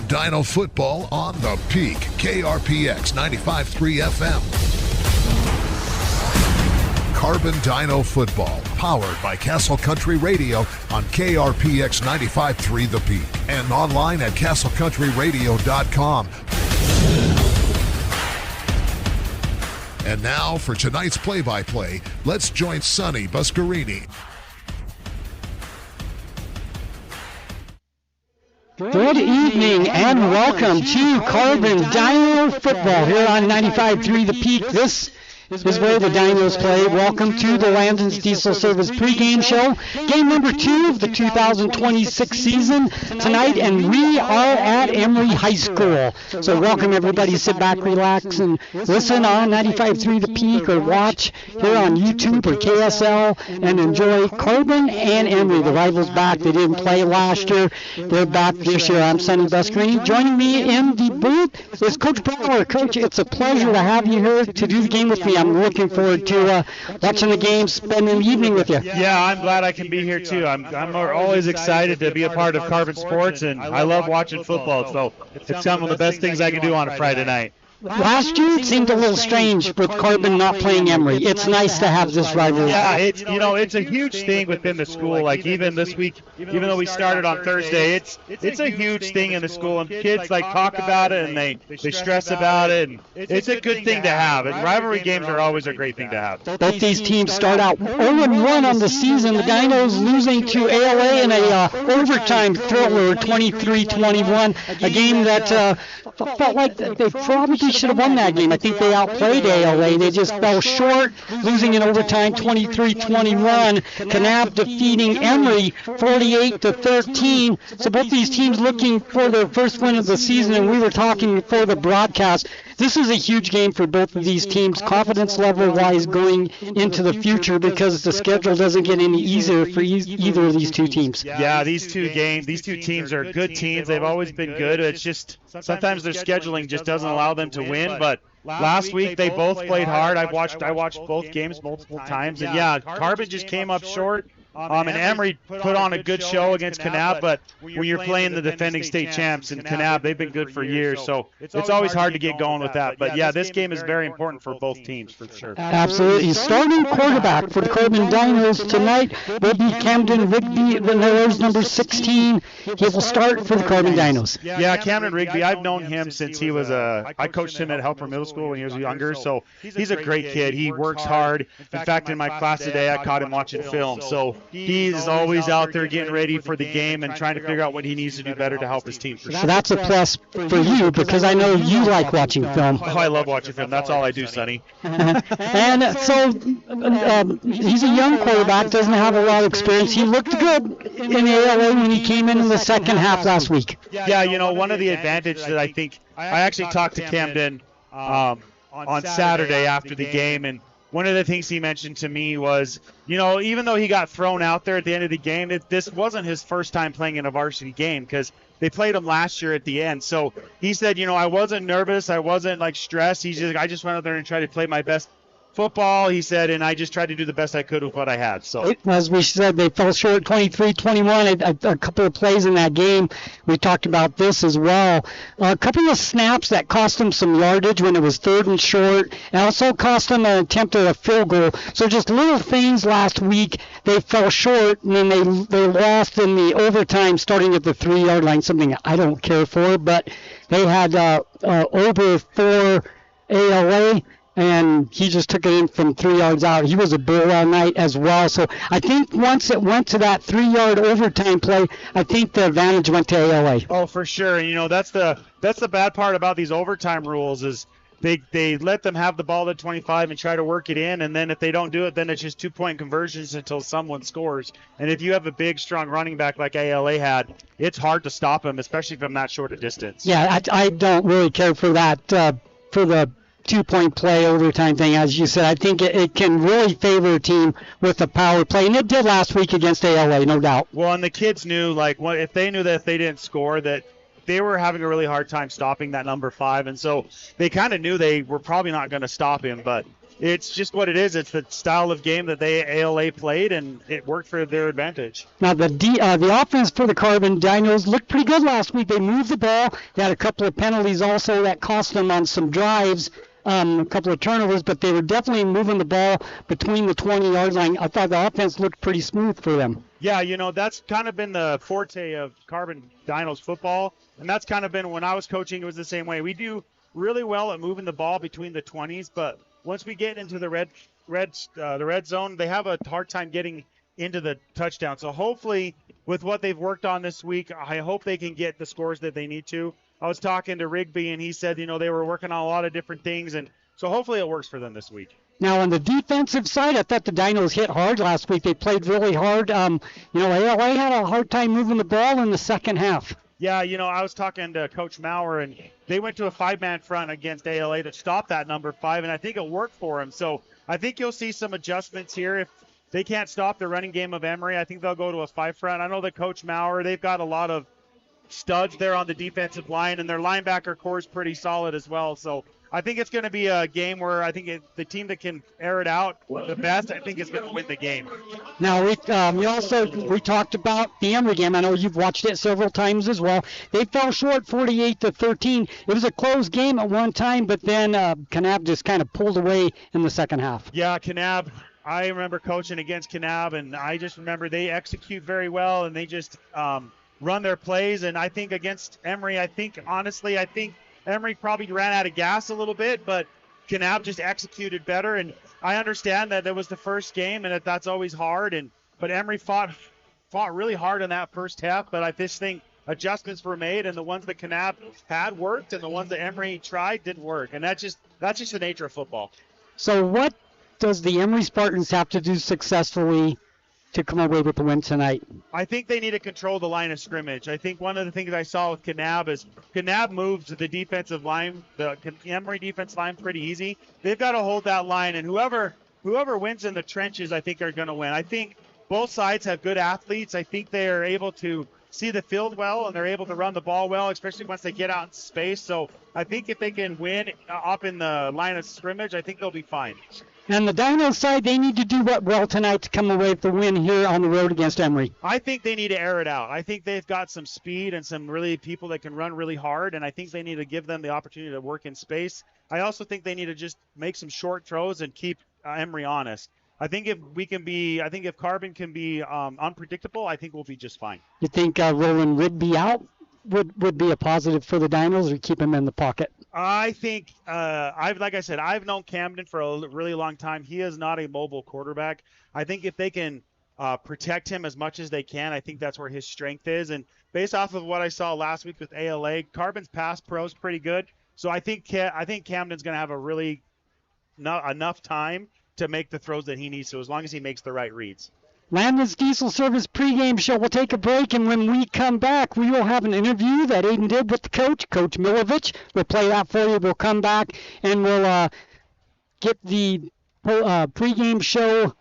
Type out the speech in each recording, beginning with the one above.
Dino football on the Peak, KRPX 95.3 FM. Carbon Dino football, powered by Castle Country Radio on KRPX 95.3 The Peak and online at castlecountryradio.com. And now for tonight's play-by-play, let's join Sonny Buscarini. Good evening and welcome to Carbon Dino football here on 95.3 The Peak. This is where the Dinos play. Welcome to the Landon's Diesel Service pregame show. Game number 2 of the 2026 season tonight, and we are at Emery High School. So welcome everybody. Sit back, relax, and listen on 95.3 The Peak or watch here on YouTube or KSL and enjoy Carbon and Emery. The rivals back. They didn't play last year. They're back this year. I'm Sonny Buscarini. Joining me in the booth is Coach Brower. Coach, it's a pleasure to have you here to do the game with me. I'm looking forward to watching the game, spending the evening with you. Yeah, I'm glad I can be here too. I'm always excited to be a part of Carbon Sports, and I love watching football, so it's some of the best things I can do on a Friday night. Last year it seemed a little strange with Carbon not playing Emery. It's nice to have this rivalry. Yeah, it's a huge thing within the school. Like even this week, even though we started on Thursday, it's a huge thing in the school, and kids like talk about it and they stress about it. And it's a good thing to have. And rivalry games are always a great thing to have. Both these teams start out 0-1 on the season. The Dinos losing to ALA in a overtime thriller, 23-21, a game that felt like they probably should have won that game. I think they outplayed ALA. They just fell short, losing in overtime 23-21. Kanab defeating Emery 48-13. So both these teams looking for their first win of the season, and we were talking before the broadcast. This is a huge game for both of these teams, confidence level-wise going into the future, because the schedule doesn't get any easier for either of these two teams. Yeah, these two teams are good teams. They've always been good. It's just sometimes their scheduling just doesn't allow them to win, but last week they both played hard. I watched both games multiple times, and yeah, Carbon just came up short. And Emery put on a good show against Kanab, but when you're playing the defending state champs in Kanab, they've been good for years, so it's always hard to get going with that. But yeah, this game is very important for both teams, for sure. Absolutely. Starting quarterback for the Carbon Dinos tonight will be Camden Rigby, Vanillas, number 16. He will start for the Carbon Dinos. Yeah, Camden Rigby, I've known him since he was I coached him at Helper Middle School when he was younger, so he's a great kid. He works hard. In fact, in my class today, I caught him watching film, so he's always out there getting ready for the game and trying to figure out what he needs to do better to help his team. For sure. So that's a plus for you, because I know you like watching film. Oh, I love watching film. That's all I do, Sonny. And so he's a young quarterback, doesn't have a lot of experience. He looked good in ALA when he came in the second half last week. Yeah, one of the advantages that I think, I actually talked to Camden on Saturday after the game, and one of the things he mentioned to me was, even though he got thrown out there at the end of the game, this wasn't his first time playing in a varsity game, because they played him last year at the end. So he said, I wasn't nervous, I wasn't stressed. I just went out there and tried to play my best football, he said, and I just tried to do the best I could with what I had. So as we said, they fell short 23-21. A couple of plays in that game. We talked about this as well. A couple of snaps that cost them some yardage when it was 3rd and short, and also cost them an attempt at a field goal. So just little things last week. They fell short, and then they lost in the overtime starting at the 3-yard line, something I don't care for, but they had over 4 ALA, and he just took it in from 3 yards out. He was a bull all night as well. So I think once it went to that 3-yard overtime play, I think the advantage went to ALA. Oh, for sure. And, that's the bad part about these overtime rules is they let them have the ball at 25 and try to work it in, and then if they don't do it, then it's just 2-point conversions until someone scores. And if you have a big, strong running back like ALA had, it's hard to stop him, especially from that short a distance. Yeah, I don't really care for that, for the 2-point play overtime thing. As you said, I think it can really favor a team with a power play, and it did last week against ALA, no doubt. Well, and the kids knew, if they knew that if they didn't score, that they were having a really hard time stopping that number 5, and so they kind of knew they were probably not going to stop him, but it's just what it is. It's the style of game that they ALA played, and it worked for their advantage. Now, the offense for the Carbon Dinos looked pretty good last week. They moved the ball. They had a couple of penalties also that cost them on some drives, a couple of turnovers, but they were definitely moving the ball between the 20-yard line. I thought the offense looked pretty smooth for them. Yeah, that's kind of been the forte of Carbon Dinos football, and that's kind of been when I was coaching, it was the same way. We do really well at moving the ball between the 20s, but once we get into the red zone, they have a hard time getting into the touchdown. So hopefully, with what they've worked on this week, I hope they can get the scores that they need to. I was talking to Rigby, and he said, they were working on a lot of different things, and so hopefully it works for them this week. Now, on the defensive side, I thought the Dinos hit hard last week. They played really hard. ALA had a hard time moving the ball in the second half. Yeah, I was talking to Coach Maurer, and they went to a 5-man front against ALA to stop that number 5, and I think it worked for them. So I think you'll see some adjustments here. If they can't stop the running game of Emery, I think they'll go to a 5 front. I know that Coach Maurer, they've got a lot of studs there on the defensive line, and their linebacker core is pretty solid as well. So I think it's going to be a game where I think the team that can air it out the best, I think, is going to win the game. Now, we talked about the Emery game. I know you've watched it several times as well. They fell short 48-13. It was a close game at one time, but then Kanab just kind of pulled away in the second half. Yeah, Kanab. I remember coaching against Kanab, and I just remember they execute very well, and they just run their plays. And I think against Emery, I think Emery probably ran out of gas a little bit, but Kanab just executed better. And I understand that it was the first game, and that's always hard. But Emery fought really hard in that first half. But I just think adjustments were made, and the ones that Kanab had worked, and the ones that Emery tried didn't work. And that's just the nature of football. So what does the Emery Spartans have to do successfully to come away with the win tonight? I think they need to control the line of scrimmage. I think one of the things I saw with Kanab is Kanab moves the defensive line, the Emery defense line, pretty easy. They've got to hold that line, and whoever wins in the trenches, I think, are going to win. I think both sides have good athletes. I think they are able to see the field well, and they're able to run the ball well, especially once they get out in space. So I think if they can win up in the line of scrimmage, I think they'll be fine. And the Dinos side, they need to do what well tonight to come away with the win here on the road against Emery? I think they need to air it out. I think they've got some speed and some really people that can run really hard, and I think they need to give them the opportunity to work in space. I also think they need to just make some short throws and keep Emery honest. I think if Carbon can be unpredictable, I think we'll be just fine. You think rolling Rigby out would be a positive for the Dinos, or keep him in the pocket? I think, I've known Camden for a really long time. He is not a mobile quarterback. I think if they can protect him as much as they can, I think that's where his strength is. And based off of what I saw last week with ALA, Carbon's pass pro is pretty good. So I think Camden's going to have a really not enough time to make the throws that he needs to, as long as he makes the right reads. Landon's Diesel Service pregame show. We'll take a break, and when we come back, we will have an interview that Aiden did with the coach, Coach Milovich. We'll play that for you. We'll come back, and we'll get the pregame show,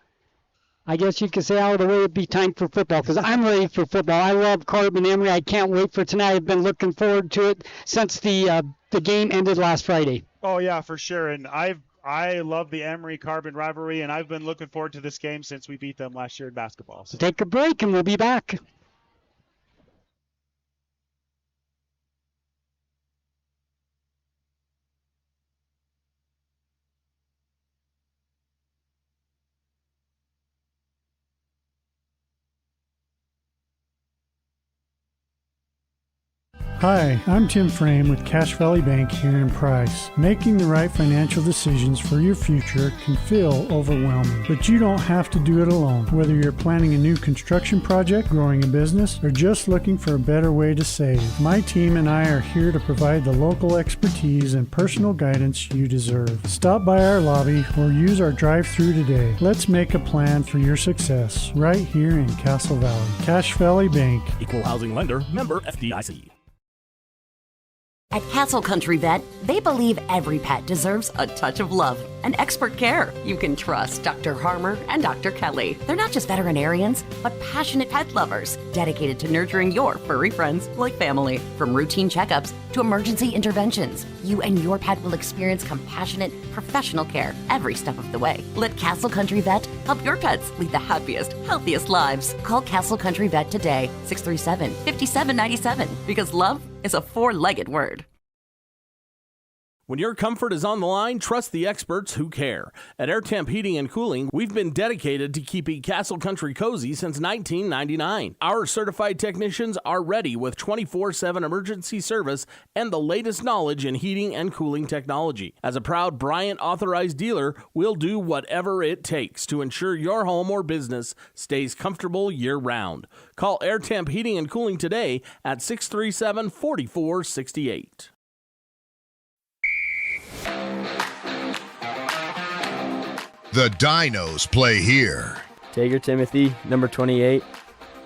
I guess you could say, out of the way. It'd be time for football, because I'm ready for football. I love Carbon Emery. I can't wait for tonight. I've been looking forward to it since the game ended last Friday. Oh, yeah, for sure. And I love the Emery-Carbon rivalry, and I've been looking forward to this game since we beat them last year in basketball. So take a break, and we'll be back. Hi, I'm Tim Frame with Cache Valley Bank here in Price. Making the right financial decisions for your future can feel overwhelming, but you don't have to do it alone. Whether you're planning a new construction project, growing a business, or just looking for a better way to save, my team and I are here to provide the local expertise and personal guidance you deserve. Stop by our lobby or use our drive-thru today. Let's make a plan for your success right here in Castle Valley. Cache Valley Bank. Equal housing lender, member FDIC. At Castle Country Vet, they believe every pet deserves a touch of love and expert care. You can trust Dr. Harmer and Dr. Kelly. They're not just veterinarians, but passionate pet lovers, dedicated to nurturing your furry friends like family. From routine checkups to emergency interventions, you and your pet will experience compassionate, professional care every step of the way. Let Castle Country Vet help your pets lead the happiest, healthiest lives. Call Castle Country Vet today, 637-5797, because love is a four-legged word. When your comfort is on the line, trust the experts who care. At Air Temp Heating and Cooling, we've been dedicated to keeping Castle Country cozy since 1999. Our certified technicians are ready with 24/7 emergency service and the latest knowledge in heating and cooling technology. As a proud Bryant authorized dealer, we'll do whatever it takes to ensure your home or business stays comfortable year-round. Call Air Temp Heating and Cooling today at 637-4468. The Dinos play here. Tager Timothy, number 28.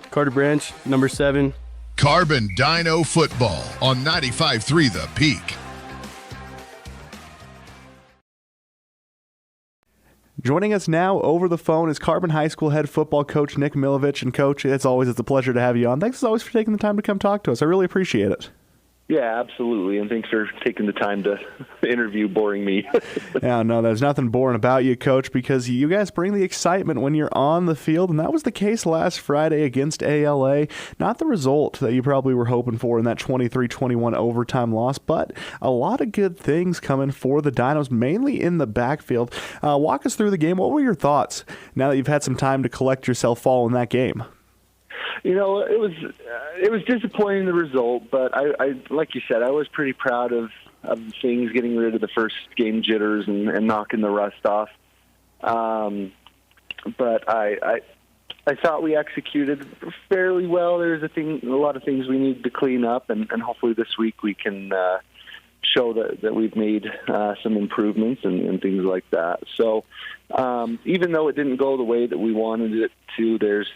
Carter Branch, number 7. Carbon Dino football on 95.3 The Peak. Joining us now over the phone is Carbon High School head football coach Nick Milovich. And Coach, as always, it's a pleasure to have you on. Thanks as always for taking the time to come talk to us. I really appreciate it. Yeah, absolutely, and thanks for taking the time to interview boring me. Yeah, no, there's nothing boring about you, Coach, because you guys bring the excitement when you're on the field, and that was the case last Friday against ALA. Not the result that you probably were hoping for in that 23-21 overtime loss, but a lot of good things coming for the Dinos, mainly in the backfield. Walk us through the game. What were your thoughts now that you've had some time to collect yourself following that game? You know, it was disappointing, the result, but I like you said, I was pretty proud of things, getting rid of the first game jitters and knocking the rust off. But I thought we executed fairly well. There's a lot of things we need to clean up, and hopefully this week we can show that we've made some improvements and things like that. So even though it didn't go the way that we wanted it to, there's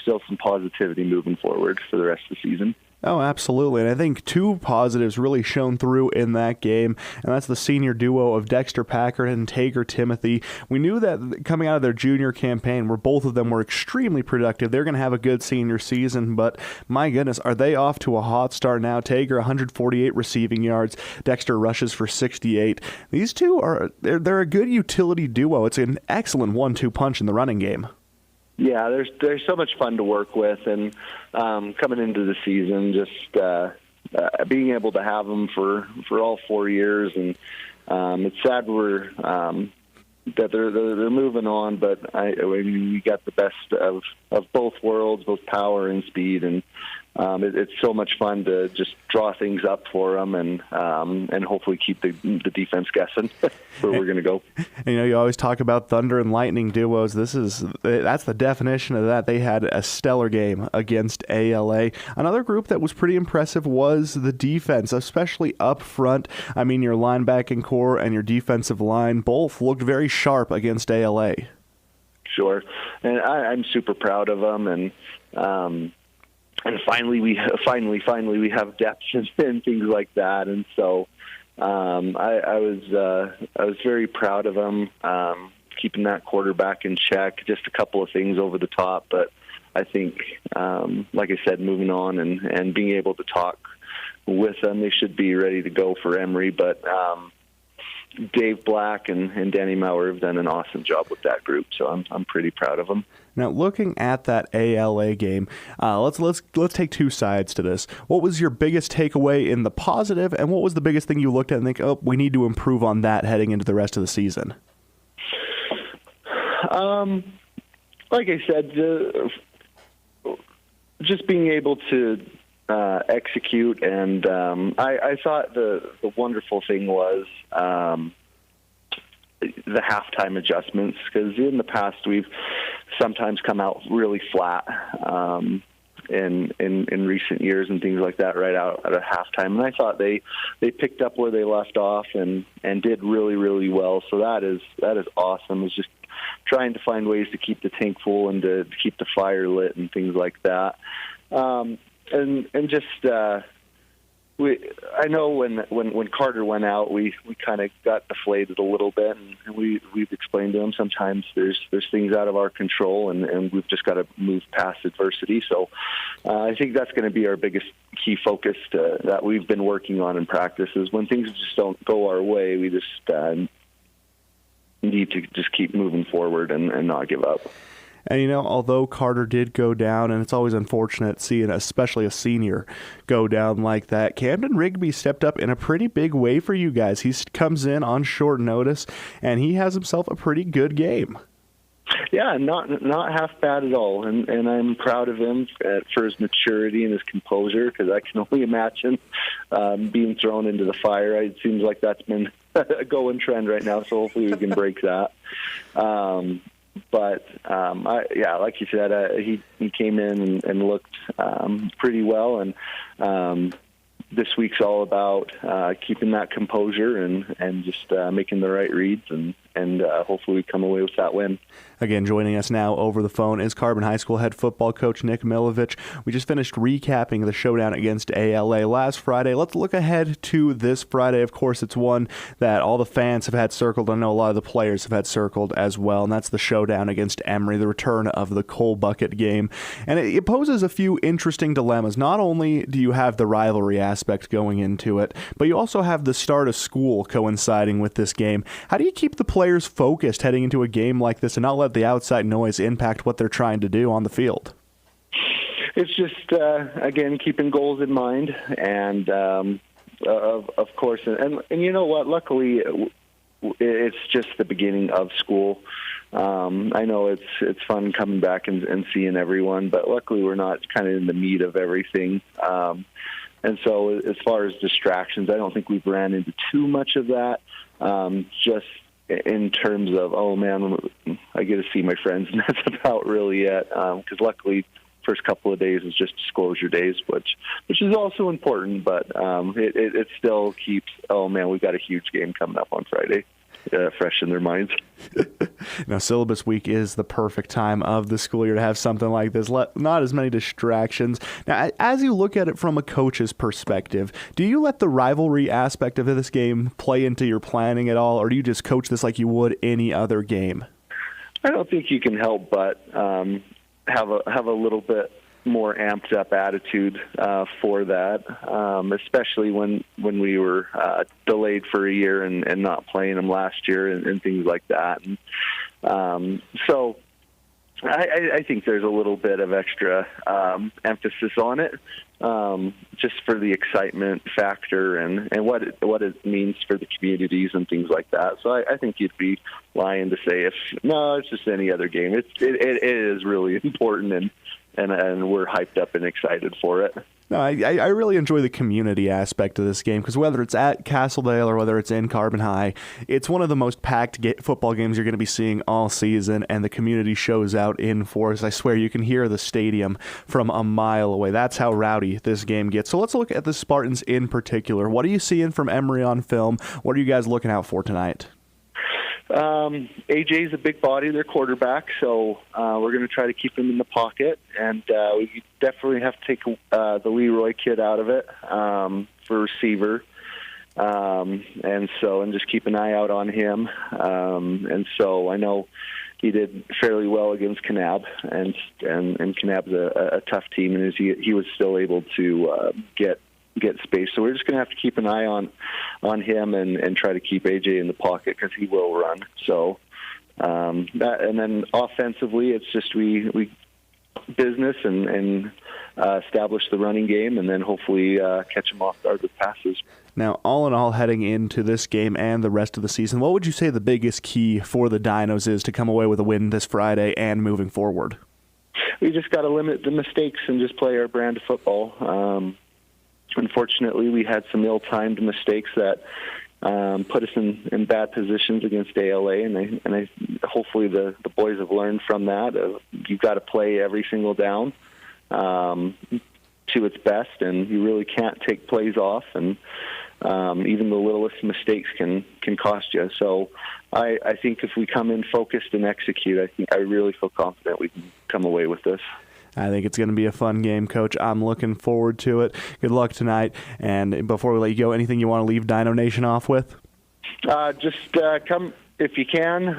still some positivity moving forward for the rest of the season. Oh, absolutely. And I think two positives really shone through in that game, and that's the senior duo of Dexter Packard and Tager Timothy. We knew that coming out of their junior campaign, where both of them were extremely productive, they're going to have a good senior season, but my goodness, are they off to a hot start now? Tager, 148 receiving yards. Dexter rushes for 68. These two they're a good utility duo. It's an excellent 1-2 punch in the running game. Yeah, there's so much fun to work with, and coming into the season, just being able to have them for all 4 years, and it's sad that they're moving on, but I mean, we got the best of both worlds, both power and speed, and it's so much fun to just draw things up for them and hopefully keep the defense guessing where we're going to go. And, you know, you always talk about thunder and lightning duos. That's the definition of that. They had a stellar game against ALA. Another group that was pretty impressive was the defense, especially up front. I mean, your linebacking core and your defensive line both looked very sharp against ALA. Sure, and I'm super proud of them, and finally we have depth and things like that, and so I was very proud of them, keeping that quarterback in check. Just a couple of things over the top, but I think, like I said, moving on and being able to talk with them, they should be ready to go for Emery. But Dave Black and Danny Maurer have done an awesome job with that group, so I'm pretty proud of them. Now, looking at that ALA game, let's take two sides to this. What was your biggest takeaway in the positive, and what was the biggest thing you looked at and think, oh, we need to improve on that heading into the rest of the season? Like I said, just being able to execute, and I thought the wonderful thing was the halftime adjustments, because in the past we've sometimes come out really flat in recent years and things like that right out at a halftime, and I thought they picked up where they left off and did really, really well. So that is awesome. It's just trying to find ways to keep the tank full and to keep the fire lit and things like that. And just I know when Carter went out, we kind of got deflated a little bit, and we've explained to him sometimes there's things out of our control, and we've just got to move past adversity. So I think that's going to be our biggest key focus that we've been working on in practice is when things just don't go our way, we just need to just keep moving forward and not give up. And, although Carter did go down, and it's always unfortunate seeing especially a senior go down like that, Camden Rigby stepped up in a pretty big way for you guys. He comes in on short notice, and he has himself a pretty good game. Yeah, not half bad at all, and I'm proud of him for his maturity and his composure, because I can only imagine being thrown into the fire. It seems like that's been a going trend right now, so hopefully we can break that. But like you said, he came in and looked pretty well, and this week's all about keeping that composure and just making the right reads, and hopefully we come away with that win. Again, joining us now over the phone is Carbon High School head football coach Nick Milovich. We just finished recapping the showdown against ALA last Friday. Let's look ahead to this Friday. Of course, it's one that all the fans have had circled. I know a lot of the players have had circled as well, and that's the showdown against Emery, the return of the coal bucket game. And it poses a few interesting dilemmas. Not only do you have the rivalry aspect going into it, but you also have the start of school coinciding with this game. How do you keep the players focused heading into a game like this and not let the outside noise impact what they're trying to do on the field? It's just, again, keeping goals in mind, and of course, and you know what? Luckily, it's just the beginning of school. I know it's fun coming back and seeing everyone, but luckily we're not kind of in the meat of everything. And so as far as distractions, I don't think we've ran into too much of that. Just in terms of, oh man, I get to see my friends, and that's about really it. Because luckily, first couple of days is just disclosure days, which is also important. But it still keeps, oh man, we've got a huge game coming up on Friday. Fresh in their minds. Now, syllabus week is the perfect time of the school year to have something like this. Not as many distractions. Now, as you look at it from a coach's perspective, do you let the rivalry aspect of this game play into your planning at all, or do you just coach this like you would any other game? I don't think you can help but have a little bit more amped up attitude for that, especially when we were delayed for a year and not playing them last year and things like that. And so I think there's a little bit of extra emphasis on it, just for the excitement factor and what it means for the communities and things like that. So I think you'd be lying to say it's just any other game. It is really important, and we're hyped up and excited for it. No, I really enjoy the community aspect of this game, because whether it's at Castledale or whether it's in Carbon High, it's one of the most packed football games you're going to be seeing all season, and the community shows out in force. I swear you can hear the stadium from a mile away. That's how rowdy this game gets. So let's look at the Spartans in particular. What are you seeing from Emery on film? What are you guys looking out for tonight? AJ's a big body, their quarterback, so we're going to try to keep him in the pocket, and we definitely have to take the Leroy kid out of it for receiver, and just keep an eye out on him. And so I know he did fairly well against Kanab, and Kanab's a tough team, and he was still able to get space. So we're just going to have to keep an eye on him and try to keep AJ in the pocket, because he will run. So and then offensively, it's just we business and establish the running game, and then hopefully catch him off guard with passes. Now, all in all, heading into this game and the rest of the season, what would you say the biggest key for the Dinos is to come away with a win this Friday and moving forward? We just got to limit the mistakes and just play our brand of football. Unfortunately, we had some ill-timed mistakes that put us in bad positions against ALA, and I hopefully the boys have learned from that. You've got to play every single down to its best, and you really can't take plays off, and even the littlest mistakes can cost you. So I think if we come in focused and execute, I really feel confident we can come away with this. I think it's going to be a fun game, Coach. I'm looking forward to it. Good luck tonight. And before we let you go, anything you want to leave Dino Nation off with? Just come if you can.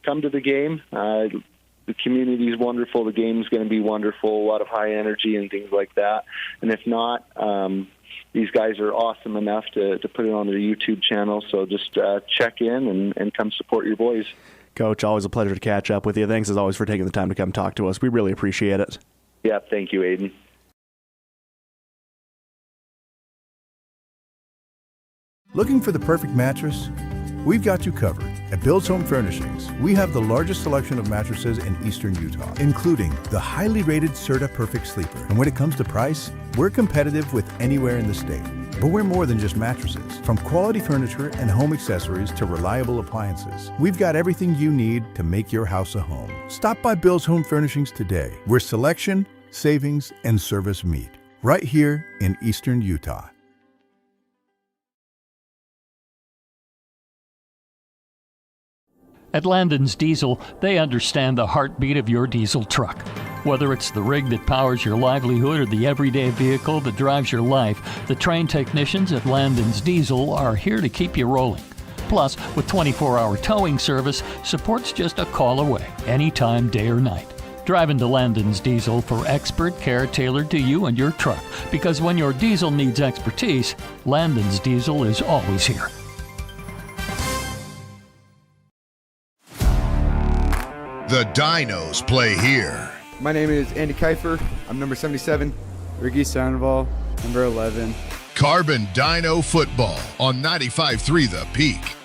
Come to the game. The community is wonderful. The game is going to be wonderful. A lot of high energy and things like that. And if not, these guys are awesome enough to put it on their YouTube channel. So just check in and come support your boys. Coach, always a pleasure to catch up with you. Thanks as always for taking the time to come talk to us. We really appreciate it. Yeah, thank you, Aiden. Looking for the perfect mattress? We've got you covered. At Bill's Home Furnishings, we have the largest selection of mattresses in eastern Utah, including the highly rated Serta Perfect Sleeper. And when it comes to price, we're competitive with anywhere in the state. But we're more than just mattresses. From quality furniture and home accessories to reliable appliances, we've got everything you need to make your house a home. Stop by Bill's Home Furnishings today, where selection, savings, and service meet. Right here in eastern Utah. At Landon's Diesel, they understand the heartbeat of your diesel truck. Whether it's the rig that powers your livelihood or the everyday vehicle that drives your life, the trained technicians at Landon's Diesel are here to keep you rolling. Plus, with 24-hour towing service, support's just a call away, anytime, day or night. Drive into Landon's Diesel for expert care tailored to you and your truck, because when your diesel needs expertise, Landon's Diesel is always here. The Dinos play here. My name is Andy Kiefer. I'm number 77. Ricky Sandoval, number 11. Carbon Dino football on 95.3 The Peak.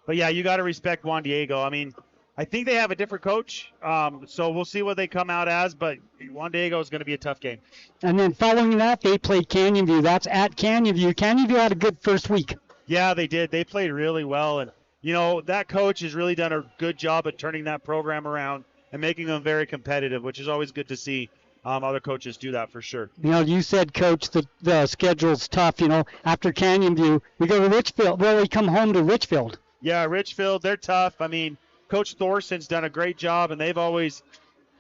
But yeah, you got to respect Juan Diego. I mean, I think they have a different coach, so we'll see what they come out as. But Juan Diego is going to be a tough game. And then following that, they played Canyon View. That's at Canyon View. Canyon View had a good first week. Yeah, they did. They played really well, and you know that coach has really done a good job at turning that program around and making them very competitive, which is always good to see. Other coaches do that for sure. You know, you said, Coach, the schedule's tough. You know, after Canyon View, we go to Richfield. Well, we come home to Richfield. Yeah, Richfield, they're tough. I mean, Coach Thorson's done a great job, and they've always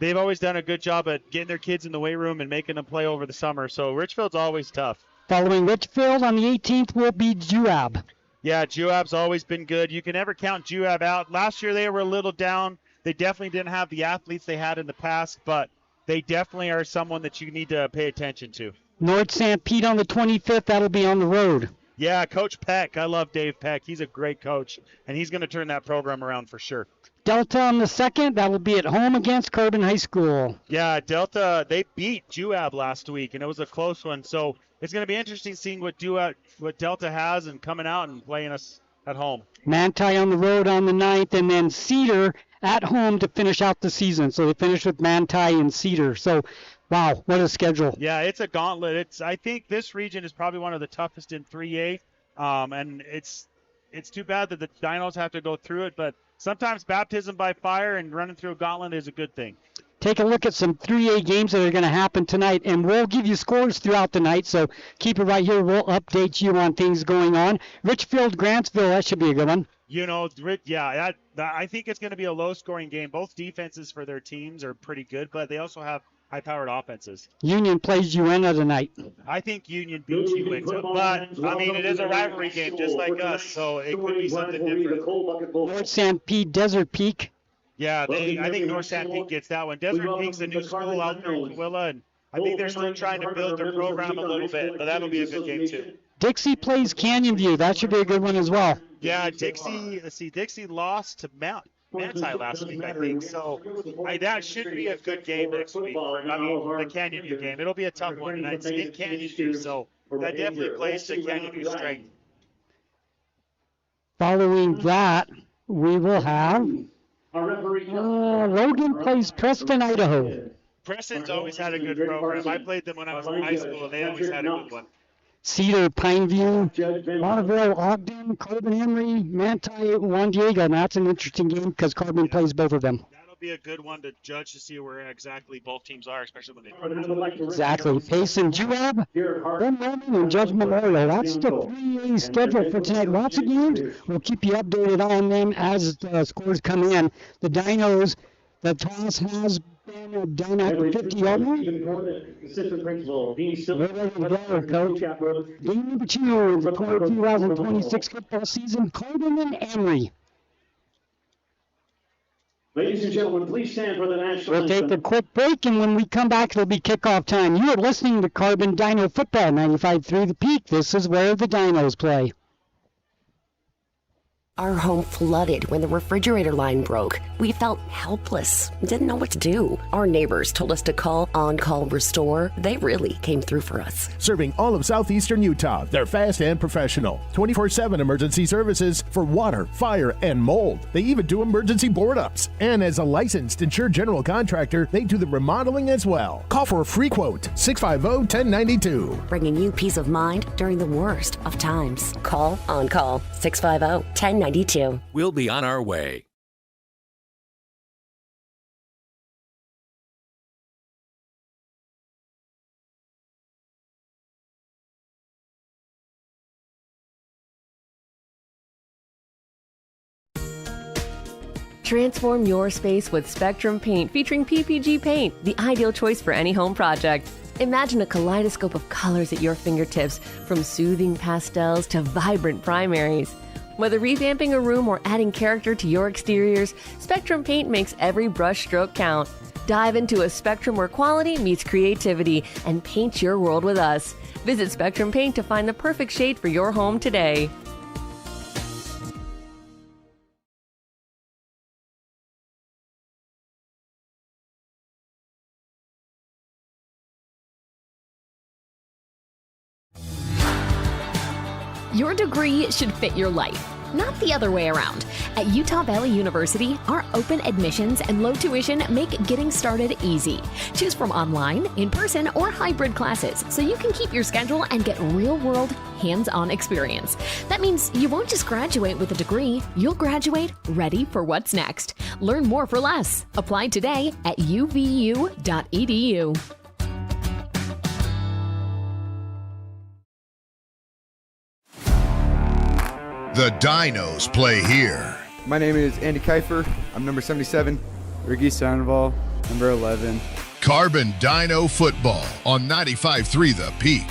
done a good job at getting their kids in the weight room and making them play over the summer. So Richfield's always tough. Following Richfield on the 18th will be Juab. Yeah, Juab's always been good. You can never count Juab out. Last year they were a little down. They definitely didn't have the athletes they had in the past, but they definitely are someone that you need to pay attention to. North St. Pete on the 25th. That'll be on the road. Yeah, Coach Peck. I love Dave Peck. He's a great coach, and he's going to turn that program around for sure. Delta on the 2nd. That will be at home against Carbon High School. Yeah, Delta, they beat Juab last week, and it was a close one. So it's going to be interesting seeing what Delta has and coming out and playing us at home. Manti on the road on the 9th, and then Cedar at home to finish out the season. So they finish with Manti and Cedar. So, wow, what a schedule. Yeah, it's a gauntlet. I think this region is probably one of the toughest in 3A, and it's too bad that the Dinos have to go through it, but sometimes baptism by fire and running through a gauntlet is a good thing. Take a look at some 3A games that are going to happen tonight, and we'll give you scores throughout the night, so keep it right here. We'll update you on things going on. Richfield, Grantsville, that should be a good one. You know, I think it's going to be a low-scoring game. Both defenses for their teams are pretty good, but they also have high-powered offenses. Union plays Uena tonight. I think Union beats UNT, but I mean, it is a rivalry game just like us, so it could be something different. North Sanpete, Desert Peak. Yeah, I think North Sanpete gets that one. Desert Peak's a new school out there in Tooele, and I think they're still trying to build their program a little bit, but that'll be a good game too. Dixie plays Canyon View. That should be a good one as well. Yeah, Dixie lost to Manti last week, I think. So that should be a good game next week. I mean, the Canyon View game. It'll be a tough one tonight. It's in Canyon View, so that definitely plays to Canyon View's strength. Following that, we will have Logan plays Preston, Idaho. Preston's always had a good program. I played them when I was in high school, and they always had a good one. Cedar, Pineview, Monteville, Ogden, Carbon, Emery, Manti, Juan Diego. And that's an interesting game because Carbon plays both of them. That'll be a good one to judge to see where exactly both teams are, especially when they Exactly. Payson, Juab, Ben Roman, and Judge Memorial. That's the 3A schedule for tonight. Lots of games. We'll keep you updated on them as the scores come in. The Dinos, the toss has been done at the 50-yard line. Assistant principal, Dean We're ready to go, Coach. Game number 2 of the 2026 football season, Carbon and Emery. Ladies and gentlemen, please stand for the national We'll take a quick break, and when we come back, it'll be kickoff time. You are listening to Carbon Dino Football, 95.3 The Peak. This is where the Dinos play. Our home flooded when the refrigerator line broke. We felt helpless, didn't know what to do. Our neighbors told us to call On Call Restore. They really came through for us. Serving all of southeastern Utah, they're fast and professional. 24/7 emergency services for water, fire, and mold. They even do emergency board-ups. And as a licensed insured general contractor, they do the remodeling as well. Call for a free quote, 650-1092. Bringing you peace of mind during the worst of times. Call On Call, 650-1092. We'll be on our way. Transform your space with Spectrum Paint featuring PPG paint, the ideal choice for any home project. Imagine a kaleidoscope of colors at your fingertips, from soothing pastels to vibrant primaries. Whether revamping a room or adding character to your exteriors, Spectrum Paint makes every brush stroke count. Dive into a spectrum where quality meets creativity and paint your world with us. Visit Spectrum Paint to find the perfect shade for your home today. Your degree should fit your life, not the other way around. At Utah Valley University, our open admissions and low tuition make getting started easy. Choose from online, in-person, or hybrid classes so you can keep your schedule and get real-world, hands-on experience. That means you won't just graduate with a degree, you'll graduate ready for what's next. Learn more for less. Apply today at uvu.edu. The Dinos play here. My name is Andy Kiefer. I'm number 77. Ricky Sandoval, number 11. Carbon Dino Football on 95.3 The Peak.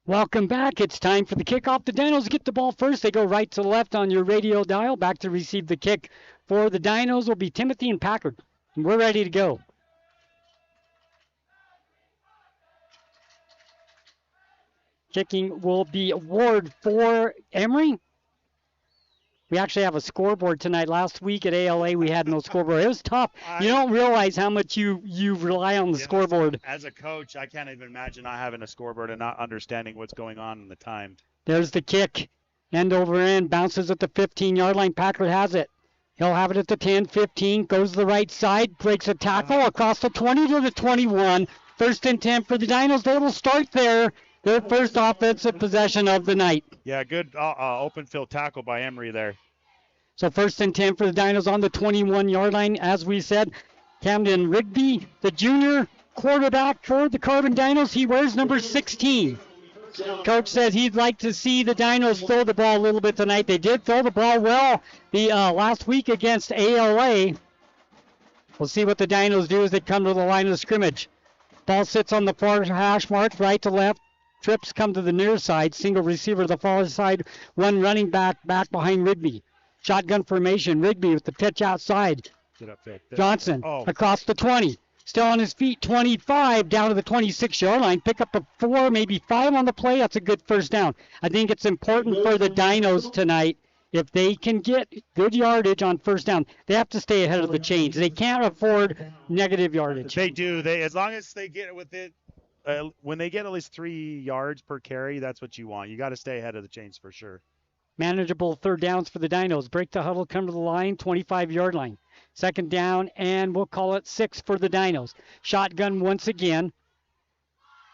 Welcome back. It's time for the kickoff. The Dinos get the ball first. They go right to left on your radio dial. Back to receive the kick for the Dinos will be Timothy and Packard. And we're ready to go. Kicking will be Ward for Emery. We actually have a scoreboard tonight. Last week at ALA, we had no scoreboard. It was tough. You don't realize how much you rely on the scoreboard. As a coach, I can't even imagine not having a scoreboard and not understanding what's going on in the time. There's the kick. End over end. Bounces at the 15-yard line. Packard has it. He'll have it at the 10, 15. Goes to the right side. Breaks a tackle across the 20 to the 21. First and 10 for the Dinos. They will start there. Their first offensive possession of the night. Yeah, good open field tackle by Emery there. So first and 10 for the Dinos on the 21-yard line. As we said, Camden Rigby, the junior quarterback for the Carbon Dinos. He wears number 16. Coach says he'd like to see the Dinos throw the ball a little bit tonight. They did throw the ball well the last week against ALA. We'll see what the Dinos do as they come to the line of scrimmage. Ball sits on the far hash mark, right to left. Trips come to the near side. Single receiver to the far side. One running back behind Rigby. Shotgun formation. Rigby with the pitch outside. Get up there. Johnson across the 20. Still on his feet, 25 down to the 26-yard line. Pick up a 4, maybe 5 on the play. That's a good first down. I think it's important for the Dinos tonight. If they can get good yardage on first down, they have to stay ahead of the chains. They can't afford negative yardage. They do. As long as they get it with it, when they get at least 3 yards per carry, that's what you want. You got to stay ahead of the chains for sure. Manageable third downs for the Dinos. Break the huddle, come to the line, 25-yard line. Second down, and we'll call it 6 for the Dinos. Shotgun once again.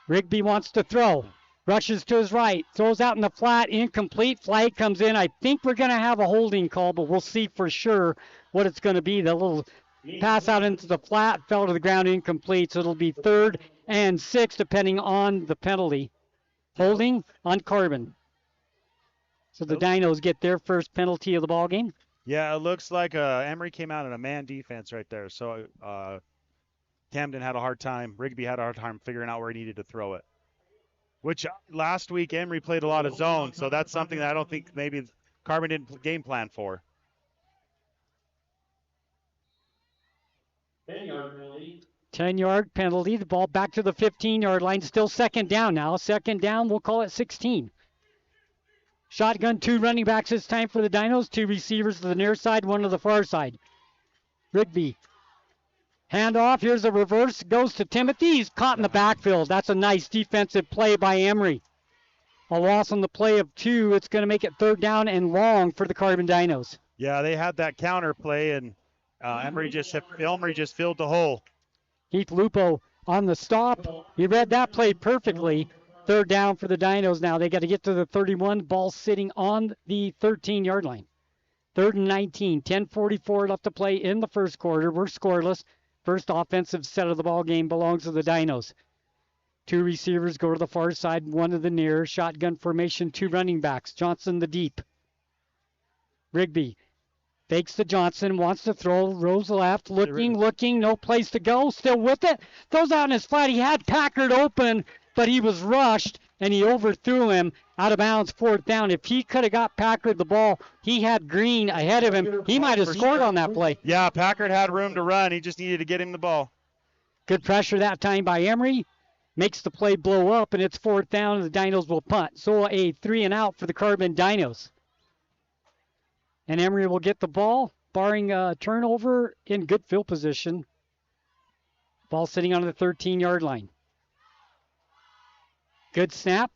Rigby wants to throw. Rushes to his right. Throws out in the flat. Incomplete. Flag comes in. I think we're going to have a holding call, but we'll see for sure what it's going to be. The little pass out into the flat fell to the ground, incomplete. So it'll be 3rd and 6 depending on the penalty. Holding on Carbon. So the Dinos get their first penalty of the ball game. Yeah, it looks like Emery came out in a man defense right there. So Camden had a hard time. Rigby had a hard time figuring out where he needed to throw it. Which last week Emery played a lot of zone, so that's something that I don't think maybe Carbon didn't game plan for. 10-yard penalty. The ball back to the 15-yard line. Still second down now. Second down, we'll call it 16. Shotgun, 2 running backs this time for the Dinos. 2 receivers to the near side, 1 to the far side. Rigby. Handoff. Here's a reverse. Goes to Timothy. He's caught in the backfield. That's a nice defensive play by Emery. A loss on the play of 2. It's going to make it 3rd down and long for the Carbon Dinos. Yeah, they had that counter play, and Emery just filled the hole. Heath Lupo on the stop. He read that play perfectly. 3rd down for the Dinos now. They got to get to the 31. Ball sitting on the 13-yard line. 3rd and 19. 10:44 left to play in the first quarter. We're scoreless. First offensive set of the ball game belongs to the Dinos. 2 receivers go to the far side, 1 to the near. Shotgun formation, 2 running backs. Johnson the deep. Rigby fakes to Johnson, wants to throw, rolls left, looking, no place to go, still with it. Throws out in his flat. He had Packard open, but he was rushed, and he overthrew him out of bounds, 4th down. If he could have got Packard the ball, he had Green ahead of him. He might have scored on that play. Yeah, Packard had room to run. He just needed to get him the ball. Good pressure that time by Emery. Makes the play blow up, and it's 4th down, and the Dinos will punt. So a 3 and out for the Carbon Dinos. And Emery will get the ball, barring a turnover, in good field position. Ball sitting on the 13-yard line. Good snap.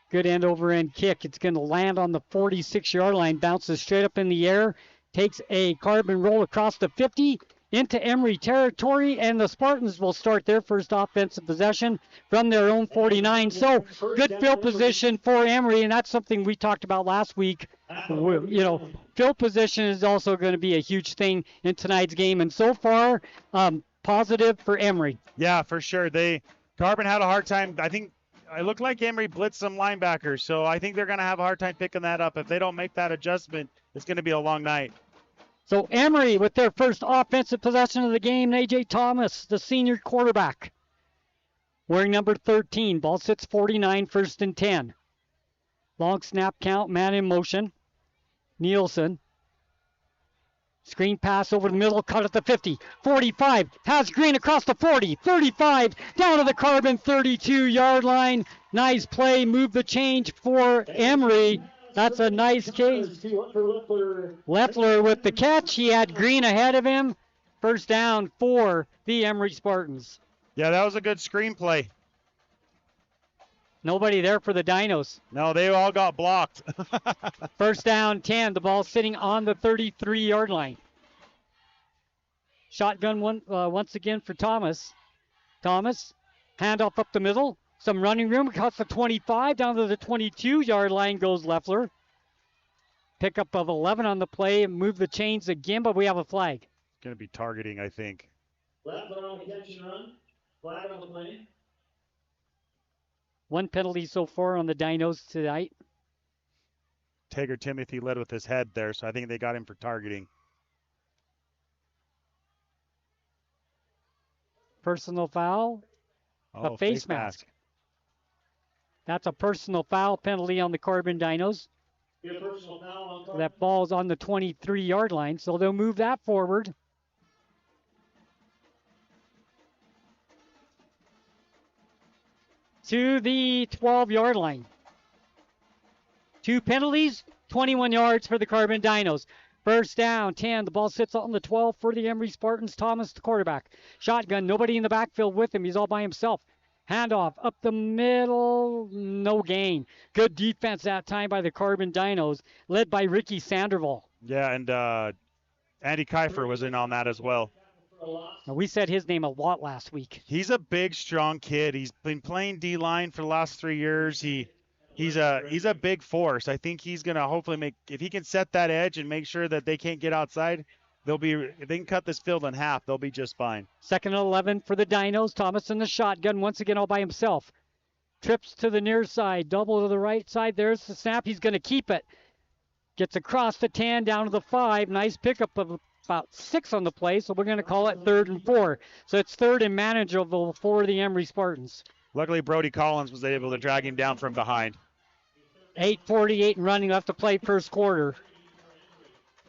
Good end-over-end kick. It's going to land on the 46-yard line. Bounces straight up in the air. Takes a Carbon roll across the 50 into Emery territory. And the Spartans will start their first offensive possession from their own 49. So good field position for Emery. And that's something we talked about last week. Field position is also going to be a huge thing in tonight's game. And so far, positive for Emery. Yeah, for sure. Carbon had a hard time. I think it looked like Emery blitzed some linebackers, so I think they're going to have a hard time picking that up. If they don't make that adjustment, it's going to be a long night. So Emery with their first offensive possession of the game. A.J. Thomas, the senior quarterback, wearing number 13. Ball sits 49, 1st and 10. Long snap count, man in motion. Nielsen. Screen pass over the middle, cut at the 50, 45, has Green across the 40, 35, down to the Carbon 32-yard line. Nice play, move the change for Emery. That's a nice case. Leffler with the catch. He had Green ahead of him. First down for the Emery Spartans. Yeah, that was a good screen play. Nobody there for the Dinos. No, they all got blocked. First down, 10. The ball sitting on the 33-yard line. Shotgun once again for Thomas. Thomas, handoff up the middle. Some running room. Cuts the 25. Down to the 22-yard line goes Leffler. Pickup of 11 on the play. Move the chains again, but we have a flag. Going to be targeting, I think. Leffler on the catch and run. Flag on the play. 1 penalty so far on the Dinos tonight. Tager Timothy led with his head there, so I think they got him for targeting. Personal foul. Oh, a face mask. That's a personal foul penalty on the Carbon Dinos. That ball's on the 23-yard line, so they'll move that forward. To the 12-yard line. 2 penalties, 21 yards for the Carbon Dinos. First down, 10. The ball sits on the 12 for the Emery Spartans. Thomas, the quarterback. Shotgun, nobody in the backfield with him. He's all by himself. Handoff up the middle, no gain. Good defense that time by the Carbon Dinos, led by Ricky Sandoval. Yeah, and Andy Kiefer was in on that as well. Now, we said his name a lot last week. He's a big, strong kid. He's been playing D-line for the last 3 years. He's a big force. I think he's going to hopefully if he can set that edge and make sure that they can't get outside, if they can cut this field in half, they'll be just fine. Second and 11 for the Dinos. Thomas in the shotgun once again all by himself. Trips to the near side, double to the right side. There's the snap. He's going to keep it. Gets across the 10, down to the 5. Nice pickup of about 6 on the play, so we're going to call it 3rd and 4. So it's 3rd and manageable for the Emery Spartans. Luckily, Brody Collins was able to drag him down from behind. 8:48 and running left to play first quarter.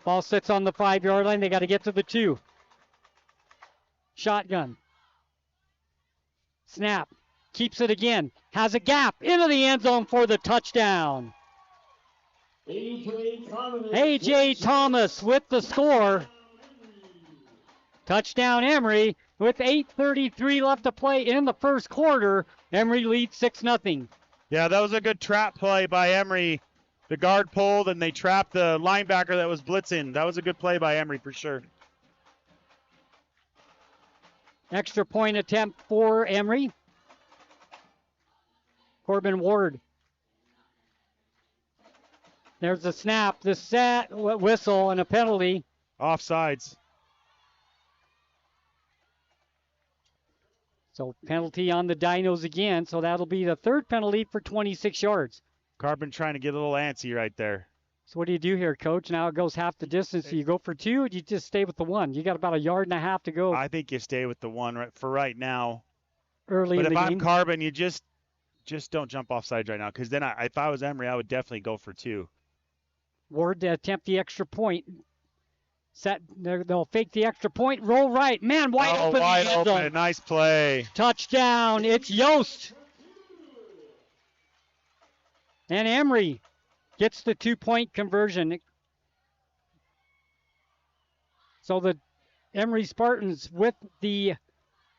Ball sits on the 5-yard line. They got to get to the 2. Shotgun. Snap. Keeps it again. Has a gap into the end zone for the touchdown. A.J. Thomas with the score. Touchdown Emery with 8:33 left to play in the first quarter. Emery leads 6-0. Yeah, that was a good trap play by Emery. The guard pulled, and they trapped the linebacker that was blitzing. That was a good play by Emery for sure. Extra point attempt for Emery. Corbin Ward. There's the snap, the set, whistle, and a penalty. Offsides. So penalty on the Dinos again, so that'll be the 3rd penalty for 26 yards. Carbon trying to get a little antsy right there. So what do you do here, Coach? Now it goes half the distance. Do you go for 2 or do you just stay with the 1? You got about 1.5 yards to go. I think you stay with the 1 for right now. Early in the game. But if I'm Carbon, you just don't jump offsides right now, because then if I was Emery, I would definitely go for 2. Ward to attempt the extra point. Set. They'll fake the extra point. Roll right. Man, wide open. Wide open. Nice play. Touchdown. It's Yost. And Emery gets the 2-point conversion. So the Emery Spartans with the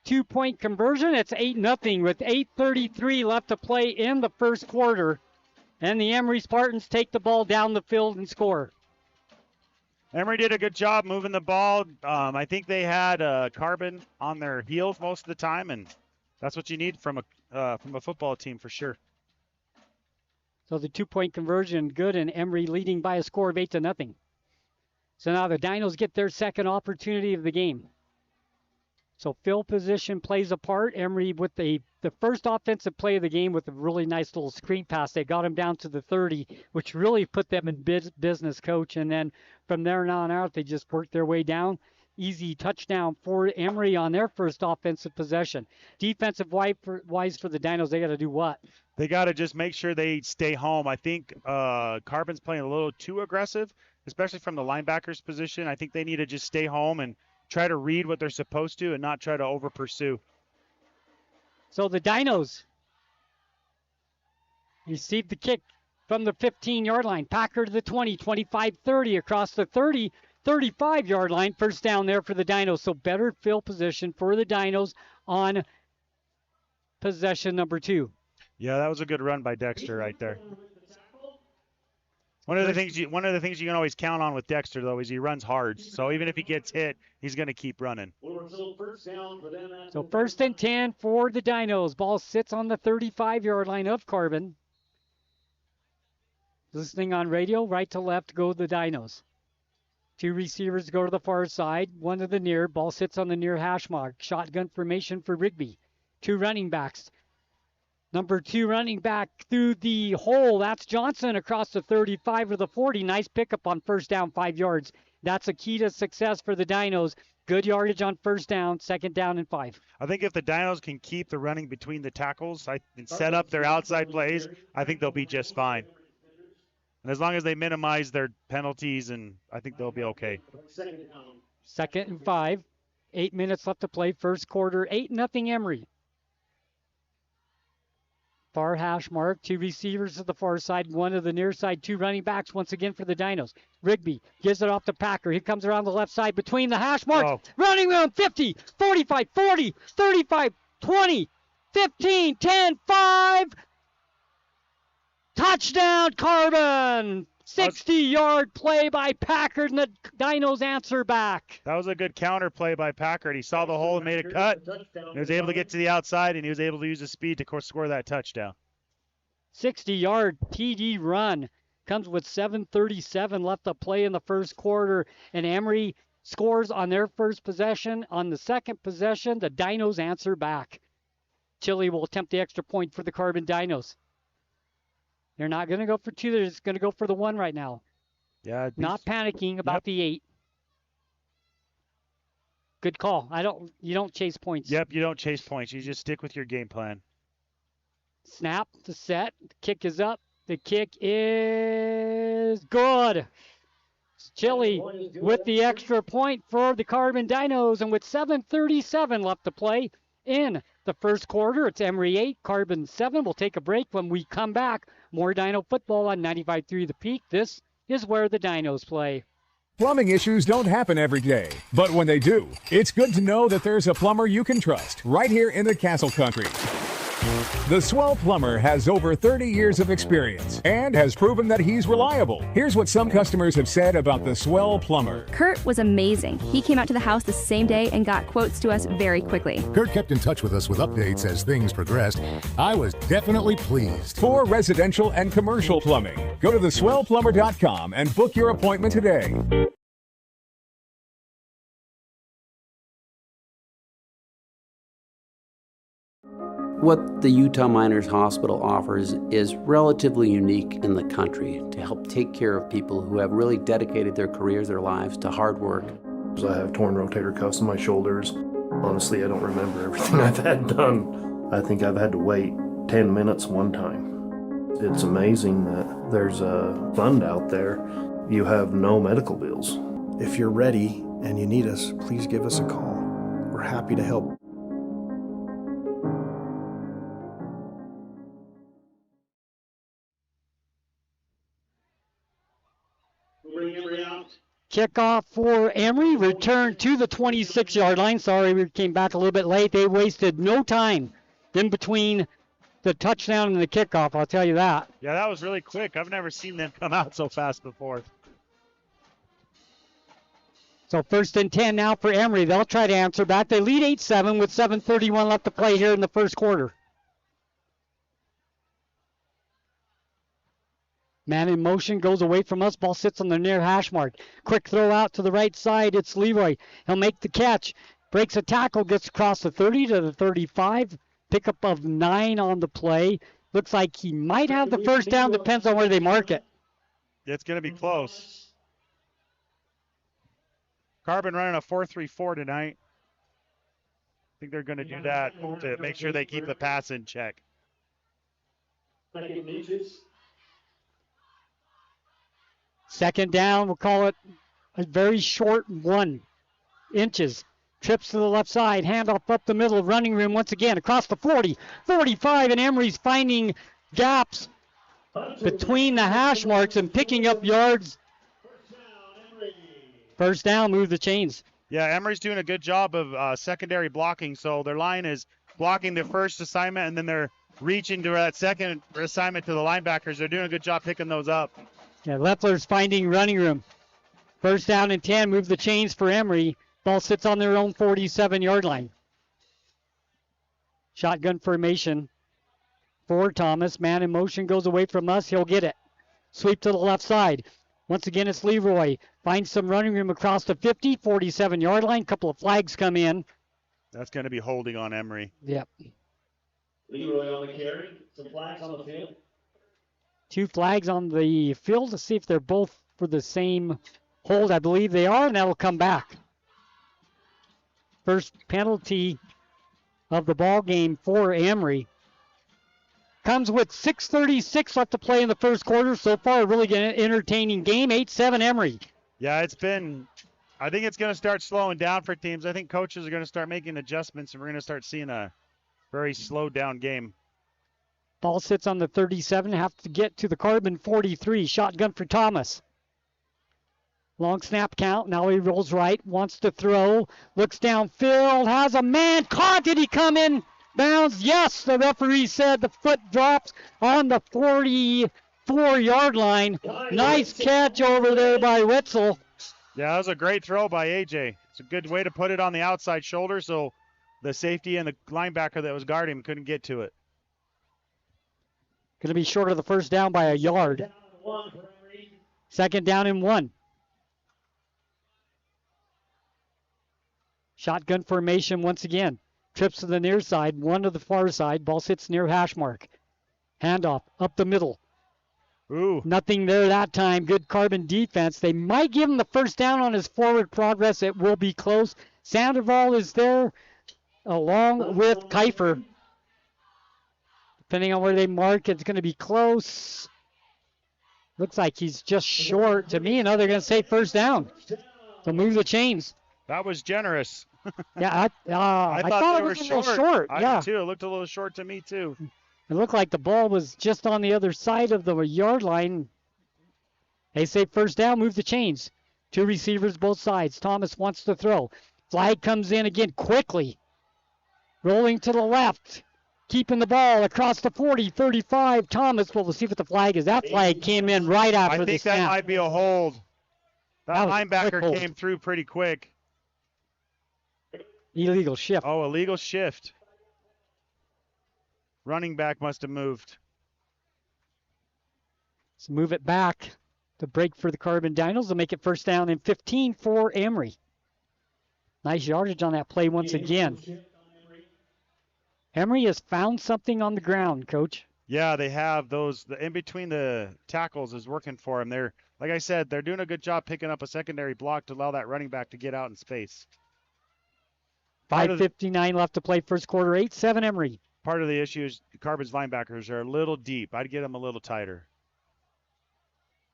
2-point conversion. It's 8-0 with 8:33 left to play in the first quarter. And the Emery Spartans take the ball down the field and score. Emery did a good job moving the ball. I think they had Carbon on their heels most of the time, and that's what you need from a football team for sure. So the 2-point conversion good, and Emery leading by a score of 8-0. So now the Dinos get their second opportunity of the game. So field position plays a part. Emery with the first offensive play of the game with a really nice little screen pass. They got him down to the 30, which really put them in business, Coach. And then from there on out, they just worked their way down. Easy touchdown for Emery on their first offensive possession. Defensive wise for the Dinos, they got to do what? They got to just make sure they stay home. I think Carbon's playing a little too aggressive, especially from the linebackers position. I think they need to just stay home and try to read what they're supposed to and not try to over-pursue. So the Dinos received the kick from the 15-yard line. Packer to the 20, 25-30 across the 30, 35-yard line. First down there for the Dinos. So better field position for the Dinos on possession number 2. Yeah, that was a good run by Dexter right there. One of the things you can always count on with Dexter, though, is he runs hard. So even if he gets hit, he's going to keep running. So 1st and 10 for the Dinos. Ball sits on the 35-yard line of Carbon. Listening on radio, right to left go the Dinos. 2 receivers go to the far side, 1 to the near. Ball sits on the near hash mark. Shotgun formation for Rigby. 2 running backs. Number 2 running back through the hole. That's Johnson across the 35 or the 40. Nice pickup on first down, 5 yards. That's a key to success for the Dinos. Good yardage on first down, 2nd down and 5. I think if the Dinos can keep the running between the tackles and set up their outside plays, I think they'll be just fine. And as long as they minimize their penalties, and I think they'll be okay. 2nd and 5. 8 minutes left to play. First quarter, 8-0 Emery. Far hash mark. 2 receivers to the far side, 1 to the near side. 2 running backs once again for the Dinos. Rigby gives it off to Packer. He comes around the left side between the hash marks. Running room 50, 45, 40, 35, 20, 15, 10, 5. Touchdown, Carbon! 60-yard play by Packard, and the Dinos answer back. That was a good counter play by Packard. He saw the hole and made a cut. He was able to get to the outside, and he was able to use his speed to score that touchdown. 60-yard TD run. Comes with 7:37 left to play in the first quarter, and Emery scores on their first possession. On the second possession, the Dinos answer back. Chile will attempt the extra point for the Carbon Dinos. They're not going to go for 2. They're just going to go for the 1 right now. Yeah. Not panicking about the 8. Good call. You don't chase points. Yep, you don't chase points. You just stick with your game plan. Snap to set. The kick is up. The kick is good. Chile with the extra point for the Carbon Dinos, and with 7:37 left to play in the first quarter, it's Emery 8, Carbon 7. We'll take a break. When we come back, more Dino football on 95.3 The Peak. This is where the Dinos play. Plumbing issues don't happen every day, but when they do, it's good to know that there's a plumber you can trust right here in the Castle Country. The Swell Plumber has over 30 years of experience and has proven that he's reliable. Here's what some customers have said about the Swell Plumber. Kurt was amazing. He came out to the house the same day and got quotes to us very quickly. Kurt kept in touch with us with updates as things progressed. I was definitely pleased. For residential and commercial plumbing, go to theswellplumber.com and book your appointment today. What the Utah Miners Hospital offers is relatively unique in the country to help take care of people who have really dedicated their careers, their lives to hard work. I have torn rotator cuffs in my shoulders. Honestly, I don't remember everything I've had done. I think I've had to wait 10 minutes one time. It's amazing that there's a fund out there. You have no medical bills. If you're ready and you need us, please give us a call. We're happy to help. Kickoff for Emery, return to the 26-yard line. Sorry, we came back a little bit late. They wasted no time in between the touchdown and the kickoff, I'll tell you that. Yeah, that was really quick. I've never seen them come out so fast before. So 1st and 10 now for Emery. They'll try to answer back. They lead 8-7 with 7:31 left to play here in the first quarter. Man in motion, goes away from us. Ball sits on the near hash mark. Quick throw out to the right side. It's Leroy. He'll make the catch. Breaks a tackle, gets across the 30 to the 35. Pickup of 9 on the play. Looks like he might have the first down. Depends on where they mark it. It's going to be close. Carbon running a 4-3-4 tonight. I think they're going to do that to make sure they keep the pass in check. Second down, we'll call it a very short 1 inches. Trips to the left side, handoff up the middle, running room once again across the 40, 45, and Emery's finding gaps between the hash marks and picking up yards. First down, move the chains. Yeah, Emery's doing a good job of secondary blocking, so their line is blocking the first assignment, and then they're reaching to that second assignment to the linebackers. They're doing a good job picking those up. Yeah, Leffler's finding running room. First down and 10, move the chains for Emery. Ball sits on their own 47-yard line. Shotgun formation for Thomas. Man in motion, goes away from us. He'll get it. Sweep to the left side. Once again, it's Leroy. Finds some running room across the 50, 47-yard line. Couple of flags come in. That's going to be holding on Emery. Yep. Leroy on the carry. Some flags on the field. 2 flags on the field to see if they're both for the same hold. I believe they are, and that'll come back. First penalty of the ball game for Emery. Comes with 6:36 left to play in the first quarter. So far, a really entertaining game. 8-7 Emery. Yeah, I think it's going to start slowing down for teams. I think coaches are going to start making adjustments, and we're going to start seeing a very slowed down game. Ball sits on the 37. Have to get to the Carbon 43. Shotgun for Thomas. Long snap count. Now he rolls right. Wants to throw. Looks downfield. Has a man caught. Did he come in bounds? Yes, the referee said the foot drops on the 44-yard line. Nice catch over there by Wetzel. Yeah, that was a great throw by AJ. It's a good way to put it on the outside shoulder so the safety and the linebacker that was guarding him couldn't get to it. Going to be short of the first down by a yard. Second down and 1. Shotgun formation once again. Trips to the near side, one to the far side. Ball sits near hash mark. Handoff up the middle. Ooh. Nothing there that time. Good Carbon defense. They might give him the first down on his forward progress. It will be close. Sandoval is there along with Kiefer. Depending on where they mark, it's going to be close. Looks like he's just short to me. Now they're going to say first down. So move the chains. That was generous. Yeah, I thought it was a little short. I Yeah, did too. It looked a little short to me too. it looked like the ball was just on the other side of the yard line. They say first down, move the chains. 2 receivers, both sides. Thomas wants to throw. Flag comes in again quickly. Rolling to the left. Keeping the ball across the 40, 35. Thomas, well, we'll see what the flag is. That flag came in right after the snap. I think that might be a hold. That was a quick linebacker hold. came through pretty quick. Illegal shift. Oh, illegal shift. Running back must have moved. So move it back to break for the Carbon Dinos to make it first down and 15 for Emery. Nice yardage on that play once again. Emery has found something on the ground, Coach. Yeah, they have those. In between the tackles is working for them. They're, like I said, they're doing a good job picking up a secondary block to allow that running back to get out in space. 5:59 left to play first quarter. 8-7 Emery. Part of the issue is Carbon's linebackers are a little deep. I'd get them a little tighter.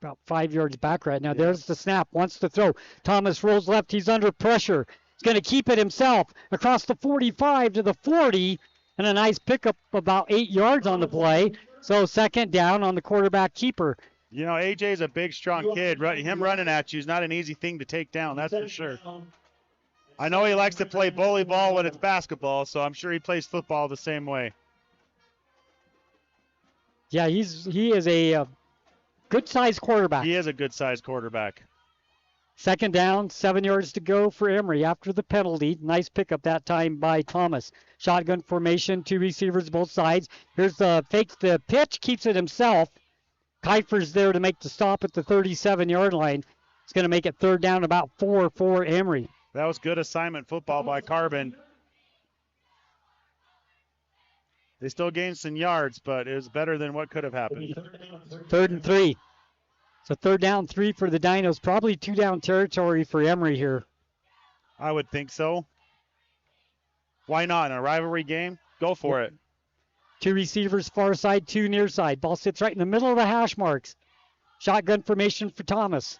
About 5 yards back right now. There's the snap. Wants to throw. Thomas rolls left. He's under pressure. He's going to keep it himself across the 45 to the 40. And a nice pickup about 8 yards on the play. So second down on the quarterback keeper. You know, AJ's a big, strong kid. Him running at you is not an easy thing to take down, that's for sure. I know he likes to play bully ball when it's basketball, so I'm sure he plays football the same way. Yeah, he is a good-sized quarterback. He is a good-sized quarterback. Second down, 7 yards to go for Emery after the penalty. Nice pickup that time by Thomas. Shotgun formation, 2 receivers both sides. Here's the fakes the pitch, keeps it himself. Kiefer's there to make the stop at the 37-yard line. It's going to make it third down, about 4 for Emery. That was good assignment football by Carbon. They still gained some yards, but it was better than what could have happened. 3rd and 3. So 3rd down, 3 for the Dinos. Probably 2 down territory for Emery here. I would think so. Why not? In a rivalry game, go for it. 2 receivers far side, 2 near side. Ball sits right in the middle of the hash marks. Shotgun formation for Thomas.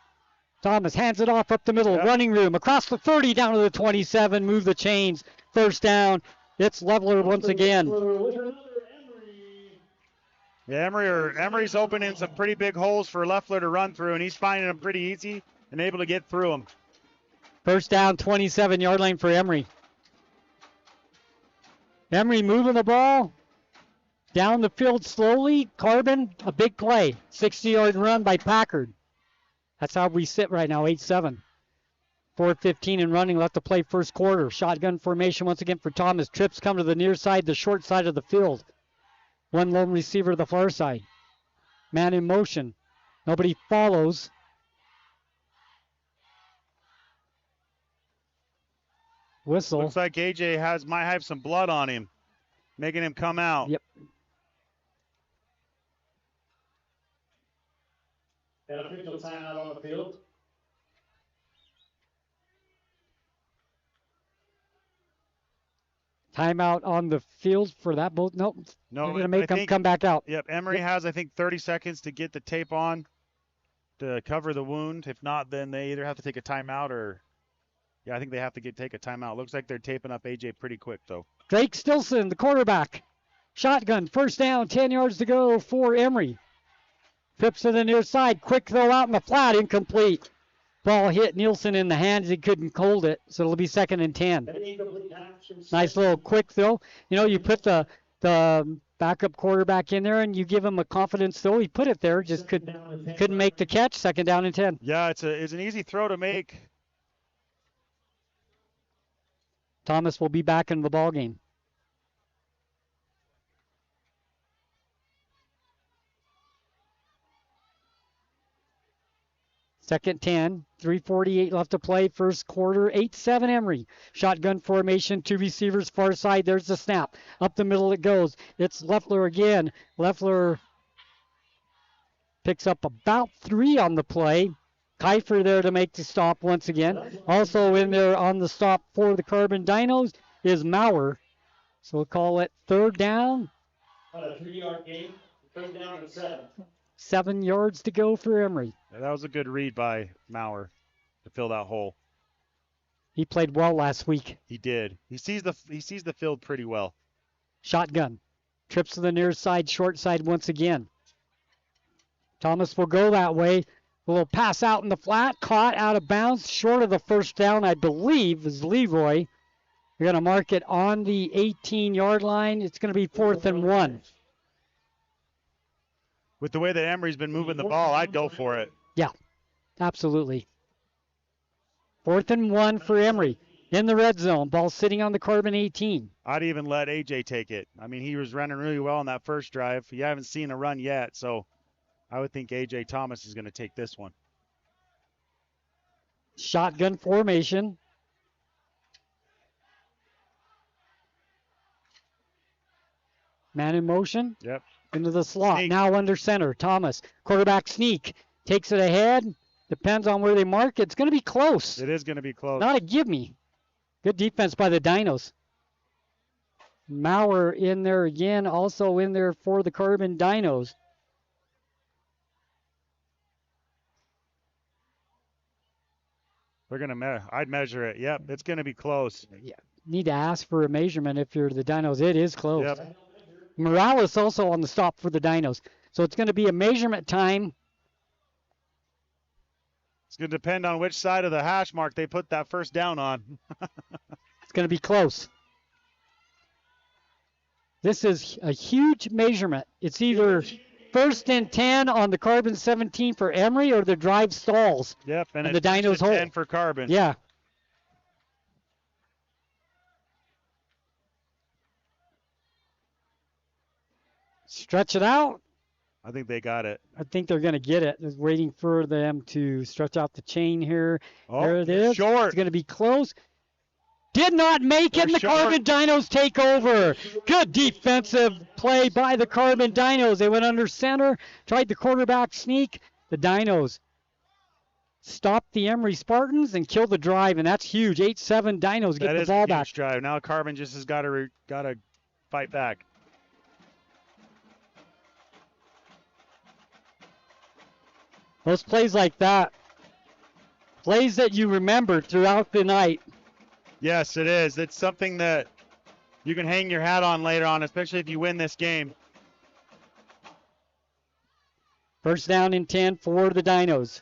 Thomas hands it off up the middle. Yep. Running room across the 30 down to the 27. Move the chains. First down. It's Leveler once again. Yeah, Emery's opening some pretty big holes for Leffler to run through, and he's finding them pretty easy and able to get through them. First down, 27-yard line for Emery. Emery moving the ball down the field slowly. Carbon, a big play. 60-yard run by Packard. That's how we sit right now, 8-7. 4:15 and running left to play first quarter. Shotgun formation once again for Thomas. Trips come to the near side, the short side of the field. 1 lone receiver to the far side. Man in motion. Nobody follows. Whistle. Looks like AJ might have some blood on him, making him come out. Yep. An official timeout on the field. Timeout on the field for that both. Nope. No, they're going to make them come back out. Yep, Emery has, I think, 30 seconds to get the tape on to cover the wound. If not, then they either have to take a timeout or, I think they have to take a timeout. Looks like they're taping up AJ pretty quick, though. Drake Stilson, the quarterback. Shotgun, first down, 10 yards to go for Emery. Trips to the near side, quick throw out in the flat, incomplete. Ball hit Nielsen in the hands. He couldn't hold it, so it'll be 2nd and 10. Nice little quick throw. You know, you put the backup quarterback in there and you give him a confidence throw. He put it there, just couldn't make the catch. 2nd down and 10. Yeah, it's an easy throw to make. Thomas will be back in the ball game. Second 10, 3:48 left to play, first quarter, 8-7 Emery. Shotgun formation, 2 receivers far side. There's the snap. Up the middle it goes. It's Leffler again. Leffler picks up about 3 on the play. Kiefer there to make the stop once again. Also in there on the stop for the Carbon Dinos is Maurer. So we'll call it 3rd down. On a 3-yard gain, 3rd down and 7. 7 yards to go for Emery. Yeah, that was a good read by Maurer to fill that hole. He played well last week. He did. He sees the field pretty well. Shotgun. Trips to the near side, short side once again. Thomas will go that way. A little pass out in the flat, caught out of bounds, short of the first down, I believe, is Leroy. We're going to mark it on the 18-yard line. It's going to be 4th and 1. With the way that Emery's been moving the ball, I'd go for it. Yeah, absolutely. 4th and 1 for Emery. In the red zone, ball sitting on the Carbon 18. I'd even let AJ take it. I mean, he was running really well on that first drive. You haven't seen a run yet, so I would think AJ Thomas is going to take this one. Shotgun formation. Man in motion. Yep. Into the slot. Sneak. Now under center. Thomas. Quarterback sneak. Takes it ahead. Depends on where they mark it. It's going to be close. It is going to be close. Not a gimme. Good defense by the Dinos. Maurer in there again. Also in there for the Carbon Dinos. They're going to I'd measure it. Yep, it's going to be close. Yeah. Need to ask for a measurement if you're the Dinos. It is close. Yep. Morales also on the stop for the Dinos. So it's going to be a measurement time. It's going to depend on which side of the hash mark they put that first down on. It's going to be close. This is a huge measurement. It's either 1st and 10 on the Carbon 17 for Emery or the drive stalls. Yep, and the Dinos hold. 10 for Carbon. Yeah. Stretch it out. I think they got it. I think they're going to get it. Just waiting for them to stretch out the chain here. Oh, there it is. Short. It's going to be close. Did not make it, and the Carbon Dinos take over. Good defensive play by the Carbon Dinos. They went under center, tried the quarterback sneak. The Dinos stopped the Emery Spartans and killed the drive, and that's huge. 8-7 Dinos get the ball back. That is a huge drive. Now Carbon just has got to fight back. Those plays like that, plays that you remember throughout the night. Yes, it is. It's something that you can hang your hat on later on, especially if you win this game. First down and 10 for the Dinos.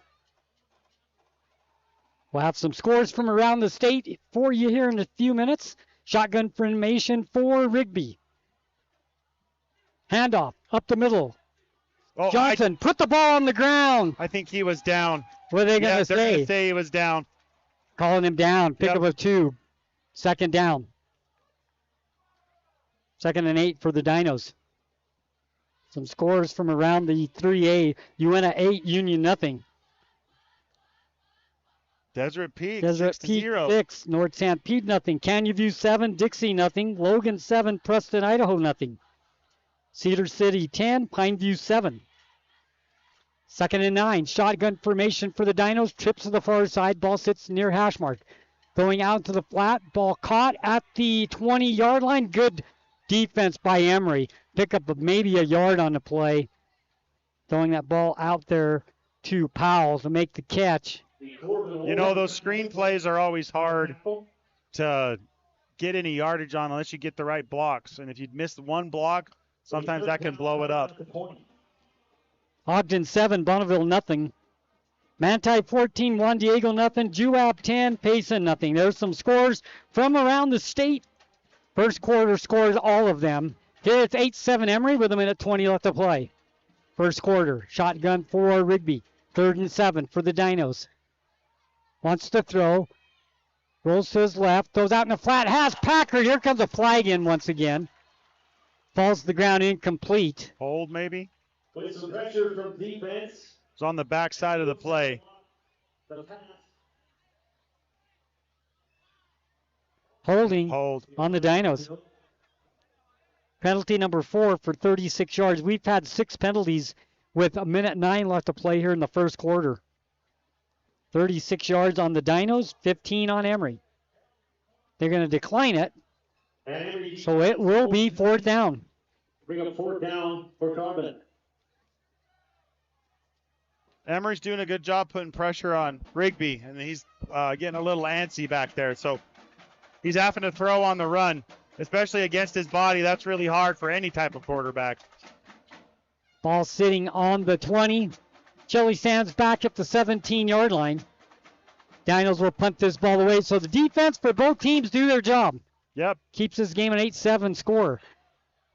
We'll have some scores from around the state for you here in a few minutes. Shotgun formation for Rigby. Handoff up the middle. Oh, Johnson, put the ball on the ground. I think he was down. What are they going to say? They're going to say he was down. Calling him down. Pick up of 2. 2nd down. 2nd and 8 for the Dinos. Some scores from around the 3A. Uena 8, Union nothing. Deseret Peak, Deseret 6-0. 6, North Sanpete nothing. Canyon View 7, Dixie nothing. Logan 7, Preston, Idaho nothing. Cedar City 10, Pineview 7. 2nd and 9, shotgun formation for the Dinos. Trips to the far side, ball sits near hash mark. Going out to the flat. Ball caught at the 20-yard line. Good defense by Emery. Pick up maybe a yard on the play. Throwing that ball out there to Powell to make the catch. You know, those screen plays are always hard to get any yardage on unless you get the right blocks. And if you miss one block, sometimes that can blow it up. Ogden 7, Bonneville nothing. Manti 14, Juan Diego nothing. Juab 10, Payson nothing. There's some scores from around the state. First quarter scores, all of them. Here it's 8-7 Emery with a minute 20 left to play. First quarter, shotgun for Rigby. 3rd and 7 for the Dinos. Wants to throw. Rolls to his left. Throws out in the flat. Has Packard. Here comes a flag in once again. Falls to the ground incomplete. Hold maybe? With some pressure from defense. It's on the back side of the play. Holding on the Dinos. Penalty number 4 for 36 yards. We've had 6 penalties with a minute 9 left to play here in the first quarter. 36 yards on the Dinos, 15 on Emery. They're going to decline it, so it will be 4th down. Bring up 4th down for Carbon. Emery's doing a good job putting pressure on Rigby, and he's getting a little antsy back there. So he's having to throw on the run, especially against his body. That's really hard for any type of quarterback. Ball sitting on the 20. Chili Sands back up the 17-yard line. Dinos will punt this ball away. So the defense for both teams do their job. Yep. Keeps this game an 8-7 score.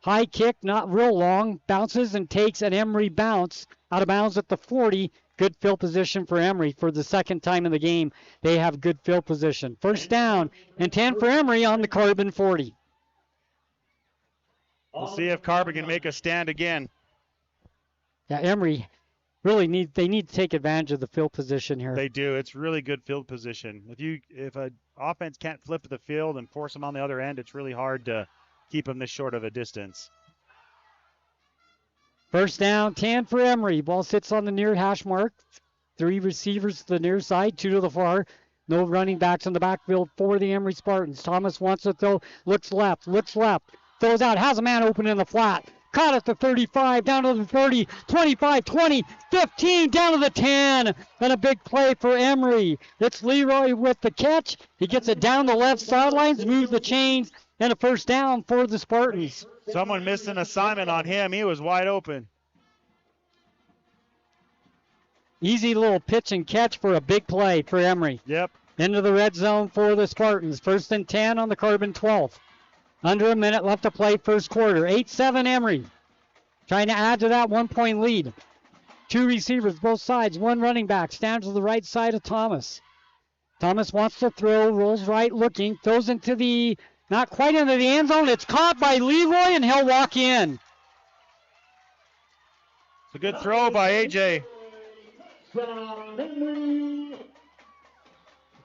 High kick, not real long. Bounces and takes an Emery bounce. Out of bounds at the 40. Good field position for Emery for the second time in the game. They have good field position. 1st down and 10 for Emery on the Carbon 40. We'll see if Carbon can make a stand again. Yeah, Emery really need to take advantage of the field position here. They do. It's really good field position. If an offense can't flip the field and force them on the other end, it's really hard to keep them this short of a distance. 1st down, 10 for Emery. Ball sits on the near hash mark. 3 receivers to the near side, 2 to the far. No running backs in the backfield for the Emery Spartans. Thomas wants to throw, looks left, throws out, has a man open in the flat. Caught at the 35, down to the 30, 25, 20, 15, down to the 10. And a big play for Emery. It's Leroy with the catch. He gets it down the left sidelines, moves the chains, and a 1st down for the Spartans. Someone missed an assignment on him. He was wide open. Easy little pitch and catch for a big play for Emery. Yep. Into the red zone for the Spartans. 1st and 10 on the Carbon 12. Under a minute left to play first quarter. 8-7 Emery. Trying to add to that 1-point lead. 2 receivers, both sides. 1 running back. Stands to the right side of Thomas. Thomas wants to throw. Rolls right looking. Throws into the, not quite into the end zone. It's caught by Leroy and he'll walk in. It's a good throw by AJ.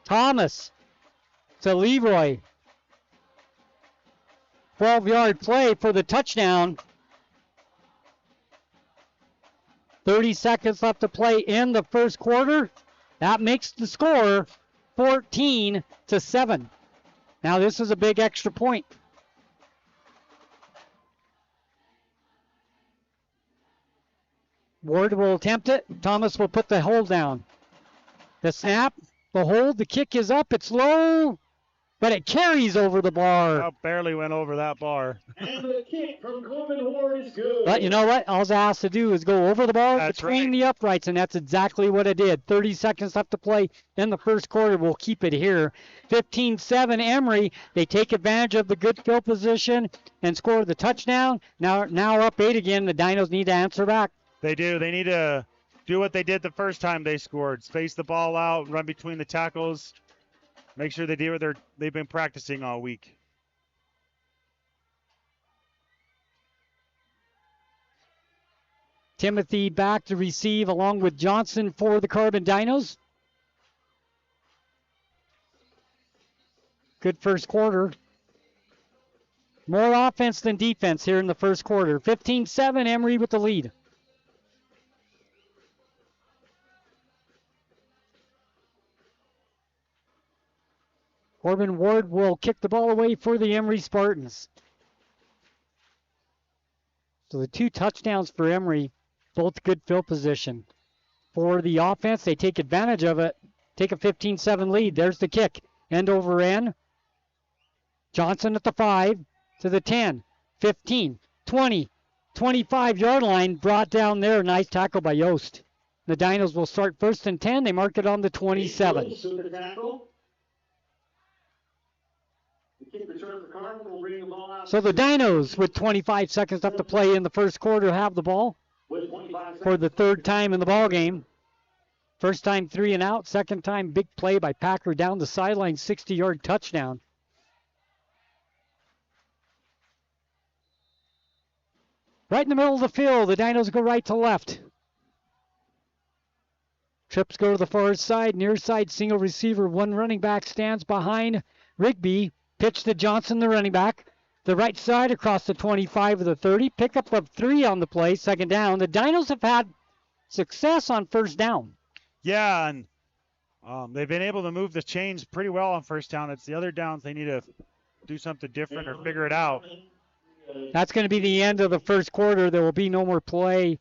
Thomas to Leroy. 12-yard play for the touchdown. 30 seconds left to play in the first quarter. That makes the score 14-7. Now this is a big extra point. Ward will attempt it. Thomas will put the hold down. The snap, the hold, the kick is up. It's low, but it carries over the bar. Oh, barely went over that bar. And the kick from Corbin Ward is good. But you know what? All it has to do is go over the bar between the uprights, and that's exactly what it did. 30 seconds left to play in the first quarter. We'll keep it here. 15-7 Emery. They take advantage of the good field position and score the touchdown. Now up 8 again. The Dinos need to answer back. They do. They need to do what they did the first time they scored. Space the ball out, run between the tackles. Make sure they do what they've been practicing all week. Timothy back to receive along with Johnson for the Carbon Dinos. Good first quarter. More offense than defense here in the first quarter. 15-7, Emery with the lead. Corbin Ward will kick the ball away for the Emery Spartans. So the 2 touchdowns for Emery, both good field position. For the offense, they take advantage of it, take a 15-7 lead. There's the kick, end over end. Johnson at the 5, to the 10, 15, 20, 25-yard line, brought down there. Nice tackle by Yost. The Dinos will start 1st and 10. They mark it on the 27. So the Dinos, with 25 seconds left to play in the first quarter, have the ball for the 3rd time in the ball game. First time 3 and out. Second time big play by Packer down the sideline, 60-yard touchdown. Right in the middle of the field, the Dinos go right to left. Trips go to the far side, near side, single receiver. 1 running back stands behind Rigby. Pitch to Johnson, the running back. The right side across the 25 of the 30. Pickup of 3 on the play, 2nd down. The Dinos have had success on 1st down. Yeah, and they've been able to move the chains pretty well on 1st down. It's the other downs they need to do something different or figure it out. That's going to be the end of the first quarter. There will be no more play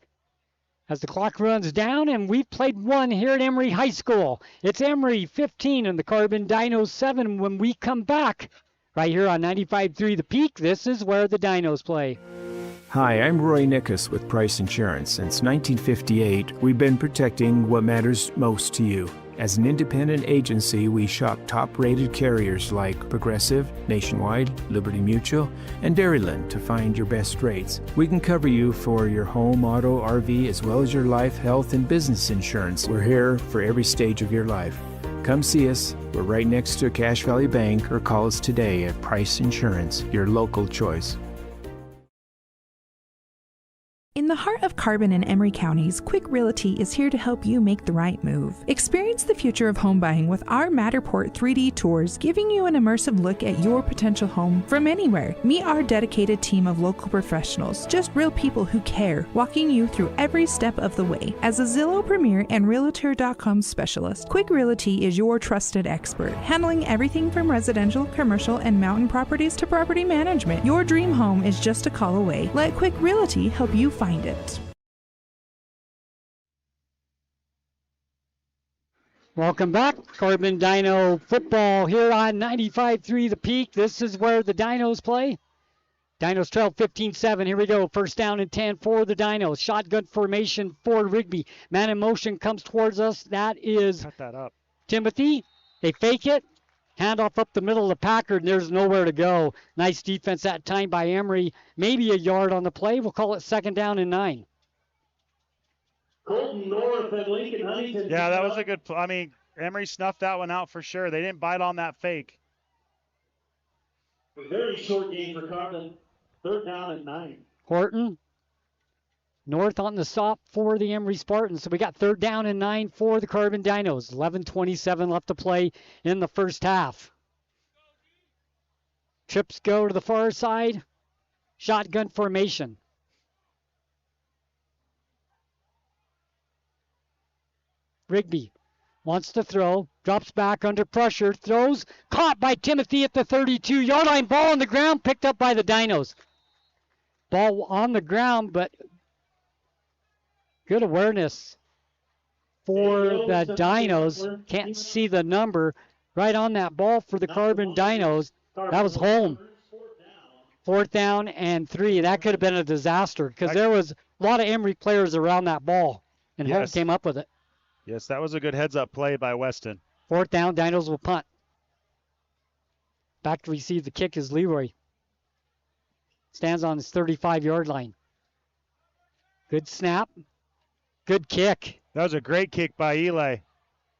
as the clock runs down, and we've played 1 here at Emery High School. It's Emery 15 and the Carbon Dinos 7 when we come back right here on 95.3 The Peak. This is where the Dinos play. Hi, I'm Roy Nickus with Price Insurance. Since 1958, we've been protecting what matters most to you. As an independent agency, we shop top-rated carriers like Progressive, Nationwide, Liberty Mutual, and Dairyland to find your best rates. We can cover you for your home, auto, RV, as well as your life, health, and business insurance. We're here for every stage of your life. Come see us. We're right next to Cache Valley Bank, or call us today at Price Insurance, your local choice. In the heart of Carbon and Emery counties, Quick Realty is here to help you make the right move. Experience the future of home buying with our Matterport 3D tours, giving you an immersive look at your potential home from anywhere. Meet our dedicated team of local professionals, just real people who care, walking you through every step of the way. As a Zillow Premier and Realtor.com specialist, Quick Realty is your trusted expert, handling everything from residential, commercial, and mountain properties to property management. Your dream home is just a call away. Let Quick Realty help you find it. Welcome back. Carbon Dino football here on 95.3 The Peak. This is where the Dinos play. Dinos trail 15-7. Here we go. 1st down and 10 for the Dinos. Shotgun formation for Rigby. Man in motion comes towards us. That is Cut that up. Timothy. They fake it. Handoff up the middle of the Packard, and there's nowhere to go. Nice defense that time by Emery. Maybe a yard on the play. We'll call it 2nd down and 9. Colton North and Lincoln Huntington. Yeah, that was a good I mean, Emery snuffed that one out for sure. They didn't bite on that fake. A very short game for Carbon. 3rd down and 9. Horton. North on the stop for the Emery Spartans. So we got 3rd down and 9 for the Carbon Dinos. 11:27 left to play in the first half. Trips go to the far side. Shotgun formation. Rigby wants to throw. Drops back under pressure. Throws. Caught by Timothy at the 32-yard line. Ball on the ground. Picked up by the Dinos. Ball on the ground, but good awareness for the Dinos. Can't see the number right on that ball for the Carbon Dinos. That was home. 4th down and 3. That could have been a disaster because there was a lot of Emery players around that ball, and Holt came up with it. Yes, that was a good heads-up play by Weston. 4th down, Dinos will punt. Back to receive the kick is Leroy. Stands on his 35-yard line. Good snap. Good kick. That was a great kick by Eli.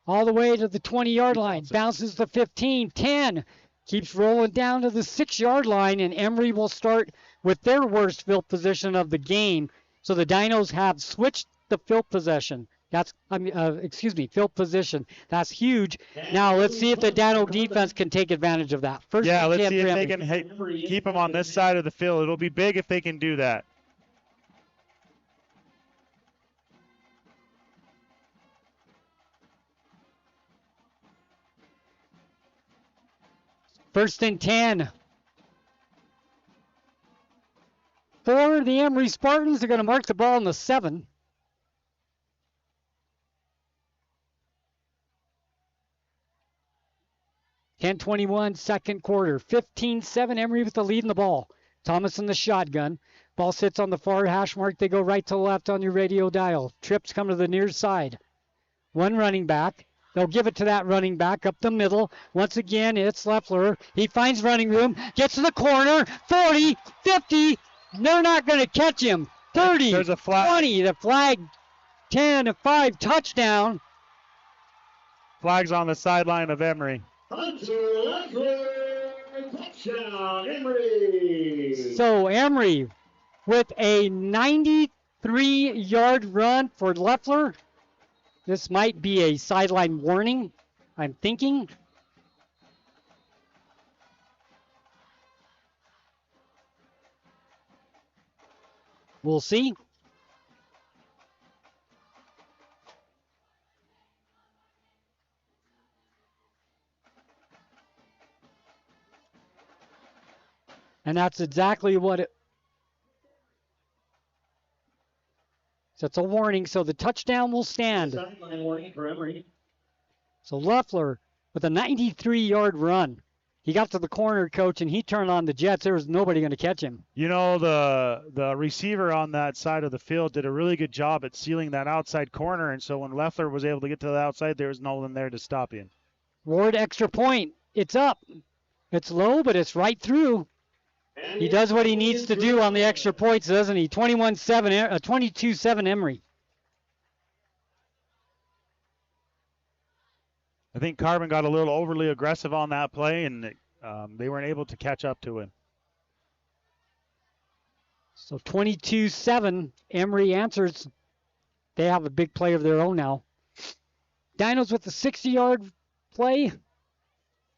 All the way to the 20-yard line. Bounces the 15, 10. Keeps rolling down to the 6-yard line, and Emery will start with their worst field position of the game. So the Dinos have switched the field possession. Field position. That's huge. Now let's see if the Dino defense can take advantage of that. Let's see if they can keep them on this side of the field. It'll be big if they can do that. First and 10. For the Emery Spartans, they're going to mark the ball in the 7. (10:21) second quarter. 15-7. Emery with the lead in the ball. Thomas in the shotgun. Ball sits on the far hash mark. They go right to left on your radio dial. Trips come to the near side. One running back. They'll give it to that running back up the middle. Once again, it's Leffler. He finds running room. Gets to the corner. 40, 50. They're not going to catch him. 30, There's a flag. 20. The flag. 10-5 touchdown. Flags on the sideline of Emery. Hunter Leffler, touchdown, Emery. So Emery with a 93-yard run for Leffler. This might be a sideline warning, I'm thinking. We'll see. And that's exactly what it... So it's a warning, so the touchdown will stand. Sideline warning for Emery. So Leffler with a 93-yard run. He got to the corner, coach, and he turned on the Jets. There was nobody going to catch him. You know, the receiver on that side of the field did a really good job at sealing that outside corner, and so when Leffler was able to get to the outside, there was no one there to stop him. Ward extra point. It's up. It's low, but it's right through. He does what he needs to do on the extra points, doesn't he? 22-7 Emery. I think Carbon got a little overly aggressive on that play, and they weren't able to catch up to him. So 22-7, Emery answers. They have a big play of their own now. Dinos with the 60-yard play.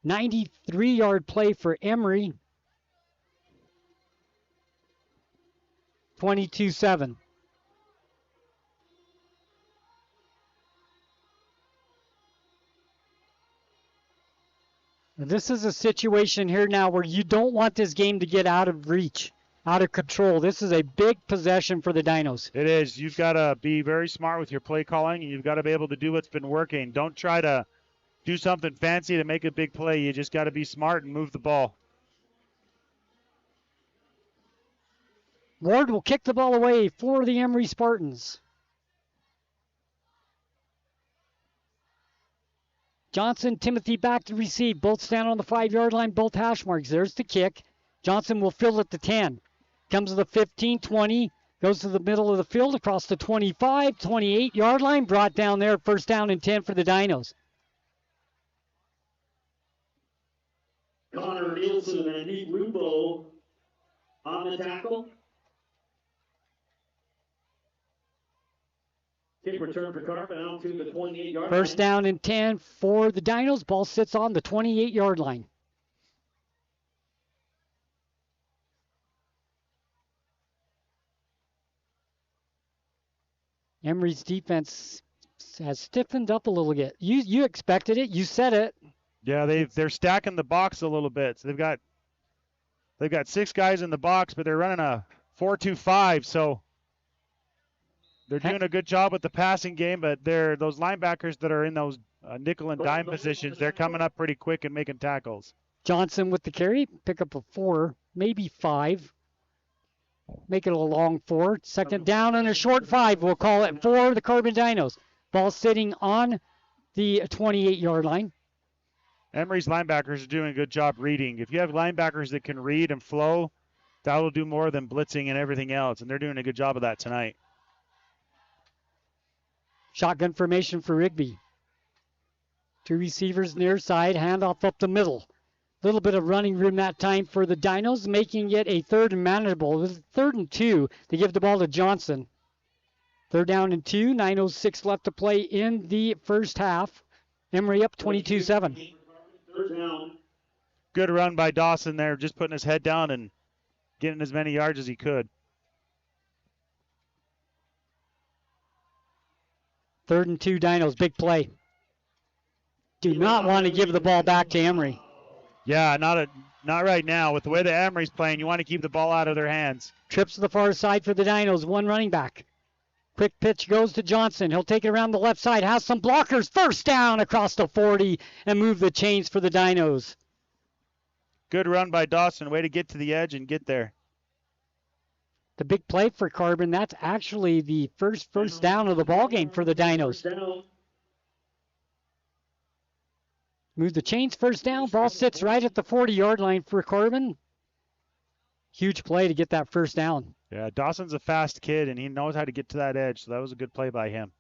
93-yard play for Emery. 22-7. This is a situation here now where you don't want this game to get out of reach, out of control. This is a big possession for the Dinos. It is. You've got to be very smart with your play calling, and you've got to be able to do what's been working. Don't try to do something fancy to make a big play. You just got to be smart and move the ball. Ward will kick the ball away for the Emery Spartans. Johnson, Timothy back to receive. Both stand on the 5-yard line, both hash marks. There's the kick. Johnson will field at the 10. Comes to the 15, 20. Goes to the middle of the field across the 25, 28-yard line. Brought down there. First down and 10 for the Dinos. Connor Nielsen and Nate Rubo on the tackle. Kick return for Carbon out to the 28-yard line. First down and 10 for the Dinos. Ball sits on the 28-yard line. Emery's defense has stiffened up a little bit. You expected it. You said it. Yeah, they're stacking the box a little bit. So they've got 6 guys in the box, but they're running a 4-2-5. So they're doing a good job with the passing game, but those linebackers that are in those nickel and dime positions, they're coming up pretty quick and making tackles. Johnson with the carry, pick up a 4, maybe 5. Make it a long 4. Second down and a short 5. We'll call it for the Carbon Dinos. Ball sitting on the 28-yard line. Emery's linebackers are doing a good job reading. If you have linebackers that can read and flow, that will do more than blitzing and everything else, and they're doing a good job of that tonight. Shotgun formation for Rigby. 2 receivers near side, handoff up the middle. Little bit of running room that time for the Dinos, making it a 3rd and manageable. This is 3rd and 2. They give the ball to Johnson. 3rd down and 2. 9:06 left to play in the first half. Emery up 22-7. Good run by Dawson there, just putting his head down and getting as many yards as he could. 3rd and 2 Dinos, big play. Do not want to give the ball back to Emery. Yeah, not right now. With the way the Emery's playing, you want to keep the ball out of their hands. Trips to the far side for the Dinos. One running back. Quick pitch goes to Johnson. He'll take it around the left side. Has some blockers. First down across the 40 and move the chains for the Dinos. Good run by Dawson. Way to get to the edge and get there. The big play for Carbon. That's actually the first down of the ball game for the Dinos. Move the chains, first down. Ball sits right at the 40-yard line for Carbon. Huge play to get that first down. Yeah, Dawson's a fast kid, and he knows how to get to that edge, so that was a good play by him.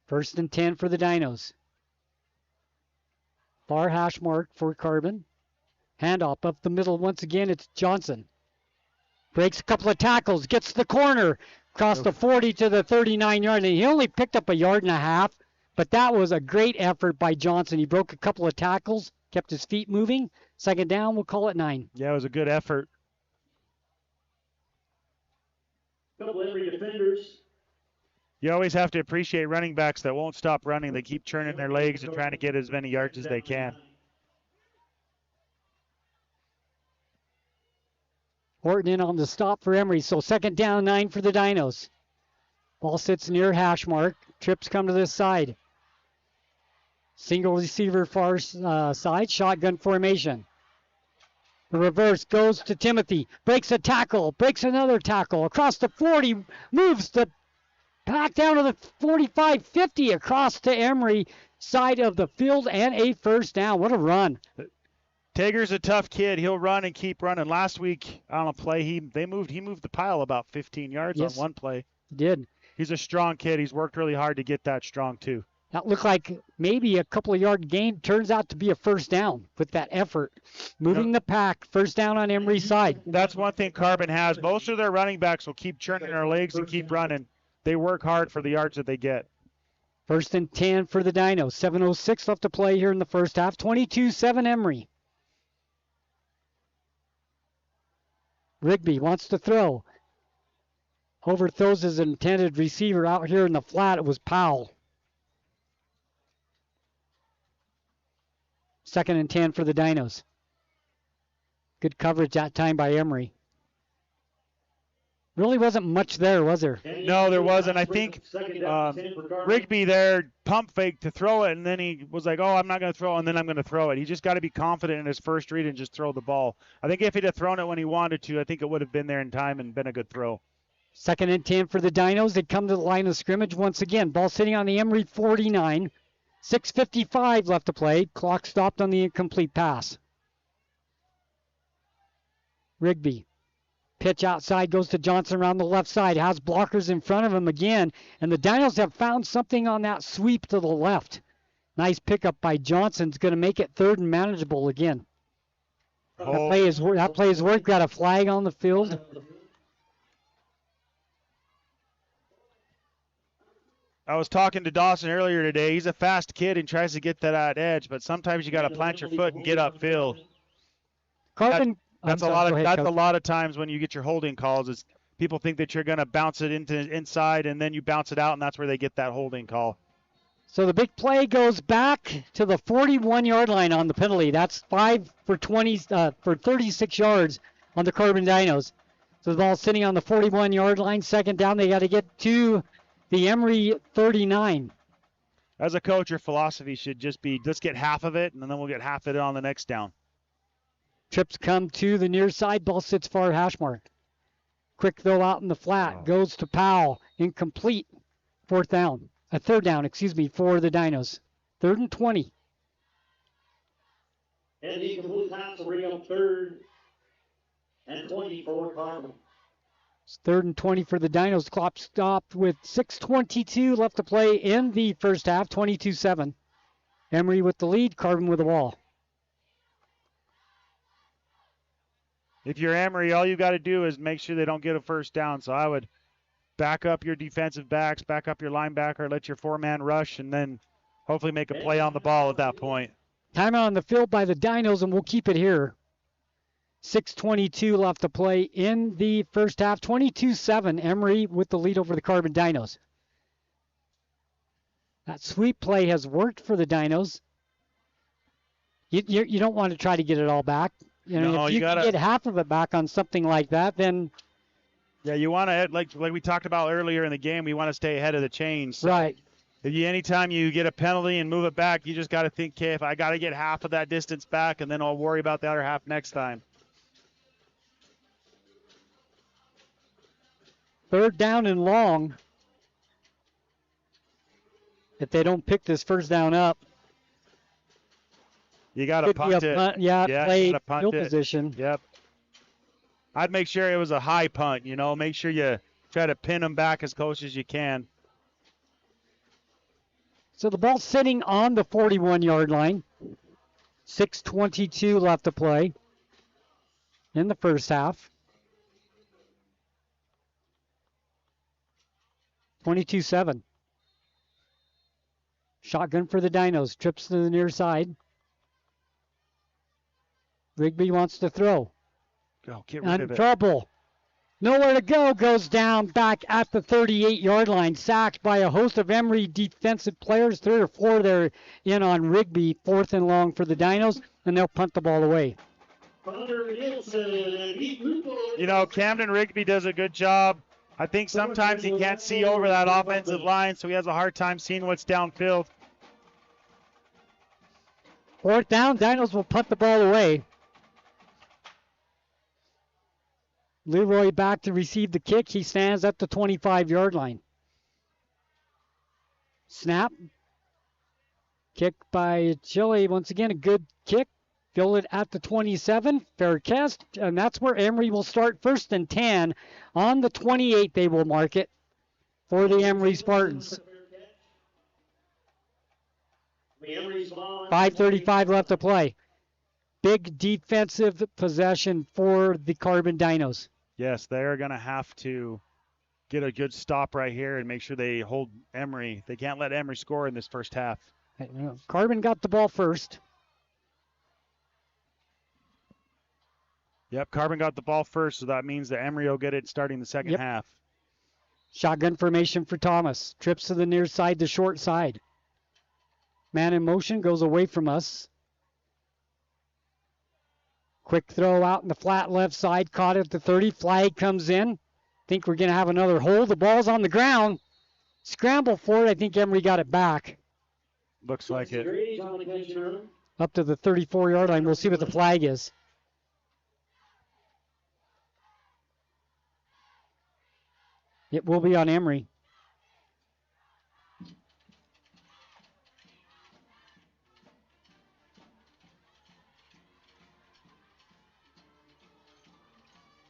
1st and 10 for the Dinos. Far hash mark for Carbon. Handoff up the middle once again. It's Johnson. Breaks a couple of tackles, gets the corner, across the 40 to the 39-yard line. He only picked up a yard and a half, but that was a great effort by Johnson. He broke a couple of tackles, kept his feet moving. 2nd down, we'll call it 9. Yeah, it was a good effort. Couple Emery defenders. You always have to appreciate running backs that won't stop running. They keep churning their legs and trying to get as many yards as they can. Horton in on the stop for Emery. So 2nd down, 9 for the Dinos. Ball sits near hash mark. Trips come to this side. Single receiver far side. Shotgun formation. The reverse goes to Timothy. Breaks a tackle. Breaks another tackle. Across the 40. Moves the pack down to the 45-50. Across to Emery. Side of the field and a first down. What a run. Tager's a tough kid. He'll run and keep running. Last week on a play, he moved the pile about 15 yards on one play. He did. He's a strong kid. He's worked really hard to get that strong too. That looked like maybe a couple of yard gain. Turns out to be a first down with that effort. Moving the pack. First down on Emery's side. That's one thing Carbon has. Most of their running backs will keep churning their legs and keep running. They work hard for the yards that they get. 1st and 10 for the Dinos. 7:06 left to play here in the first half. 22-7 Emery. Rigby wants to throw. Overthrows his intended receiver out here in the flat. It was Powell. 2nd and 10 for the Dinos. Good coverage that time by Emery. Really wasn't much there, was there? No, there wasn't. I think Rigby there pump faked to throw it, and then he was like, oh, I'm not going to throw it, and then I'm going to throw it. He just got to be confident in his first read and just throw the ball. I think if he'd have thrown it when he wanted to, I think it would have been there in time and been a good throw. 2nd and 10 for the Dinos. They come to the line of scrimmage once again. Ball sitting on the Emery 49. 6:55 left to play. Clock stopped on the incomplete pass. Rigby. Pitch outside goes to Johnson around the left side. Has blockers in front of him again. And the Dinos have found something on that sweep to the left. Nice pickup by Johnson. It's going to make it 3rd and manageable again. That play is worked. Got a flag on the field. I was talking to Dawson earlier today. He's a fast kid and tries to get to that edge, but sometimes you got to plant your foot and get upfield. Carbon. That's a lot of times when you get your holding calls is people think that you're going to bounce it into inside and then you bounce it out, and that's where they get that holding call. So the big play goes back to the 41-yard line on the penalty. That's 5 for 36 yards on the Carbon Dinos. So the ball's sitting on the 41-yard line. 2nd down. They got to get to the Emery 39. As a coach, your philosophy should just be, let's get half of it, and then we'll get half of it on the next down. Trips come to the near side. Ball sits far hash mark. Quick throw out in the flat. Goes to Powell. Incomplete. 3rd down, for the Dinos. 3rd and 20. And the complete pass will bring up 3rd and 20 for Carbon. It's 3rd and 20 for the Dinos. Clock stopped with 6:22 left to play in the first half. 22-7. Emery with the lead. Carbon with the ball. If you're Emery, all you got to do is make sure they don't get a first down. So I would back up your defensive backs, back up your linebacker, let your 4-man rush, and then hopefully make a play on the ball at that point. Timeout on the field by the Dinos, and we'll keep it here. 6:22 left to play in the first half. 22-7. Emery with the lead over the Carbon Dinos. That sweep play has worked for the Dinos. You don't want to try to get it all back. No, if you can get half of it back on something like that, then yeah, you want to, like we talked about earlier in the game, we want to stay ahead of the chains. So right. Anytime you get a penalty and move it back, you just got to think, okay, if I got to get half of that distance back, and then I'll worry about the other half next time. 3rd down and long. If they don't pick this first down up, you got to punt it. Play field position. Yep. I'd make sure it was a high punt, make sure you try to pin them back as close as you can. So the ball's sitting on the 41-yard line. 6:22 left to play in the first half. 22-7. Shotgun for the Dinos. Trips to the near side. Rigby wants to throw. Go, get rid of it. Trouble. Nowhere to go. Goes down back at the 38-yard line. Sacked by a host of Emery defensive players. 3 or 4 there in on Rigby. 4th and long for the Dinos, and they'll punt the ball away. Camden Rigby does a good job. I think sometimes he can't see over that offensive line, so he has a hard time seeing what's downfield. 4th down. Dinos will punt the ball away. Leroy back to receive the kick. He stands at the 25-yard line. Snap. Kick by Chile. Once again, a good kick. Fielded at the 27. Fair cast. And that's where Emery will start 1st and 10. On the 28, they will mark it for the Emery Spartans. 5:35 left to play. Big defensive possession for the Carbon Dinos. Yes, they're going to have to get a good stop right here and make sure they hold Emery. They can't let Emery score in this first half. Carbon got the ball first. Yep, Carbon got the ball first, so that means that Emery will get it starting the second half. Shotgun formation for Thomas. Trips to the near side, the short side. Man in motion, goes away from us. Quick throw out in the flat left side, caught at the 30. Flag comes in. Think we're going to have another hold. The ball's on the ground. Scramble for it. I think Emery got it back. Looks like it. Up to the 34-yard line. We'll see what the flag is. It will be on Emery.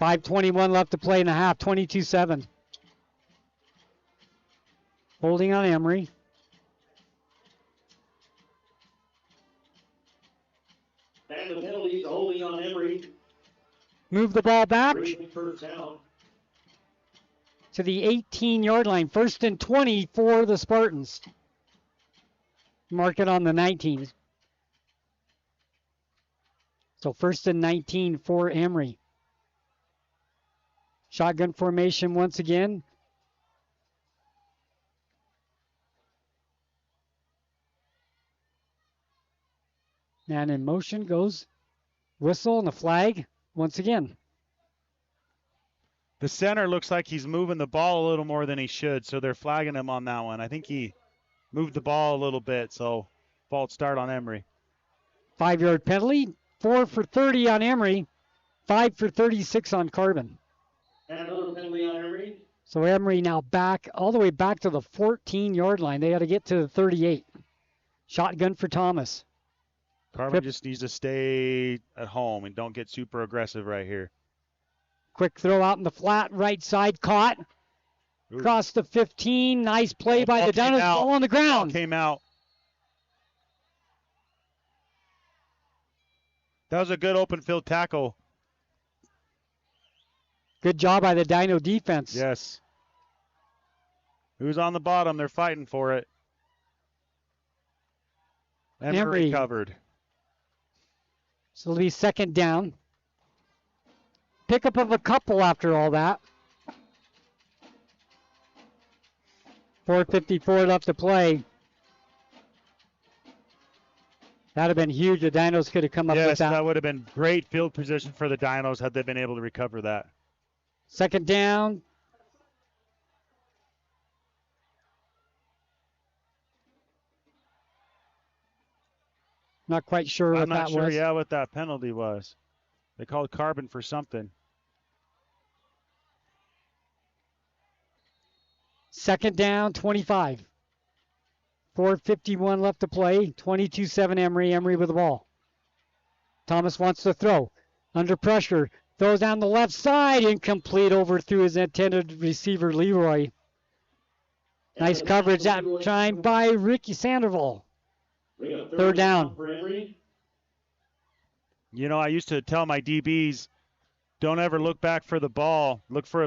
.5:21 left to play in the half, 22-7. Holding on Emery. And the penalties holding on Emery. Move the ball back First down. to the 18-yard line. 1st and 20 for the Spartans. Mark it on the 19. So 1st and 19 for Emery. Shotgun formation once again. And in motion goes whistle and the flag once again. The center looks like he's moving the ball a little more than he should, so they're flagging him on that one. I think he moved the ball a little bit, so false start on Emery. 5-yard penalty, 4 for 30 on Emery, 5 for 36 on Carbon. And another penalty on Emery. So Emery now back all the way back to the 14-yard line. They got to get to the 38. Shotgun for Thomas. Carbon just needs to stay at home and don't get super aggressive right here. Quick throw out in the flat right side, caught. Across the 15, nice play by the Dinos. Ball on the ground. Came out. That was a good open field tackle. Good job by the Dino defense. Yes. Who's on the bottom? They're fighting for it. Emery covered. So it'll be 2nd down. Pickup of a couple after all that. 4:54 left to play. That'd have been huge. The Dinos could have come up with Yes, that. that would have been great field position for the Dinos had they been able to recover that. Second down. Not quite sure what I'm not that sure, was. yeah, what that penalty was. They called Carbon for something. Second down, 25. 4:51 left to play. 22-7 Emery. Emery with the ball. Thomas wants to throw. Under pressure. Throws down the left side. Incomplete over through his intended receiver, Leroy. Nice coverage that time by Ricky Sandoval. Third down. You know, I used to tell my DBs, don't ever look back for the ball.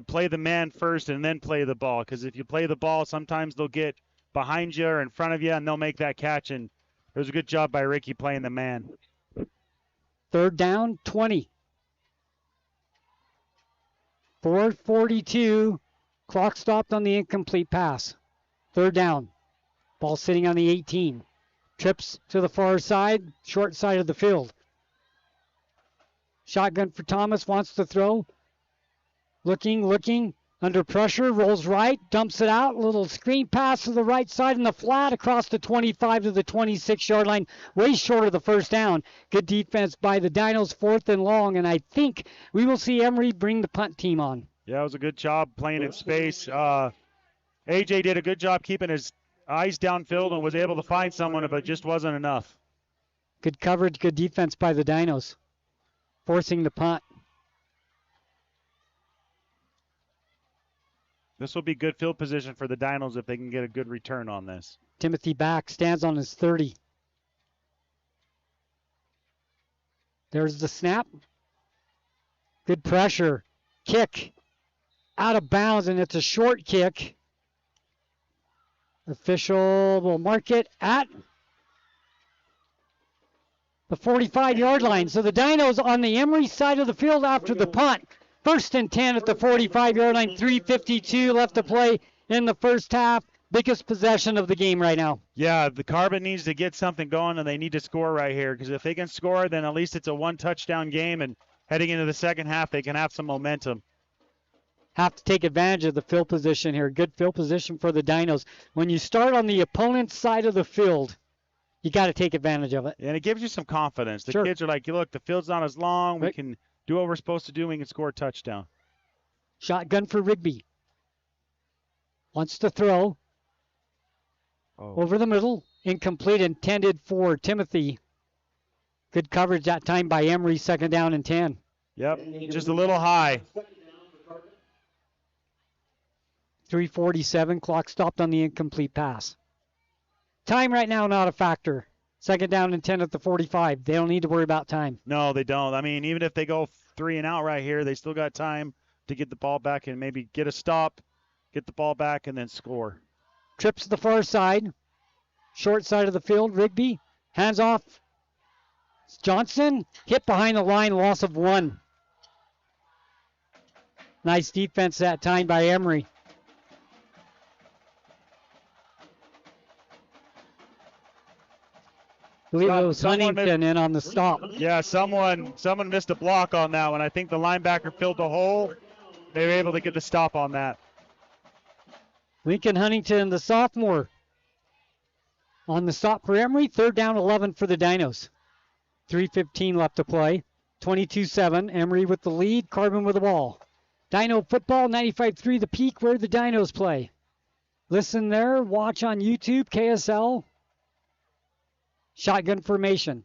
Play the man first and then play the ball. Because if you play the ball, sometimes they'll get behind you or in front of you and they'll make that catch. And it was a good job by Ricky playing the man. Third down, 20. 4:42. Clock stopped on the incomplete pass. Third down. Ball sitting on the 18. Trips to the far side, short side of the field. Shotgun for Thomas, wants to throw. Looking, under pressure, rolls right, dumps it out. Little screen pass to the right side in the flat across the 25 to the 26-yard line, way short of the first down. Good defense by the Dinos, 4th and long, and I think we will see Emery bring the punt team on. Yeah, it was a good job playing in space. AJ did a good job keeping his eyes downfield and was able to find someone, but it just wasn't enough. Good coverage, good defense by the Dinos, forcing the punt. This will be good field position for the Dinos if they can get a good return on this. Timothy back, stands on his 30. There's the snap. Good pressure. Kick. Out of bounds, and it's a short kick. Official will mark it at the 45-yard line. So the Dinos on the Emery side of the field after the punt. 1st and 10 at the 45-yard line. 3:52 left to play in the first half. Biggest possession of the game right now. Yeah, the Carbon needs to get something going, and they need to score right here. Because if they can score, then at least it's a one-touchdown game. And heading into the second half, they can have some momentum. Have to take advantage of the field position here. Good field position for the Dinos. When you start on the opponent's side of the field, you got to take advantage of it. And it gives you some confidence. The kids are like, look, the field's not as long. We can do what we're supposed to do. We can score a touchdown. Shotgun for Rigby. Wants to throw. Over the middle. Incomplete, intended for Timothy. Good coverage that time by Emery. 2nd down and 10. Yep, just a little high. 3:47. Clock stopped on the incomplete pass. Time right now not a factor. 2nd down and 10 at the 45. They don't need to worry about time. No, they don't. I mean, even if they go 3 and out right here, they still got time to get the ball back and maybe get a stop, get the ball back, and then score. Trips to the far side. Short side of the field. Rigby. Hands off. Johnson. Hit behind the line. Loss of 1. Nice defense that time by Emery. I believe it was Huntington in on the stop. Yeah, someone missed a block on that one. I think the linebacker filled the hole. They were able to get the stop on that. Lincoln Huntington, the sophomore, on the stop for Emery. 3rd down, 11 for the Dinos. 3:15 left to play. 22-7. Emery with the lead. Carbon with the ball. Dino football, 95.3 The Peak, where the Dinos play. Listen there. Watch on YouTube, KSL. Shotgun formation.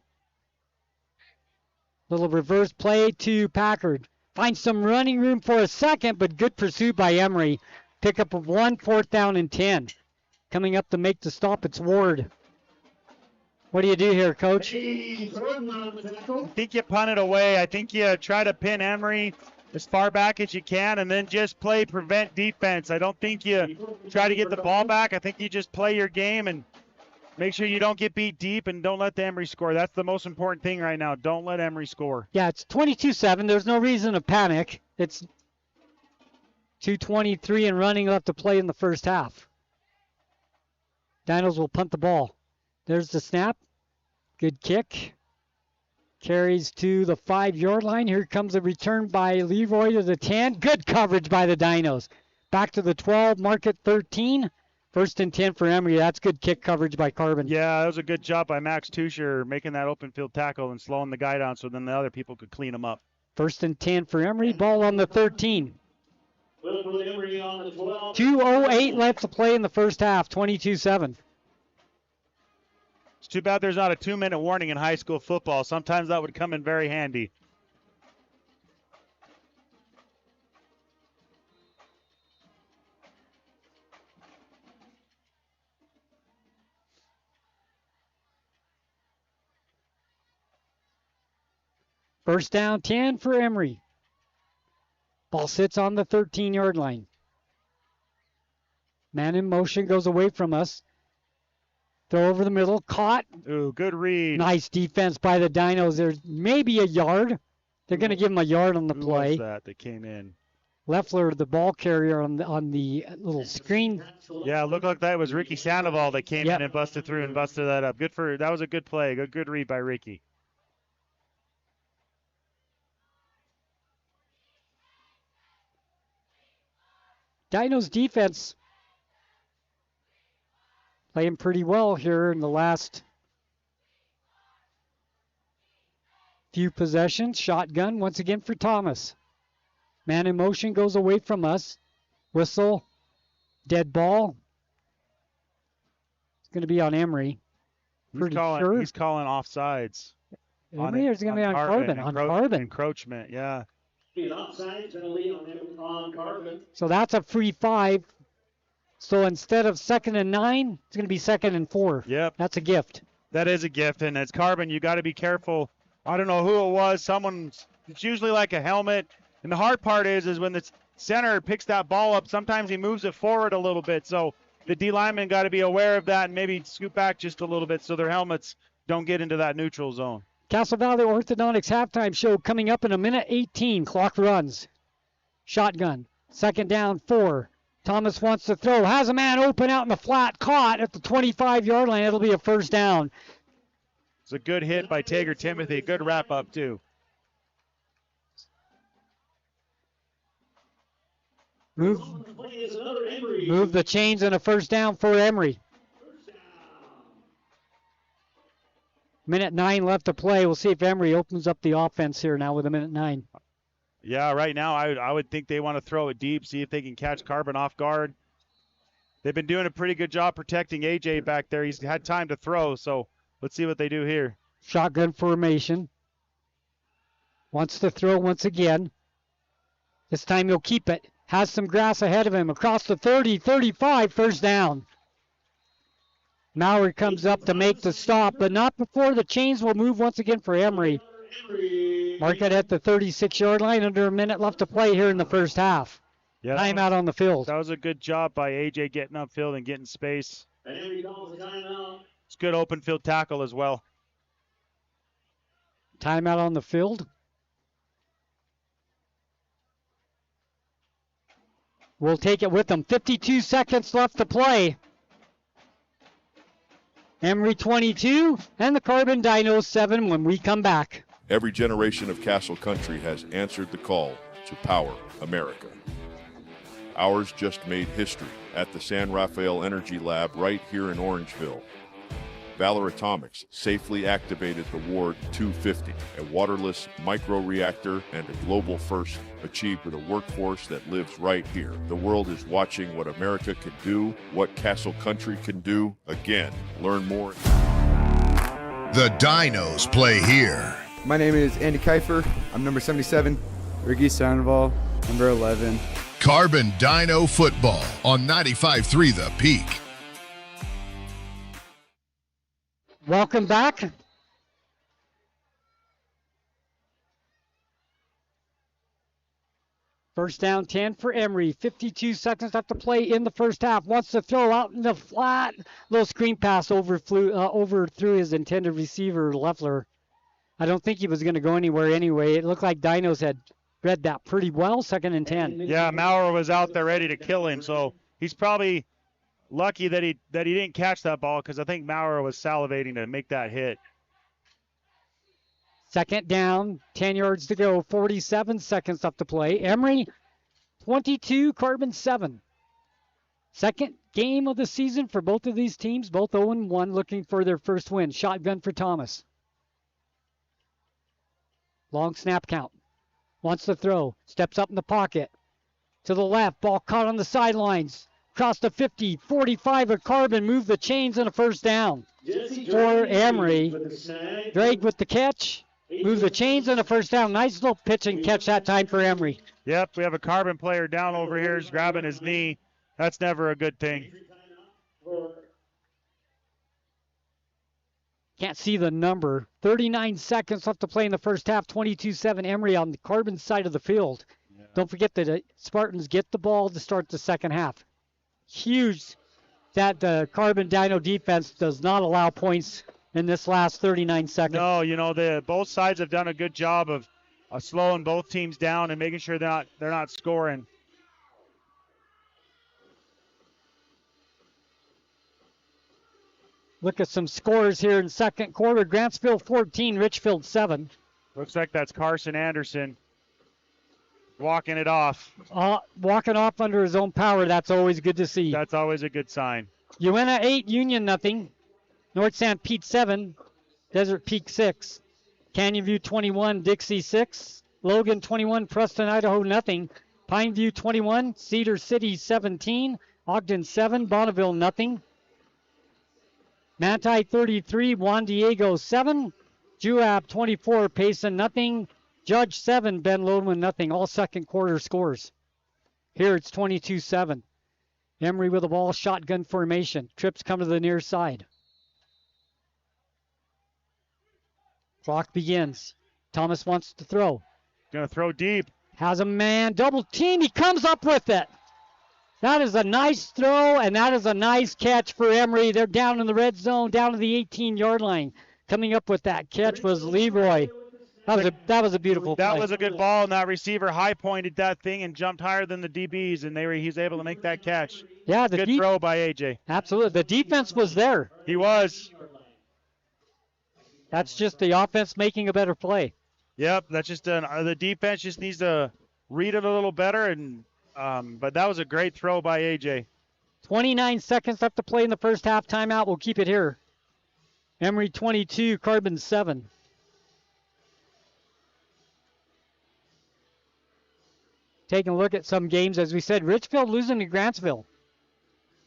Little reverse play to Packard. Finds some running room for a second, but good pursuit by Emery. Pickup of 1, 4th down and 10. Coming up to make the stop, it's Ward. What do you do here, Coach? I think you punt it away. I think you try to pin Emery as far back as you can and then just play prevent defense. I don't think you try to get the ball back. I think you just play your game and make sure you don't get beat deep and don't let the Emery score. That's the most important thing right now. Don't let Emery score. Yeah, it's 22-7. There's no reason to panic. It's 2:23 and running left to play in the first half. Dinos will punt the ball. There's the snap. Good kick. Carries to the 5-yard line. Here comes a return by Leroy to the 10. Good coverage by the Dinos. Back to the 12, mark at 13. 1st and 10 for Emery. That's good kick coverage by Carbon. Yeah, that was a good job by Max Tusher making that open field tackle and slowing the guy down so then the other people could clean him up. 1st and 10 for Emery. Ball on the 13. Will for Emery on the 12. 2:08 left to play in the first half. 22-7. It's too bad there's not a 2-minute warning in high school football. Sometimes that would come in very handy. First down, 10 for Emery. Ball sits on the 13-yard line. Man in motion, goes away from us. Throw over the middle, caught. Ooh, good read. Nice defense by the Dinos. There's maybe a yard. They're going to give him a yard on the play. Who was that that came in? Leffler, the ball carrier on the little screen. Yeah, it looked like that was Ricky Sandoval that came in and busted through and busted that up. That was a good play. Good read by Ricky. Dinos defense playing pretty well here in the last few possessions. Shotgun once again for Thomas. Man in motion, goes away from us. Whistle. Dead ball. It's going to be on Emery. He's calling offsides. Emery, or is it going to be on Carbon? On Carbon. Encroachment, yeah. Offside penalty on Carbon. So that's a free 5. So instead of 2nd and 9, it's going to be 2nd and 4. Yep. That's a gift. That is a gift, and it's Carbon. You got to be careful. I don't know who it was. It's usually like a helmet. And the hard part is when the center picks that ball up, sometimes he moves it forward a little bit. So the D lineman got to be aware of that and maybe scoot back just a little bit so their helmets don't get into that neutral zone. Castle Valley Orthodontics halftime show coming up in a minute 18. Clock runs. Shotgun. 2nd down, 4. Thomas wants to throw. Has a man open out in the flat. Caught at the 25-yard line. It'll be a 1st down. It's a good hit by Tager Timothy. Good wrap up, too. Move the chains and a 1st down for Emery. Minute 9 left to play. We'll see if Emery opens up the offense here now with a minute 9. Yeah, right now I would think they want to throw it deep, see if they can catch Carbon off guard. They've been doing a pretty good job protecting AJ back there. He's had time to throw, so let's see what they do here. Shotgun formation. Wants to throw once again. This time he'll keep it. Has some grass ahead of him. Across the 30, 35, 1st down. Maurer comes up to make the stop, but not before the chains will move once again for Emery. Mark it at the 36-yard line. Under a minute left to play here in the first half. Yeah, timeout on the field. That was a good job by AJ getting upfield and getting space. It's good open field tackle as well. Timeout on the field. We'll take it with them. 52 seconds left to play. Emery 22 and the Carbon Dinos 7 when we come back. Every generation of Castle Country has answered the call to power America. Ours just made history at the San Rafael Energy Lab right here in Orangeville. Valor Atomics safely activated the Ward 250, a waterless microreactor and a global first achieved with a workforce that lives right here. The world is watching what America can do, what Castle Country can do. Again, learn more. The Dinos play here. My name is Andy Kiefer. I'm number 77. Ricky Sandoval, number 11. Carbon Dino Football on 95.3 The Peak. Welcome back. First down 10 for Emery. 52 seconds left to play in the first half. Wants to throw out in the flat. Little screen pass overthrew his intended receiver, Leffler. I don't think he was going to go anywhere anyway. It looked like Dinos had read that pretty well. 2nd and 10. Yeah, Maurer was out there ready to kill him, so he's probably lucky that he didn't catch that ball because I think Maurer was salivating to make that hit. Second down, 10 yards to go, 47 seconds left to play. Emery, 22, Carbon 7. Second game of the season for both of these teams, both 0-1, looking for their first win. Shotgun for Thomas. Long snap count. Wants to throw. Steps up in the pocket. To the left. Ball caught on the sidelines. Across the 50. 45 of Carbon. Move the chains and a first down. For Emery. Drake with the catch. Move the chains and a first down. Nice little pitch and catch that time for Emery. Yep, we have a Carbon player down over here. He's grabbing his knee. That's never a good thing. Can't see the number. 39 seconds left to play in the first half. 22-7 Emery on the Carbon side of the field. Yeah. Don't forget that the Spartans get the ball to start the second half. Huge that the Carbon Dino defense does not allow points in this last 39 seconds. No, you know, both sides have done a good job of slowing both teams down and making sure they're not scoring. Look at some scores here in second quarter. Grantsville 14, Richfield 7. Looks like that's Carson Anderson walking it off. Walking off under his own power. That's always good to see. That's always a good sign. Uinta 8, Union nothing. North San Pete 7, Desert Peak 6. Canyon View 21, Dixie 6. Logan 21, Preston, Idaho nothing. Pineview 21, Cedar City 17. Ogden 7, Bonneville nothing. Manti 33, Juan Diego 7. Juab 24, Payson nothing. Judge 7, Ben Lodman nothing. All second quarter scores. Here it's 22-7. Emery with the ball, shotgun formation. Trips come to the near side. Clock begins. Thomas wants to throw. Gonna throw deep. Has a man, double team. He comes up with it. That is a nice throw, and that is a nice catch for Emery. They're down in the red zone, down to the 18-yard line. Coming up with that catch was Leroy. That was a beautiful play. That was a good ball, and that receiver high-pointed that thing and jumped higher than the DBs, and he was able to make that catch. Yeah, good throw by AJ. Absolutely. The defense was there. He was. That's just the offense making a better play. Yep, that's just the defense just needs to read it a little better, and but that was a great throw by AJ. 29 seconds left to play in the first half. Timeout. We'll keep it here. Emery 22, Carbon 7. Taking a look at some games, as we said, Richfield losing to Grantsville.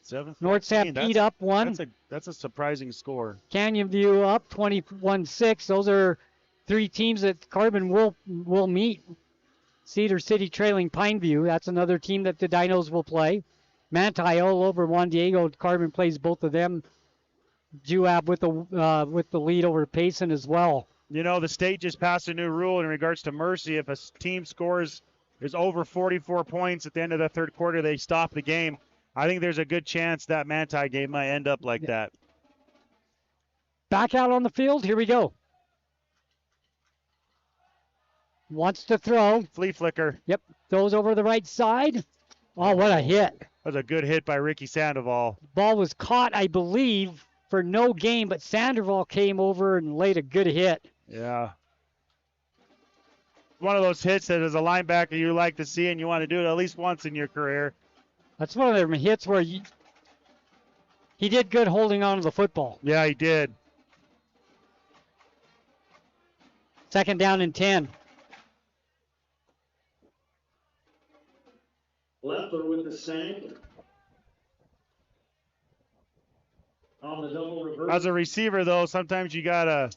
7-14. North San Pete up 1. That's a surprising score. Canyon View up 21-6. Those are three teams that Carbon will meet. Cedar City trailing Pineview. That's another team that the Dinos will play. Manti all over Juan Diego. Carbon plays both of them. Juab with the lead over Payson as well. You know, the state just passed a new rule in regards to mercy. If a team scores is over 44 points at the end of the third quarter, they stop the game. I think there's a good chance that Manti game might end up like that. Back out on the field. Here we go. Wants to throw. Flea flicker. Yep. Throws over the right side. Oh, what a hit. That was a good hit by Ricky Sandoval. Ball was caught, I believe, for no gain, but Sandoval came over and laid a good hit. Yeah. One of those hits that as a linebacker you like to see and you want to do it at least once in your career. That's one of them hits where he did good holding on to the football. Yeah, he did. Second down and 10. Leffler with the sack. On the double reverse. As a receiver, though, sometimes you got to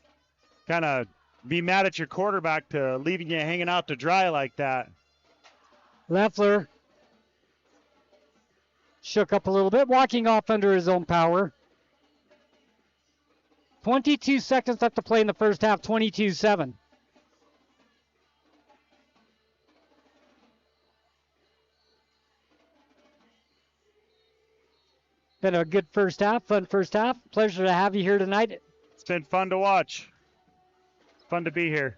kind of be mad at your quarterback to leaving you hanging out to dry like that. Leffler shook up a little bit, walking off under his own power. 22 seconds left to play in the first half, 22-7. Been a good first half, fun first half. Pleasure to have you here tonight. It's been fun to watch. It's fun to be here.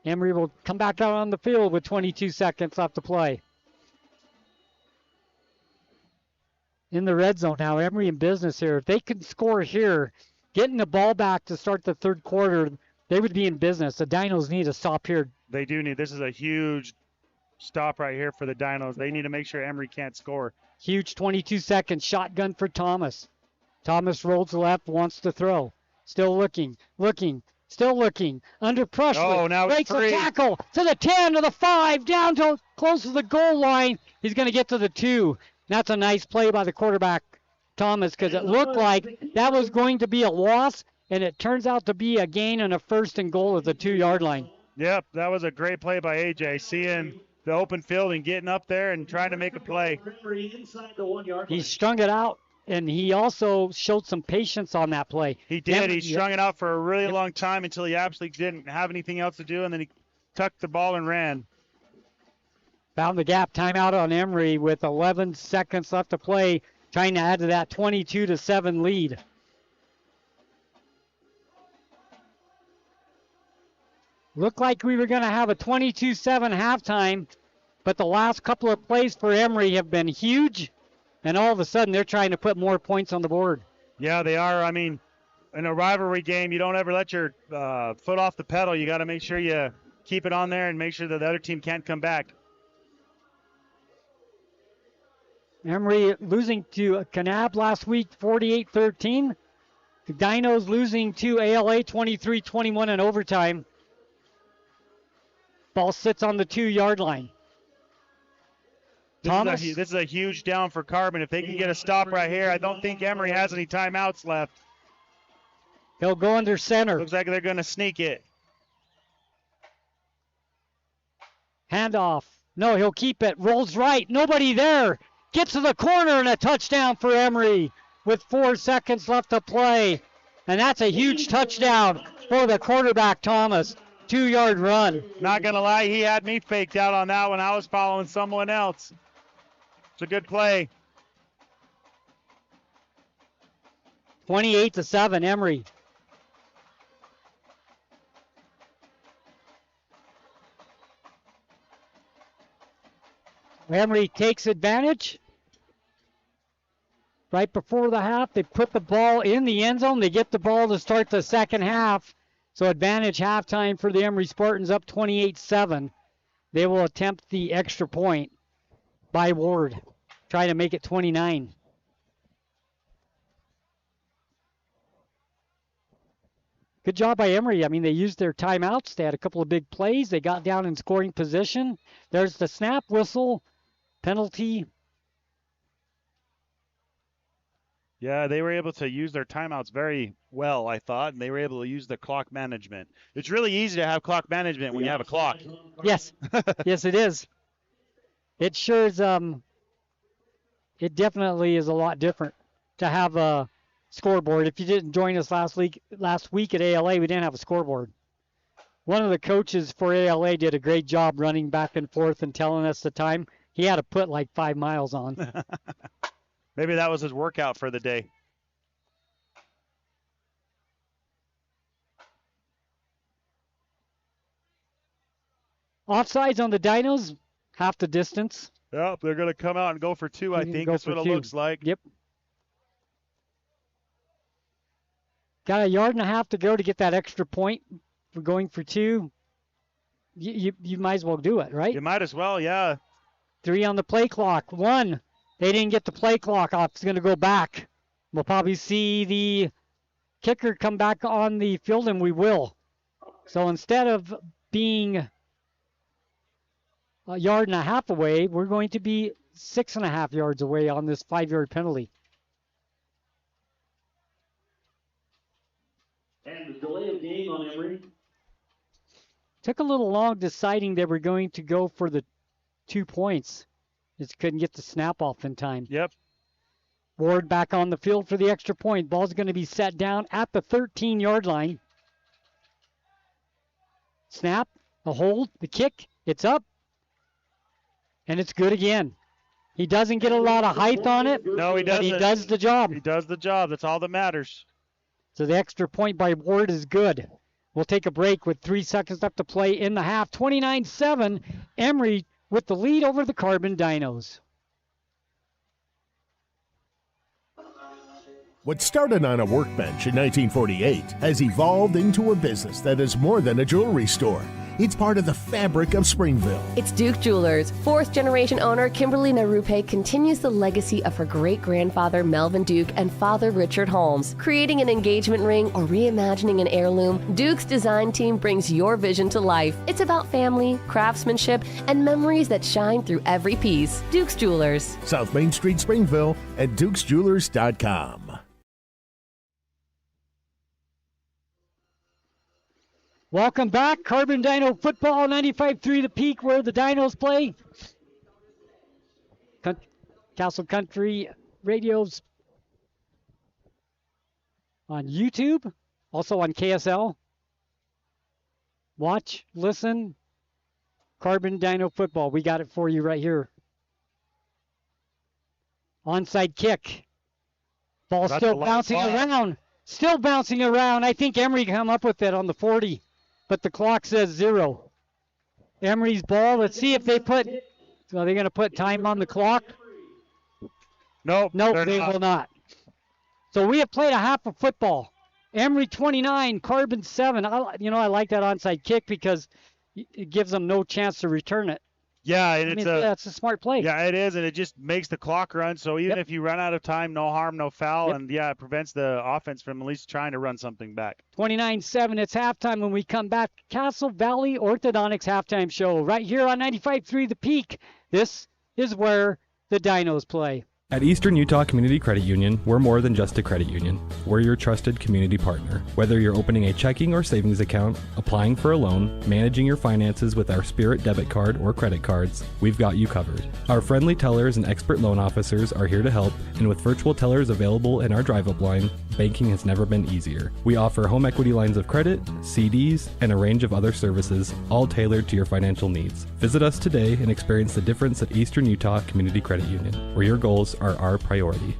Emery will come back out on the field with 22 seconds left to play. In the red zone now, Emery in business here. If they can score here, getting the ball back to start the third quarter, they would be in business. The Dinos need a stop here. They do need. This is a huge stop right here for the Dinos. They need to make sure Emery can't score. Huge 22 seconds. Shotgun for Thomas. Thomas rolls left, wants to throw. Still looking. Still looking. Under pressure. Oh, now breaks it's the free. tackle to the 10, to the 5, down to close to the goal line. He's going to get to the 2. That's a nice play by the quarterback, Thomas, because it looked like that was going to be a loss, and it turns out to be a gain and a first and goal at the 2-yard line. Yep, that was a great play by AJ, seeing the open field and getting up there and trying to make a play. He strung it out, and he also showed some patience on that play. He did. He strung it out for a really long time until he absolutely didn't have anything else to do, and then he tucked the ball and ran. Found the gap. Timeout on Emery with 11 seconds left to play, trying to add to that 22-7 lead. Looked like we were going to have a 22-7 halftime, but the last couple of plays for Emery have been huge, and all of a sudden they're trying to put more points on the board. Yeah, they are. I mean, in a rivalry game, you don't ever let your foot off the pedal. You got to make sure you keep it on there and make sure that the other team can't come back. Emery losing to Kanab last week, 48-13. The Dinos losing to ALA, 23-21 in overtime. Ball sits on the 2-yard line. Thomas. This is a huge down for Carbon. If they can get a stop right here, I don't think Emery has any timeouts left. He'll go under center. Looks like they're going to sneak it. Handoff. No, he'll keep it. Rolls right. Nobody there. Gets to the corner and a touchdown for Emery with 4 seconds left to play. And that's a huge touchdown for the quarterback, Thomas. 2-yard run. Not going to lie, he had me faked out on that one. I was following someone else. It's a good play. 28-7, Emery. Emery takes advantage. Right before the half, they put the ball in the end zone. They get the ball to start the second half. So advantage halftime for the Emery Spartans, up 28-7. They will attempt the extra point by Ward. Try to make it 29. Good job by Emery. I mean, they used their timeouts. They had a couple of big plays. They got down in scoring position. There's the snap, whistle, penalty. Yeah, they were able to use their timeouts very well, I thought, and they were able to use the clock management. It's really easy to have clock management when you have a clock. Yes, yes, it is. It sure is. It definitely is a lot different to have a scoreboard. If you didn't join us last week at ALA, we didn't have a scoreboard. One of the coaches for ALA did a great job running back and forth and telling us the time. He had to put like 5 miles on. Maybe that was his workout for the day. Offsides on the Dinos, half the distance. Yep, they're going to come out and go for 2, I think. That's what it looks like. Yep. Got 1.5 yards to go to get that extra point for going for 2. You might as well do it, right? You might as well, yeah. 3 on the play clock. 1. They didn't get the play clock off. It's going to go back. We'll probably see the kicker come back on the field, and we will. So instead of being 1.5 yards away, we're going to be 6.5 yards away on this 5-yard penalty. And the delay of game on Emery. Took a little long deciding they were going to go for the 2 points. Just couldn't get the snap off in time. Yep. Ward back on the field for the extra point. Ball's going to be set down at the 13-yard line. Snap, a hold, the kick, it's up. And it's good again. He doesn't get a lot of height on it. No, he doesn't. But he does the job. He does the job. That's all that matters. So the extra point by Ward is good. We'll take a break with 3 seconds left to play in the half. 29-7, Emery with the lead over the Carbon Dinos. What started on a workbench in 1948 has evolved into a business that is more than a jewelry store. It's part of the fabric of Springville. It's Duke Jewelers. Fourth-generation owner Kimberly Narupe continues the legacy of her great-grandfather Melvin Duke and father Richard Holmes. Creating an engagement ring or reimagining an heirloom, Duke's design team brings your vision to life. It's about family, craftsmanship, and memories that shine through every piece. Duke's Jewelers. South Main Street, Springville, at dukesjewelers.com. Welcome back. Carbon Dino Football, 95.3 The Peak, where the Dinos play. Castle Country Radio's on YouTube, also on KSL. Watch, listen, Carbon Dino Football. We got it for you right here. Onside kick. Ball still bouncing around. Still bouncing around. I think Emery come up with it on the 40. But the clock says 0. Emery's ball. Let's see if they put. Are they going to put time on the clock? Nope, they will not. So we have played a half of football. Emery 29, Carbon 7. I like that onside kick because it gives them no chance to return it. Yeah, and that's a smart play. Yeah, it is, and it just makes the clock run. So even if you run out of time, no harm, no foul, and it prevents the offense from at least trying to run something back. 29-7. It's halftime when we come back. Castle Valley Orthodontics halftime show right here on 95.3 The Peak. This is where the Dinos play. At Eastern Utah Community Credit Union, we're more than just a credit union. We're your trusted community partner. Whether you're opening a checking or savings account, applying for a loan, managing your finances with our Spirit debit card or credit cards, we've got you covered. Our friendly tellers and expert loan officers are here to help, and with virtual tellers available in our drive-up line, banking has never been easier. We offer home equity lines of credit, CDs, and a range of other services, all tailored to your financial needs. Visit us today and experience the difference at Eastern Utah Community Credit Union, where your goals are our priority.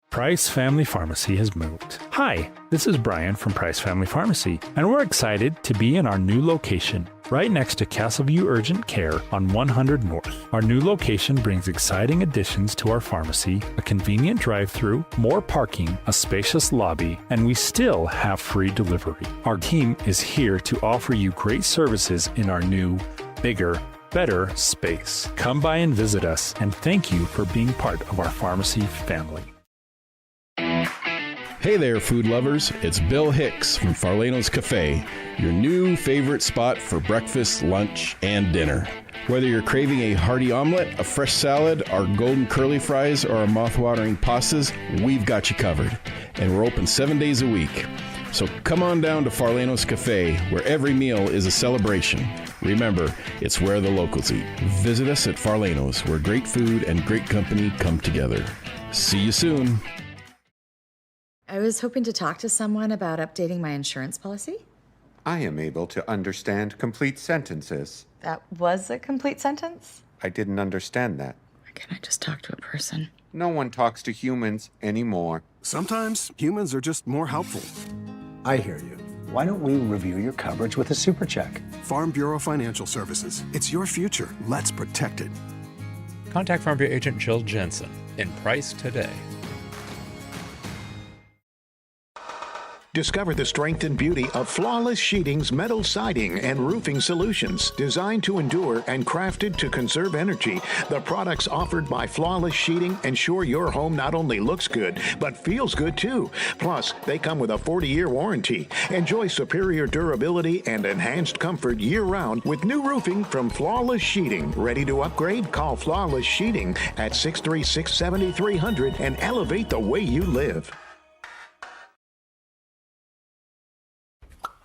Price Family Pharmacy has moved. Hi, this is Brian from Price Family Pharmacy, and we're excited to be in our new location, right next to Castleview Urgent Care on 100 North. Our new location brings exciting additions to our pharmacy, a convenient drive-through, more parking, a spacious lobby, and we still have free delivery. Our team is here to offer you great services in our new, bigger, better space. Come by and visit us, and thank you for being part of our pharmacy family. Hey there, food lovers. It's Bill Hicks from Farlano's Cafe, your new favorite spot for breakfast, lunch, and dinner. Whether you're craving a hearty omelet, a fresh salad, our golden curly fries, or our mouth-watering pastas, we've got you covered. And we're open 7 days a week. So come on down to Farlano's Cafe, where every meal is a celebration. Remember, it's where the locals eat. Visit us at Farlano's, where great food and great company come together. See you soon. I was hoping to talk to someone about updating my insurance policy. I am able to understand complete sentences. That was a complete sentence? I didn't understand that. Why can't I just talk to a person? No one talks to humans anymore. Sometimes humans are just more helpful. I hear you. Why don't we review your coverage with a super check? Farm Bureau Financial Services. It's your future. Let's protect it. Contact Farm Bureau agent Jill Jensen in Price today. Discover the strength and beauty of Flawless Sheeting's metal siding and roofing solutions. Designed to endure and crafted to conserve energy, the products offered by Flawless Sheeting ensure your home not only looks good, but feels good too. Plus, they come with a 40-year warranty. Enjoy superior durability and enhanced comfort year-round with new roofing from Flawless Sheeting. Ready to upgrade? Call Flawless Sheeting at 636-7300 and elevate the way you live.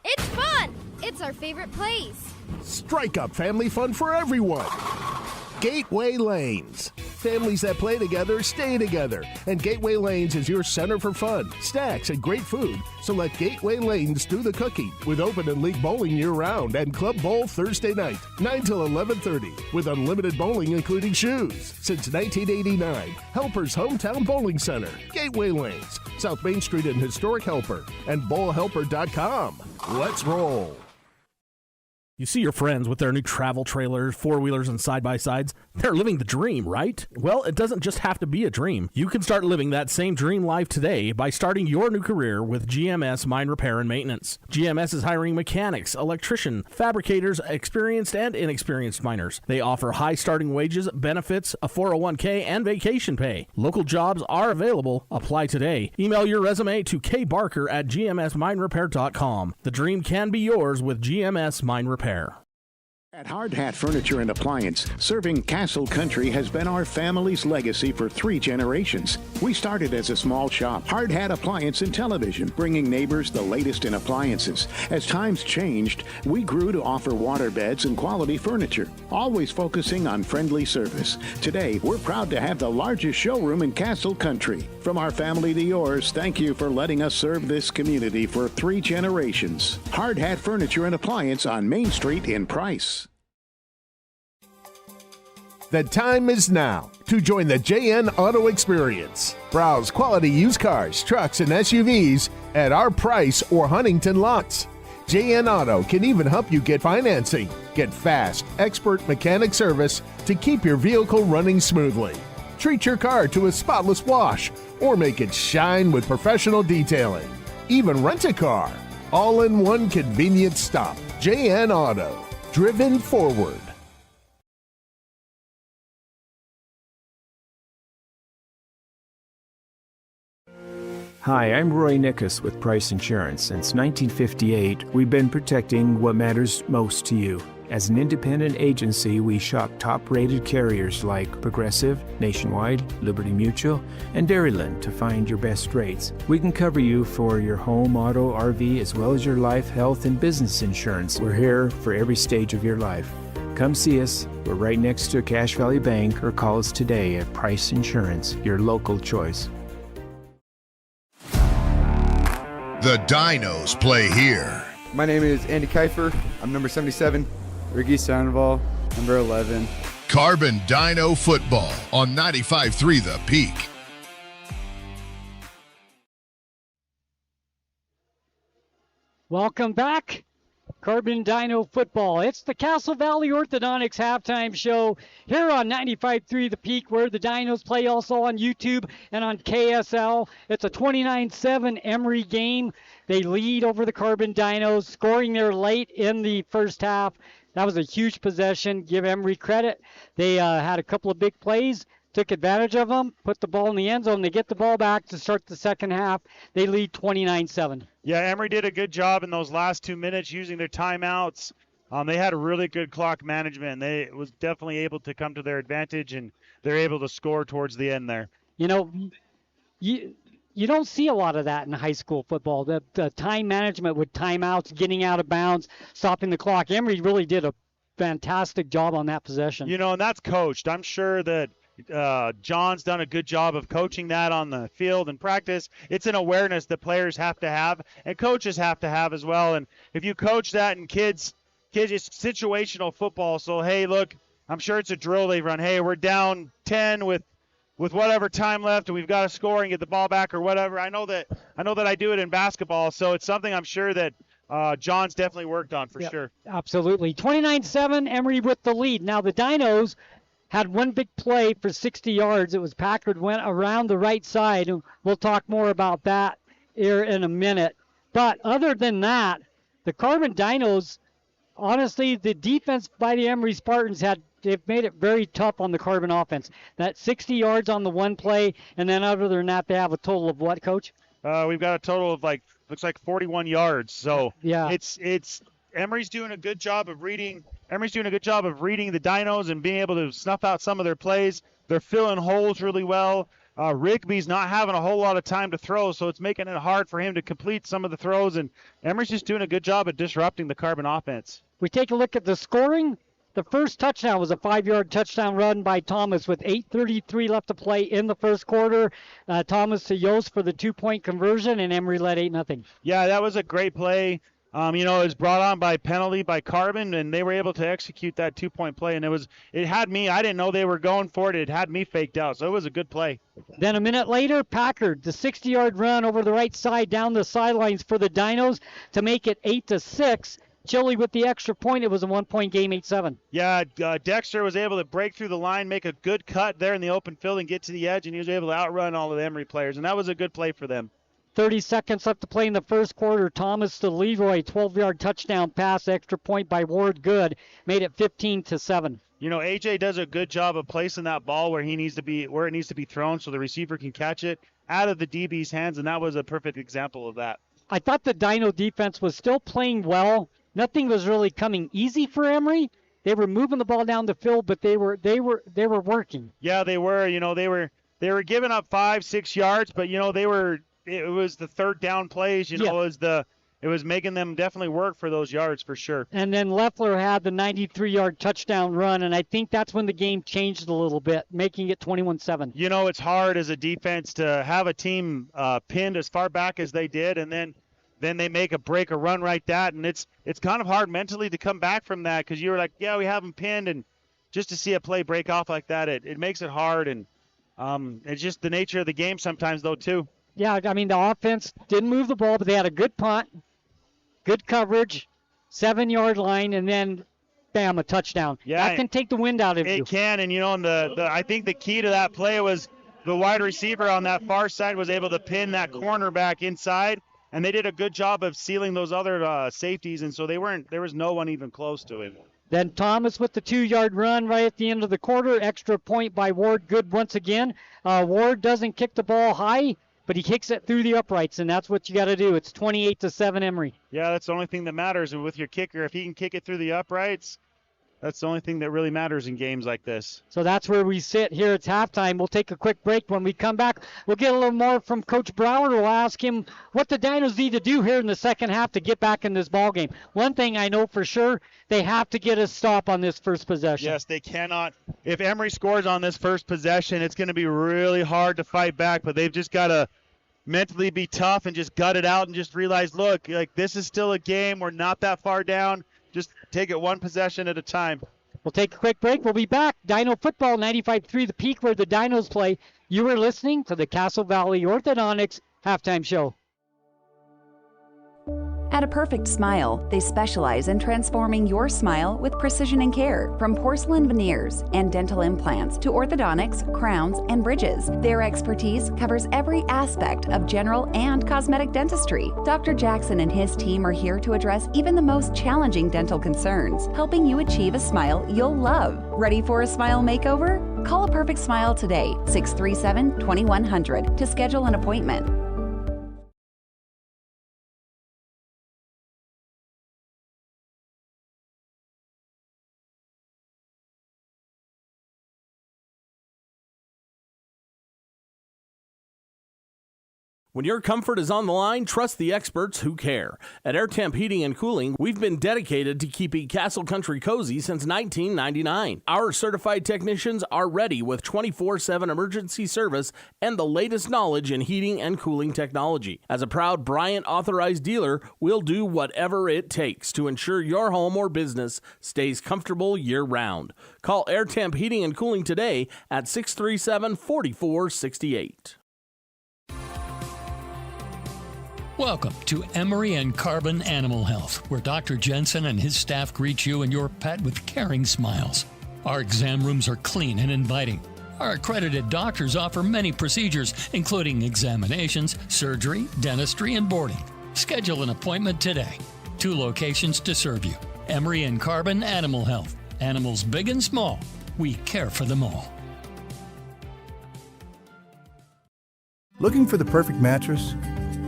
It's fun! It's our favorite place. Strike up family fun for everyone. Gateway Lanes. Families that play together stay together. And Gateway Lanes is your center for fun, snacks, and great food. So let Gateway Lanes do the cooking with open and league bowling year-round and Club Bowl Thursday night, 9 till 11:30, with unlimited bowling including shoes. Since 1989, Helper's Hometown Bowling Center, Gateway Lanes, South Main Street in historic Helper, and bowlhelper.com. Let's roll. You see your friends with their new travel trailers, four-wheelers, and side-by-sides. They're living the dream, right? Well, it doesn't just have to be a dream. You can start living that same dream life today by starting your new career with GMS Mine Repair and Maintenance. GMS is hiring mechanics, electricians, fabricators, experienced and inexperienced miners. They offer high starting wages, benefits, a 401k, and vacation pay. Local jobs are available. Apply today. Email your resume to kbarker@gmsminerepair.com. The dream can be yours with GMS Mine Repair. At Hard Hat Furniture and Appliance, serving Castle Country has been our family's legacy for 3 generations. We started as a small shop, Hard Hat Appliance and Television, bringing neighbors the latest in appliances. As times changed, we grew to offer water beds and quality furniture, always focusing on friendly service. Today, we're proud to have the largest showroom in Castle Country. From our family to yours, thank you for letting us serve this community for 3 generations. Hard Hat Furniture and Appliance on Main Street in Price. The time is now to join the JN Auto Experience. Browse quality used cars, trucks, and SUVs at our Price or Huntington lots. JN Auto can even help you get financing. Get fast, expert mechanic service to keep your vehicle running smoothly. Treat your car to a spotless wash or make it shine with professional detailing. Even rent a car. All in one convenient stop. JN Auto. Driven forward. Hi, I'm Roy Nickus with Price Insurance. Since 1958, we've been protecting what matters most to you. As an independent agency, we shop top-rated carriers like Progressive, Nationwide, Liberty Mutual, and Dairyland to find your best rates. We can cover you for your home, auto, RV, as well as your life, health, and business insurance. We're here for every stage of your life. Come see us. We're right next to Cash Valley Bank, or call us today at Price Insurance, your local choice. The Dinos play here. My name is Andy Kiefer. I'm number 77. Ricky Sandoval, number 11. Carbon Dino football on 95.3 The Peak. Welcome back. Carbon Dino football. It's the Castle Valley Orthodontics halftime show here on 95.3 The Peak, where the Dinos play, also on YouTube and on KSL. It's a 29-7 Emery game. They lead over the Carbon Dinos, scoring there late in the first half. That was a huge possession. Give Emery credit. They had a couple of big plays, took advantage of them, put the ball in the end zone. They get the ball back to start the second half. They lead 29-7. Yeah, Emery did a good job in those last 2 minutes using their timeouts. They had a really good clock management, and they was definitely able to come to their advantage, and they're able to score towards the end there. You know, you don't see a lot of that in high school football. The time management with timeouts, getting out of bounds, stopping the clock. Emery really did a fantastic job on that possession. You know, and that's coached. I'm sure that John's done a good job of coaching that on the field and practice. It's an awareness that players have to have and coaches have to have as well. And if you coach that in kids, it's situational football. So, hey, look, I'm sure it's a drill they run. Hey, we're down 10 with whatever time left, and we've got to score and get the ball back or whatever. I know that I do it in basketball, so it's something I'm sure that John's definitely worked on for sure. Absolutely. 29-7, Emery with the lead. Now the Dinos had one big play for 60 yards. It was Packard went around the right side, and we'll talk more about that here in a minute. But other than that, the Carbon Dinos, honestly, the defense by the Emery Spartans they've made it very tough on the Carbon offense. That 60 yards on the one play, and then other than that, they have a total of what, Coach? We've got a total of looks like 41 yards. So yeah, it's Emery's doing a good job of reading. Emery's doing a good job of reading the Dinos and being able to snuff out some of their plays. They're filling holes really well. Rigby's not having a whole lot of time to throw, so it's making it hard for him to complete some of the throws. And Emery's just doing a good job at disrupting the Carbon offense. We take a look at the scoring. The first touchdown was a 5-yard touchdown run by Thomas with 8:33 left to play in the first quarter. Thomas to Yost for the 2-point conversion, and Emery led 8-0. Yeah, that was a great play. It was brought on by penalty by Carbon, and they were able to execute that 2-point play. And it had me. I didn't know they were going for it. It had me faked out, so it was a good play. Then a minute later, Packard, the 60-yard run over the right side down the sidelines for the Dinos to make it 8-6. Chile with the extra point. It was a 1-point game, 8-7. Yeah, Dexter was able to break through the line, make a good cut there in the open field and get to the edge, and he was able to outrun all of the Emery players, and that was a good play for them. 30 seconds left to play in the first quarter. Thomas to Leroy, 12-yard touchdown pass, extra point by Ward Good, made it 15-7. You know, AJ does a good job of placing that ball where it needs to be thrown so the receiver can catch it out of the DB's hands, and that was a perfect example of that. I thought the Dino defense was still playing well. Nothing was really coming easy for Emery. They were moving the ball down the field, but they were working. Yeah, they were. You know, they were giving up 5-6 yards, but you know, it was the third down plays, you know, it was making them definitely work for those yards for sure. And then Leffler had the 93-yard touchdown run, and I think that's when the game changed a little bit, making it 21-7. You know, it's hard as a defense to have a team pinned as far back as they did, and then they make a break, a run like that, and it's kind of hard mentally to come back from that because you were like, yeah, we have them pinned, and just to see a play break off like that, it makes it hard, and it's just the nature of the game sometimes, though, too. Yeah, I mean, the offense didn't move the ball, but they had a good punt, good coverage, 7-yard line, and then, bam, a touchdown. Yeah, that can take the wind out of you. It can, and, you know, I think the key to that play was the wide receiver on that far side was able to pin that cornerback inside, and they did a good job of sealing those other safeties, and so there was no one even close to him. Then Thomas with the 2-yard run right at the end of the quarter. Extra point by Ward Good once again. Ward doesn't kick the ball high, but he kicks it through the uprights, and that's what you got to do. It's 28-7 Emery. Yeah, that's the only thing that matters. And with your kicker, if he can kick it through the uprights, that's the only thing that really matters in games like this. So that's where we sit here. It's halftime. We'll take a quick break. When we come back, we'll get a little more from Coach Brower. We'll ask him what the Dinos need to do here in the second half to get back in this ball game. One thing I know for sure, they have to get a stop on this first possession. Yes, they cannot. If Emery scores on this first possession, it's going to be really hard to fight back, but they've just got to mentally be tough and just gut it out and just realize, look, like this is still a game. We're not that far down. Just take it one possession at a time. We'll take a quick break. We'll be back. Dino Football 95.3 The Peak, where the Dinos play. You are listening to the Castle Valley Orthodontics Halftime Show. At A Perfect Smile, they specialize in transforming your smile with precision and care. From porcelain veneers and dental implants to orthodontics, crowns, and bridges, their expertise covers every aspect of general and cosmetic dentistry. Dr. Jackson and his team are here to address even the most challenging dental concerns, helping you achieve a smile you'll love. Ready for a smile makeover? Call A Perfect Smile today, 637-2100, to schedule an appointment. When your comfort is on the line, trust the experts who care. At Air Temp Heating and Cooling, we've been dedicated to keeping Castle Country cozy since 1999. Our certified technicians are ready with 24/7 emergency service and the latest knowledge in heating and cooling technology. As a proud Bryant authorized dealer, we'll do whatever it takes to ensure your home or business stays comfortable year-round. Call Air Temp Heating and Cooling today at 637-4468. Welcome to Emery and Carbon Animal Health, where Dr. Jensen and his staff greet you and your pet with caring smiles. Our exam rooms are clean and inviting. Our accredited doctors offer many procedures, including examinations, surgery, dentistry, and boarding. Schedule an appointment today. 2 locations to serve you. Emery and Carbon Animal Health. Animals big and small. We care for them all. Looking for the perfect mattress?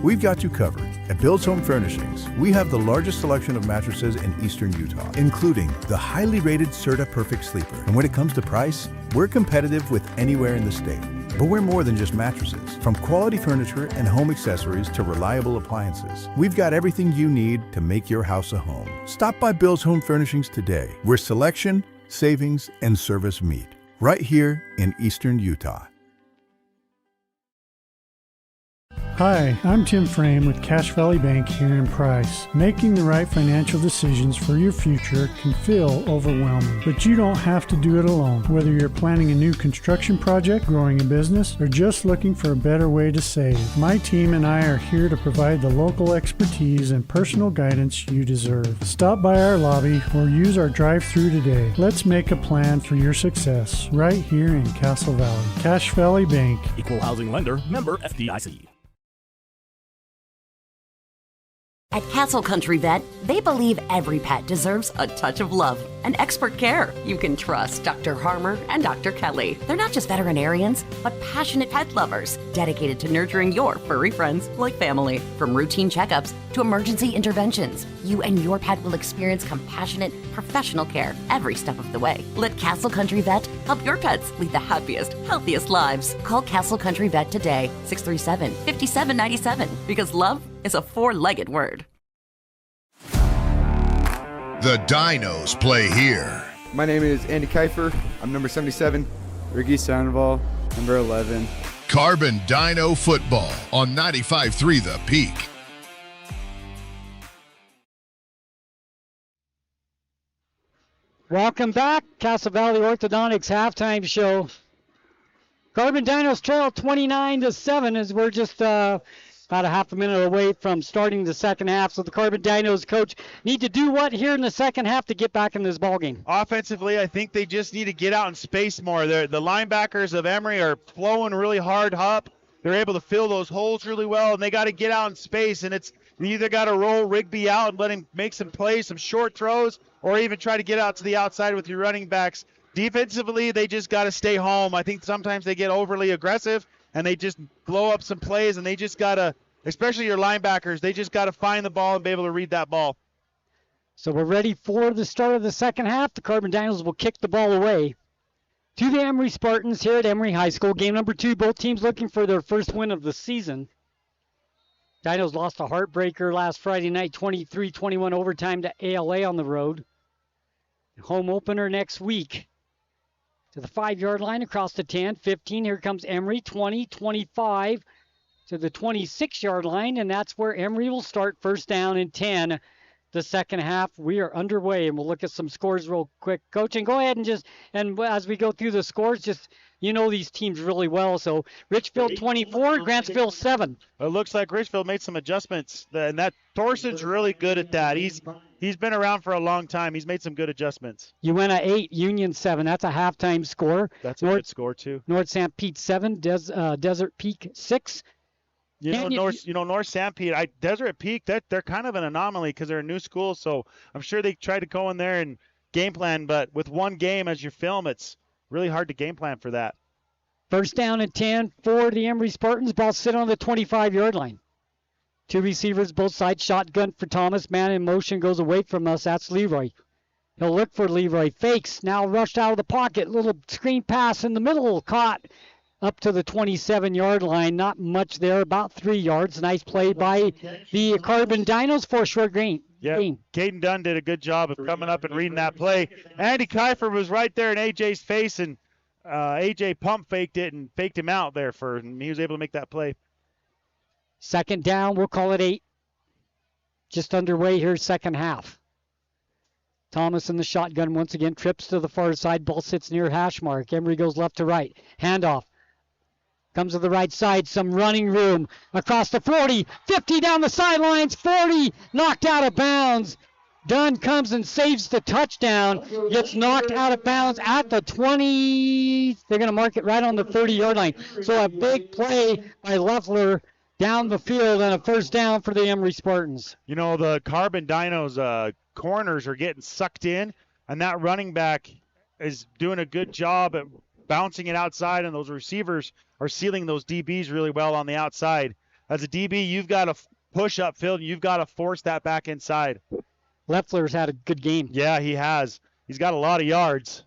We've got you covered. At Bill's Home Furnishings, we have the largest selection of mattresses in eastern Utah, including the highly rated Serta Perfect Sleeper. And when it comes to price, we're competitive with anywhere in the state. But we're more than just mattresses. From quality furniture and home accessories to reliable appliances, we've got everything you need to make your house a home. Stop by Bill's Home Furnishings today, where selection, savings, and service meet. Right here in eastern Utah. Hi, I'm Tim Frame with Cache Valley Bank here in Price. Making the right financial decisions for your future can feel overwhelming, but you don't have to do it alone. Whether you're planning a new construction project, growing a business, or just looking for a better way to save, my team and I are here to provide the local expertise and personal guidance you deserve. Stop by our lobby or use our drive-thru today. Let's make a plan for your success right here in Castle Valley. Cache Valley Bank. Equal housing lender, member FDIC. At Castle Country Vet, they believe every pet deserves a touch of love and expert care. You can trust Dr. Harmer and Dr. Kelly. They're not just veterinarians, but passionate pet lovers, dedicated to nurturing your furry friends like family. From routine checkups to emergency interventions, you and your pet will experience compassionate, professional care every step of the way. Let Castle Country Vet help your pets lead the happiest, healthiest lives. Call Castle Country Vet today, 637-5797, because love is a four-legged word. The Dinos play here. My name is Andy Kiefer. I'm number 77. Ricky Sandoval, number 11. Carbon Dino football on 95.3 The Peak. Welcome back, Castle Valley Orthodontics halftime show. Carbon Dinos trail 29-7 as we're just about a half a minute away from starting the second half. So the Carbon Dinos coach need to do what here in the second half to get back in this ballgame? Offensively, I think they just need to get out in space more. The linebackers of Emery are flowing really hard up. They're able to fill those holes really well, and they got to get out in space. And you either got to roll Rigby out and let him make some plays, some short throws, or even try to get out to the outside with your running backs. Defensively, they just got to stay home. I think sometimes they get overly aggressive, and they just blow up some plays, and they just got to, especially your linebackers, they just got to find the ball and be able to read that ball. So we're ready for the start of the second half. The Carbon Dinos will kick the ball away to the Emery Spartans here at Emery High School. Game number 2, both teams looking for their first win of the season. Dinos lost a heartbreaker last Friday night, 23-21 overtime to ALA on the road. Home opener next week. To the 5-yard line, across the 10, 15. Here comes Emery, 20, 25 to the 26-yard line, and that's where Emery will start first down and 10. The second half, we are underway, and we'll look at some scores real quick. Coach, and go ahead and as we go through the scores, you know these teams really well. So Richfield 24, Grantsville 7. It looks like Richfield made some adjustments, and that Thorson's really good at that. He's been around for a long time. He's made some good adjustments. Uinta 8, Union 7. That's a halftime score. That's a good score too. North St. Pete 7, Desert Peak 6. North St. Pete, Desert Peak, they're kind of an anomaly because they're a new school, so I'm sure they tried to go in there and game plan, but with one game as your film, it's really hard to game plan for that. First down and 10 for the Emery Spartans. Ball sit on the 25-yard line. 2 receivers, both sides. Shotgun for Thomas. Man in motion goes away from us. That's Leroy. He'll look for Leroy. Fakes. Now rushed out of the pocket. Little screen pass in the middle. Caught up to the 27-yard line. Not much there. About 3 yards. Nice play by the Carbon Dinos for a short gain. Yeah, Caden Dunn did a good job of coming up and reading that play. Andy Kiefer was right there in AJ's face, and AJ pump faked it and faked him out there and he was able to make that play. Second down, we'll call it 8. Just underway here, second half. Thomas in the shotgun once again, trips to the far side. Ball sits near hash mark. Emery goes left to right. Handoff. Comes to the right side, some running room. Across the 40, 50 down the sidelines, 40, knocked out of bounds. Dunn comes and saves the touchdown. Gets knocked out of bounds at the 20. They're going to mark it right on the 30-yard line. So a big play by Loeffler down the field and a first down for the Emery Spartans. The Carbon Dinos corners are getting sucked in, and that running back is doing a good job at bouncing it outside, and those receivers are sealing those DBs really well on the outside. As a DB, you've got to push upfield, and you've got to force that back inside. Loeffler's had a good game. Yeah, he has. He's got a lot of yards.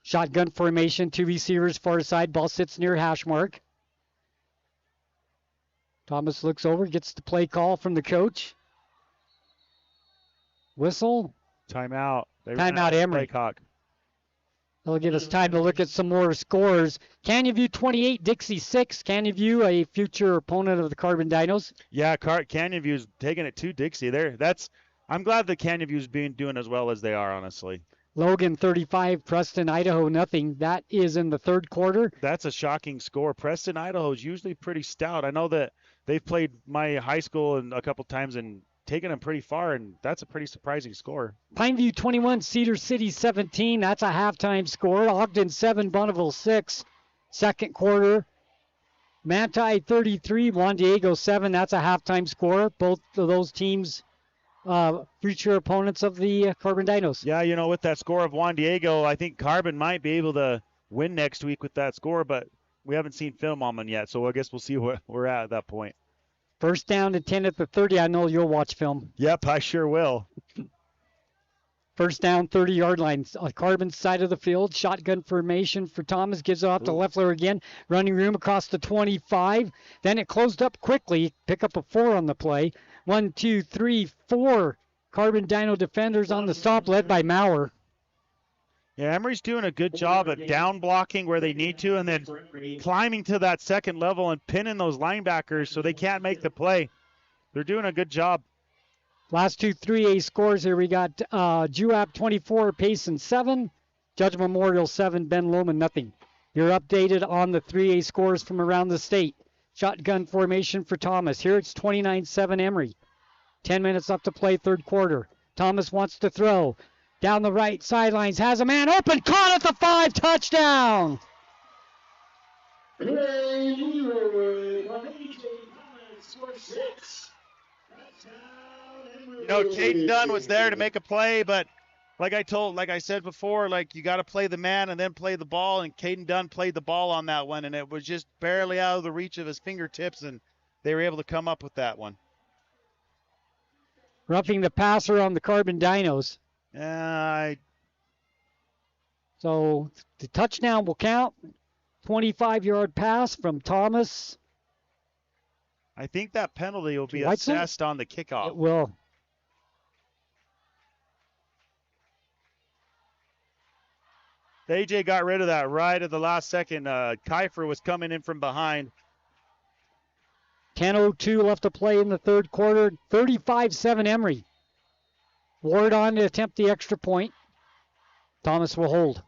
Shotgun formation, 2 receivers far side. Ball sits near hash mark. Thomas looks over, gets the play call from the coach. Whistle. Timeout. Timeout, Emery. That'll give us time to look at some more scores. Canyon View 28, Dixie 6. Canyon View, a future opponent of the Carbon Dinos. Yeah, Canyon View's taking it to Dixie there. I'm glad that Canyon View's doing as well as they are, honestly. Logan 35, Preston, Idaho nothing. That is in the third quarter. That's a shocking score. Preston, Idaho is usually pretty stout. I know that they've played my high school a couple times and taken them pretty far, and that's a pretty surprising score. Pineview 21, Cedar City 17. That's a halftime score. Ogden 7, Bonneville 6. Second quarter. Manti 33, Juan Diego 7. That's a halftime score. Both of those teams future opponents of the Carbon Dinos. Yeah, with that score of Juan Diego, I think Carbon might be able to win next week with that score, but we haven't seen film on them yet, so I guess we'll see where we're at that point. First down and 10 at the 30. I know you'll watch film. Yep, I sure will. First down, 30-yard line. On Carbon's side of the field, shotgun formation for Thomas. Gives it off to Leffler again. Running room across the 25. Then it closed up quickly. Pick up a 4 on the play. 1, 2, 3, 4 Carbon Dino defenders on the stop, led by Maurer. Yeah, Emery's doing a good job at down blocking where they need to and then climbing to that second level and pinning those linebackers so they can't make the play. They're doing a good job. Last two 3A scores here. We got Juap 24, Payson 7, Judge Memorial 7, Ben Lomond nothing. You're updated on the 3A scores from around the state. Shotgun formation for Thomas. Here it's 29-7 Emery. 10 minutes left to play, third quarter. Thomas wants to throw. Down the right sidelines, has a man open, caught at the 5, touchdown! Caden Dunn was there to make a play, but like I said before, you got to play the man and then play the ball, and Caden Dunn played the ball on that one, and it was just barely out of the reach of his fingertips, and they were able to come up with that one. Roughing the passer on the Carbon Dinos. So the touchdown will count. 25-yard pass from Thomas. I think that penalty will be assessed on the kickoff. It will. AJ got rid of that right at the last second. Kiefer was coming in from behind. 10:02 left to play in the third quarter. 35-7 Emery. Ward on to attempt the extra point. Thomas will hold.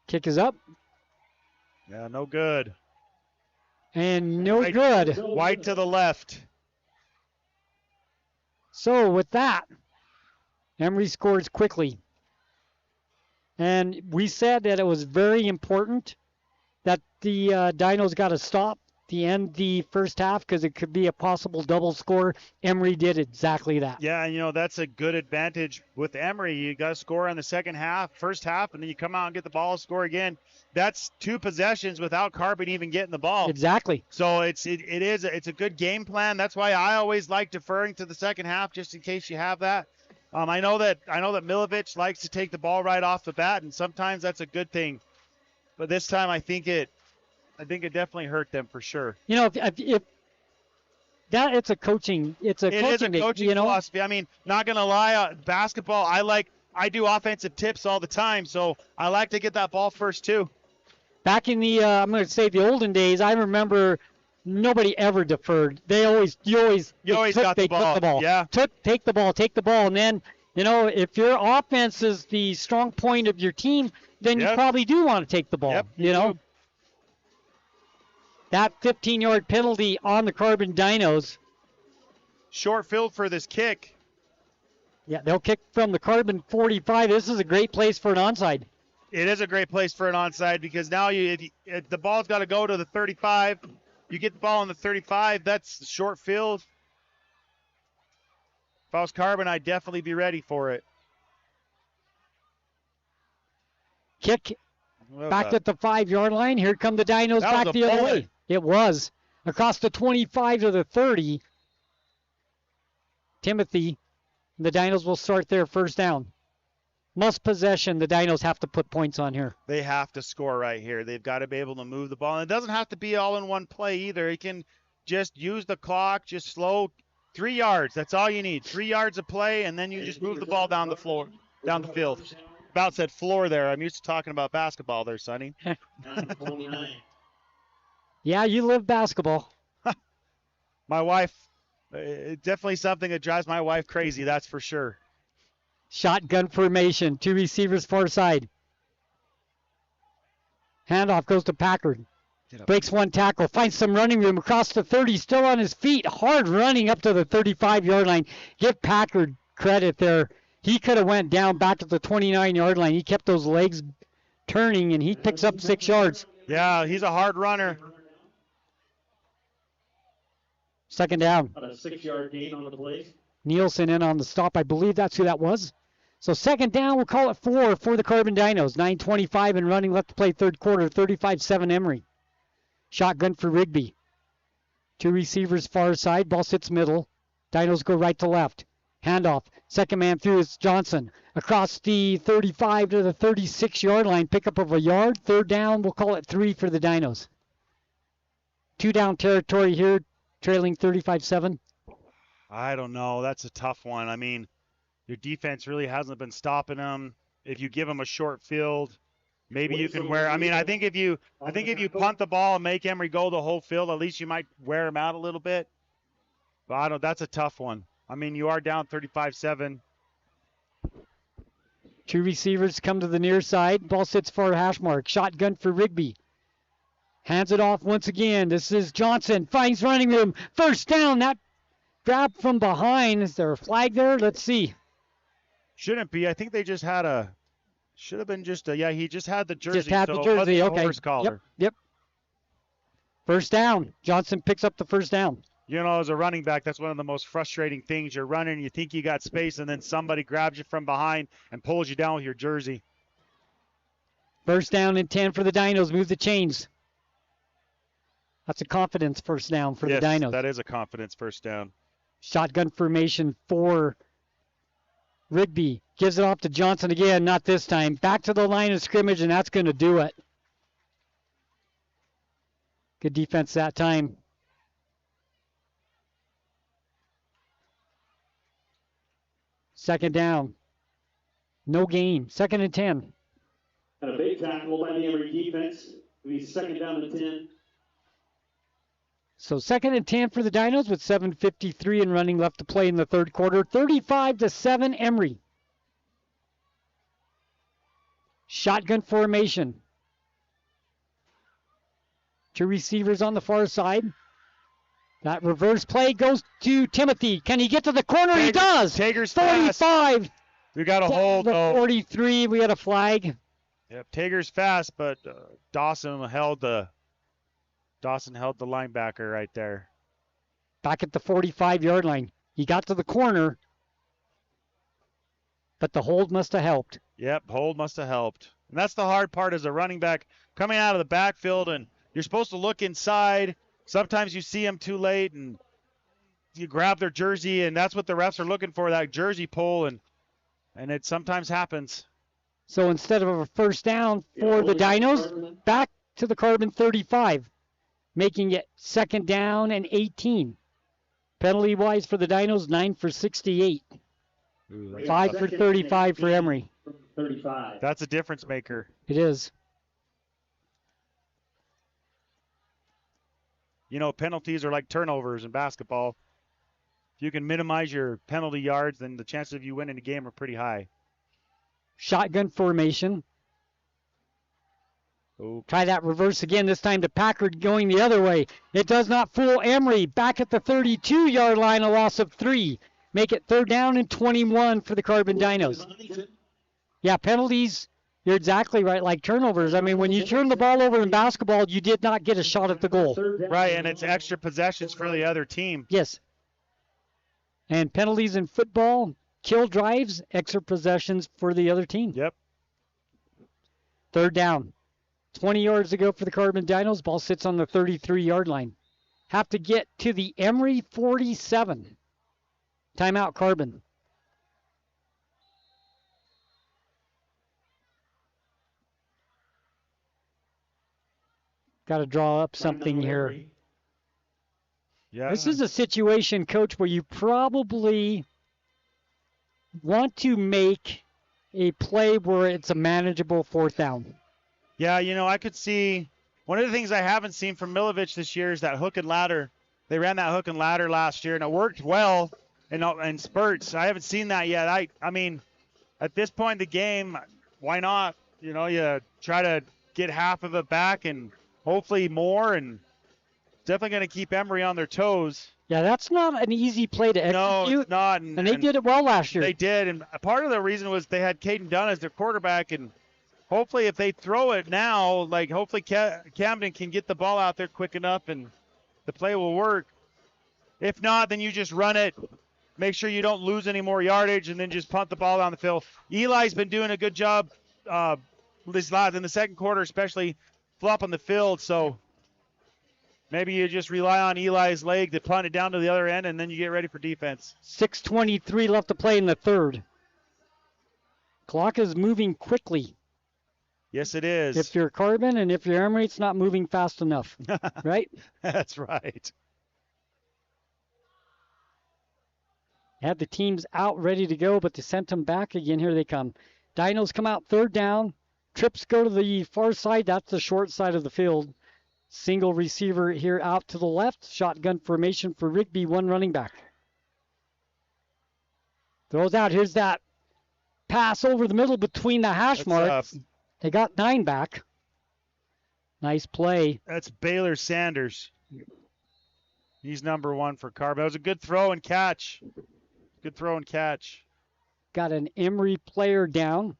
Kick is up. Yeah, no good. And no good. White to the left. So with that, Emery scores quickly. And we said that it was very important that the Dinos got to stop to end the first half because it could be a possible double score. Emery did exactly that. Yeah, that's a good advantage with Emery. You got to score on the first half, and then you come out and get the ball, score again. That's 2 possessions without Carbon even getting the ball. Exactly. So it's a good game plan. That's why I always like deferring to the second half, just in case you have that. I know that Milovic likes to take the ball right off the bat, and sometimes that's a good thing. But this time, I think it definitely hurt them for sure. If that it's a coaching, it is a coaching philosophy. I mean, not gonna lie, basketball, I do offensive tips all the time, so I like to get that ball first too. Back in the I'm going to say the olden days, I remember nobody ever deferred. You always got the ball. Took the ball. Yeah. Take the ball, and then if your offense is the strong point of your team, then you probably do want to take the ball. Yep, That 15-yard penalty on the Carbon Dinos. Short field for this kick. Yeah, they'll kick from the Carbon 45. This is a great place for an onside. It is a great place for an onside because now if the ball's got to go to the 35. You get the ball on the 35. That's the short field. If I was Carbon, I'd definitely be ready for it. Kick back at the 5-yard line. Here come the Dinos back the other way. It was. Across the 25 to the 30. Timothy, the Dinos will start their first down. Must possession. The Dinos have to put points on here. They have to score right here. They've got to be able to move the ball. And it doesn't have to be all in one play either. You can just use the clock, just slow. 3 yards. That's all you need. 3 yards of play, and then you just move the ball down the field. about said floor there. I'm used to talking about basketball there, Sonny. Yeah, you live basketball. My wife, definitely something that drives my wife crazy, that's for sure. Shotgun formation. 2 receivers far side. Handoff goes to Packard. Breaks 1 tackle. Finds some running room across the 30. Still on his feet. Hard running up to the 35-yard line. Give Packard credit there. He could have went down back at the 29-yard line. He kept those legs turning, and he picks up 6 yards. Yeah, he's a hard runner. Second down. About a 6-yard gain on the play. Nielsen in on the stop. I believe that's who that was. So second down, we'll call it 4 for the Carbon Dinos. 9:25 and running left to play third quarter. 35-7 Emery. Shotgun for Rigby. 2 receivers far side. Ball sits middle. Dinos go right to left. Handoff. Second man through is Johnson. Across the 35 to the 36-yard line. Pickup of a yard. Third down, we'll call it 3 for the Dinos. 2 down territory here, trailing 35-7. I don't know. That's a tough one. I mean, your defense really hasn't been stopping them. If you give them a short field, maybe you can wear. I mean, I think if you punt the ball and make Emery go the whole field, at least you might wear them out a little bit. But that's a tough one. I mean, you are down 35-7. 2 receivers come to the near side. Ball sits far hash mark. Shotgun for Rigby. Hands it off once again. This is Johnson. Finds running room. First down. That grab from behind. Is there a flag there? Let's see. Shouldn't be. I think they just had should have been just a, he just had the jersey. Just had the jersey, okay. Yep. First down. Johnson picks up the first down. You know, as a running back, that's one of the most frustrating things. You're running, you think you got space, and then somebody grabs you from behind and pulls you down with your jersey. First down and 10 for the Dinos. Move the chains. That's a confidence first down for the Dinos. Yes, that is a confidence first down. Shotgun formation for Rigby. Gives it off to Johnson again, not this time. Back to the line of scrimmage, and that's going to do it. Good defense that time. Second down. No gain. 2nd and 10. And a big tackle by the Emery defense. It'll be 2nd down and 10. So 2nd and 10 for the Dinos with 7:53 and running left to play in the third quarter. 35-7 Emery. Shotgun formation. 2 receivers on the far side. That reverse play goes to Timothy. Can he get to the corner? He does. Tager's 45. fast. We got a hold. 43. We had a flag. Yep, Tager's fast, but Dawson held the linebacker right there. Back at the 45-yard line. He got to the corner, but the hold must have helped. Yep, hold must have helped. And that's the hard part as a running back coming out of the backfield, and you're supposed to look inside. Sometimes you see them too late, and you grab their jersey, and that's what the refs are looking for, that jersey pull, and it sometimes happens. So instead of a first down for the Dinos, back to the Carbon 35, making it 2nd down and 18. Penalty-wise for the Dinos, 9 for 68. 5 for 35 for Emery. 35. That's a difference maker. It is. You know, penalties are like turnovers in basketball. If you can minimize your penalty yards, then the chances of you winning a game are pretty high. Shotgun formation. Try that reverse again, this time to Packard going the other way. It does not fool Emery. Back at the 32-yard line, a loss of 3. Make it 3rd down and 21 for the Carbon Dinos. Yeah, penalties, you're exactly right, like turnovers. I mean, when you turn the ball over in basketball, you did not get a shot at the goal. Right, and it's extra possessions for the other team. Yes. And penalties in football, kill drives, extra possessions for the other team. Yep. 3rd down. 20 yards to go for the Carbon Dinos. Ball sits on the 33-yard line. Have to get to the Emery 47. Timeout, Carbon. Got to draw up something here. Yeah. This is a situation, Coach, where you probably want to make a play where it's a manageable 4th down. Yeah, I could see one of the things I haven't seen from Milovich this year is that hook and ladder. They ran that hook and ladder last year, and it worked well in spurts. I haven't seen that yet. I mean, at this point in the game, why not? You try to get half of it back and hopefully more, and definitely going to keep Emery on their toes. Yeah, that's not an easy play to execute. No, it's not. And they did it well last year. They did, and part of the reason was they had Caden Dunn as their quarterback, and hopefully if they throw it now, hopefully Camden can get the ball out there quick enough and the play will work. If not, then you just run it, make sure you don't lose any more yardage, and then just punt the ball down the field. Eli's been doing a good job in the second quarter, especially flopping the field, so maybe you just rely on Eli's leg to punt it down to the other end, and then you get ready for defense. 6:23 left to play in the third. Clock is moving quickly. Yes, it is. If you're Carbon and if you're Emery, it's not moving fast enough, right? That's right. Had the teams out ready to go, but they sent them back again. Here they come. Dinos come out 3rd down. Trips go to the far side. That's the short side of the field. Single receiver here out to the left. Shotgun formation for Rigby, 1 running back. Throws out. Here's that pass over the middle between the hash marks. They got 9 back. Nice play. That's Baylor Sanders. He's number 1 for Carbon. That was a good throw and catch. Good throw and catch. Got an Emery player down.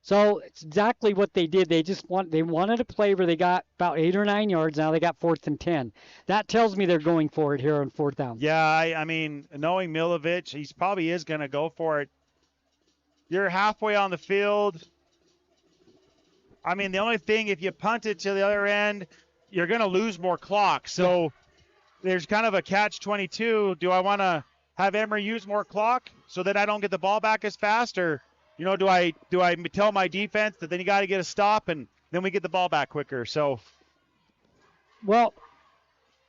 So it's exactly what they did. They wanted a play where they got about 8 or 9 yards. Now they got 4th and 10. That tells me they're going for it here on 4th down. Yeah, I mean, knowing Milovich, he probably is going to go for it. You're halfway on the field. I mean, the only thing, if you punt it to the other end, you're going to lose more clock. So there's kind of a catch-22. Do I want to have Emery use more clock so that I don't get the ball back as fast, or do I tell my defense that then you got to get a stop and then we get the ball back quicker? So, well,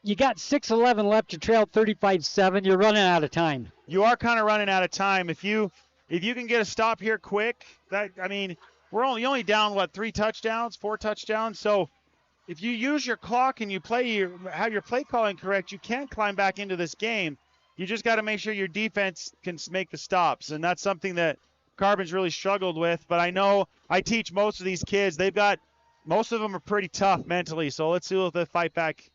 you got 6:11 left. You trail 35-7. You're running out of time. You are kind of running out of time. If you can get a stop here quick, we're only down 4 touchdowns. So if you use your clock and have your play calling correct, you can climb back into this game. You just got to make sure your defense can make the stops, and that's something that Carbon's really struggled with. But I know I teach most of these kids. Most of them are pretty tough mentally, so let's see if they fight back.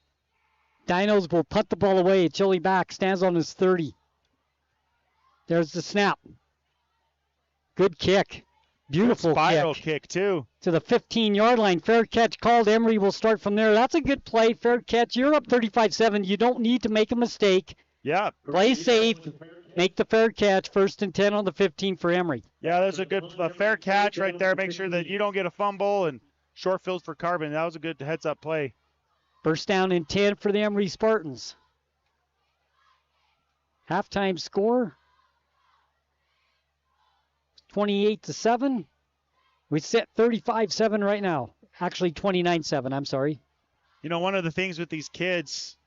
Dinos will punt the ball away. Chili back, stands on his 30. There's the snap. Good kick. Beautiful spiral kick, too. To the 15-yard line. Fair catch called. Emery will start from there. That's a good play. Fair catch. You're up 35-7. You don't need to make a mistake. Yeah. Play safe. Make the fair catch. 1st and 10 on the 15 for Emery. Yeah, there's a fair catch right there. Make sure that you don't get a fumble, and short field for Carbon. That was a good heads-up play. 1st down and 10 for the Emery Spartans. Halftime score, 28-7. We sit 35-7 right now. Actually, 29-7. I'm sorry. One of the things with these kids,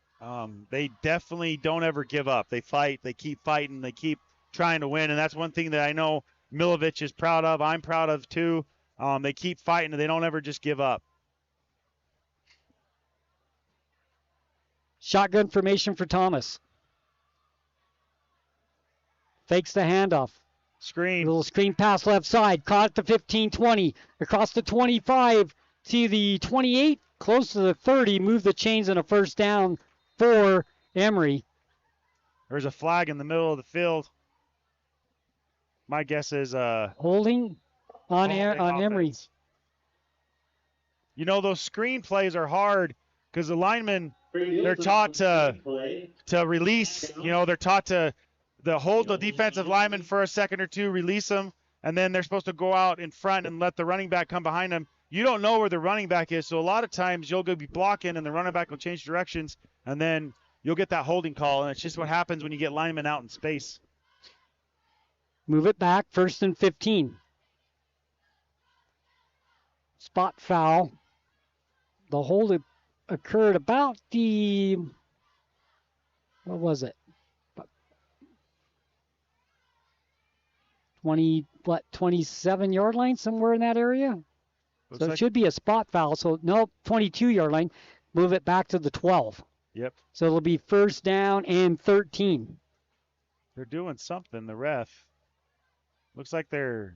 they definitely don't ever give up. They fight. They keep fighting. They keep trying to win, and that's one thing that I know Milovich is proud of. I'm proud of, too. They keep fighting, and they don't ever just give up. Shotgun formation for Thomas. Fakes the handoff. Screen. Little screen pass left side. Caught at the 15-20. Across the 25 to the 28. Close to the 30. Move the chains and a 1st down for Emery. There's a flag in the middle of the field. My guess is holding on Emery. Those screen plays are hard because the linemen, they're taught to release. They're taught to hold the defensive lineman for a second or two, release them, and then they're supposed to go out in front and let the running back come behind them. You don't know where the running back is, so a lot of times you'll go be blocking and the running back will change directions, and then you'll get that holding call, and it's just what happens when you get linemen out in space. Move it back, 1st and 15. Spot foul. The hold occurred about what was it? 27-yard line, somewhere in that area. Looks So like it should be a spot foul. So, no, 22-yard line. Move it back to the 12. Yep. So it'll be first down and 13. They're doing something, the ref. Looks like there's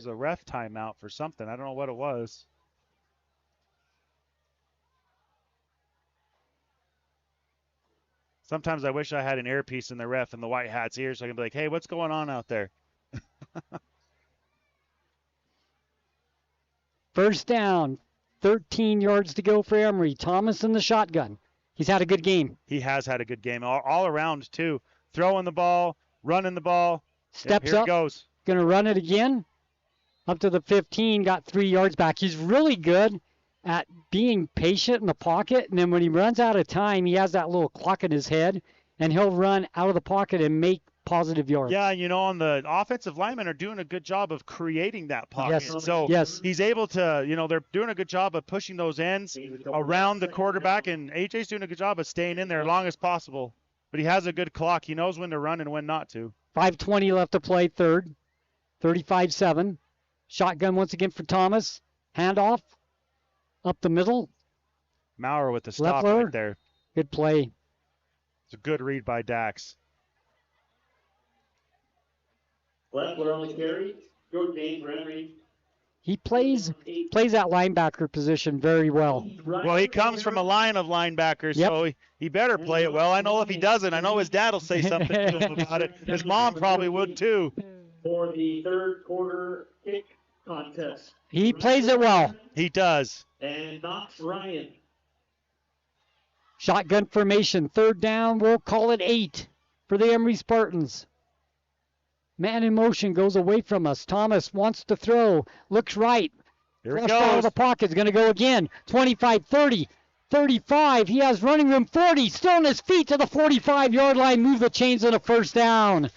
a ref timeout for something. I don't know what it was. Sometimes I wish I had an earpiece in the ref and the white hat's ear so I can be like, hey, what's going on out there? First down, 13 yards to go for Emery. Thomas in the shotgun. He's had a good game. He has had a good game all around, too. Throwing the ball, running the ball. Steps here up. It goes. Going to run it again. Up to the 15, got 3 yards back. He's really good at being patient in the pocket, and then when he runs out of time, he has that little clock in his head, and he'll run out of the pocket and make positive yards. Yeah, on the offensive linemen are doing a good job of creating that pocket. Yes. So yes. he's able to, they're doing a good job of pushing those ends around the quarterback, and AJ's doing a good job of staying in there as long as possible. But he has a good clock. He knows when to run and when not to. 5:20 left to play, third. 35-7. Shotgun once again for Thomas. Handoff. Up the middle. Maurer with the stop Leffler. right there. Good play. It's a good read by Dax. Leffler on the carry. Short gain for Emery. He plays that linebacker position very well. Well, he comes from a line of linebackers, so he better play it well. I know if he doesn't, I know his dad will say something to him about it. His mom probably would too. For the third quarter kick contest. He plays it well. He does. And Knox Ryan. Shotgun formation, third down. We'll call it 8 for the Emery Spartans. Man in motion goes away from us. Thomas wants to throw. Looks right. Here it Flushed out of goes. the pocket. Is going to go again. 25, 30, 35. He has running room 40. Still on his feet to the 45-yard line. Move the chains on a first down.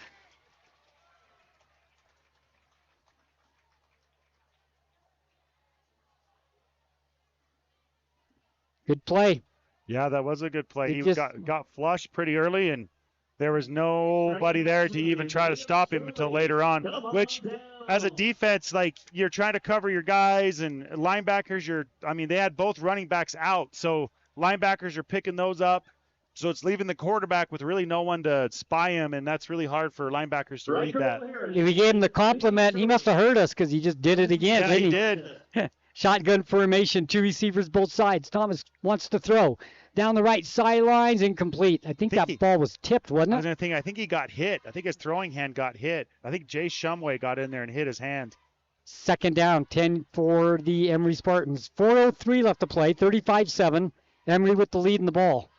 Good play. Yeah, that was a good play. He He just- got flushed pretty early, and there was nobody there to even try to stop him until later on, which as a defense, like, you're trying to cover your guys, and linebackers, they had both running backs out, so linebackers are picking those up. So it's leaving the quarterback with really no one to spy him, and that's really hard for linebackers to read that. If we gave him the compliment, he must have heard us because he just did it again. Yeah, didn't he did. Shotgun formation, 2 receivers both sides. Thomas wants to throw. Down the right sidelines, incomplete. I think that ball was tipped, wasn't it? I think he got hit. I think his throwing hand got hit. I think Jay Shumway got in there and hit his hand. Second down, 10 for the Emery Spartans. 4:03 left to play, 35-7. Emery with the lead in the ball.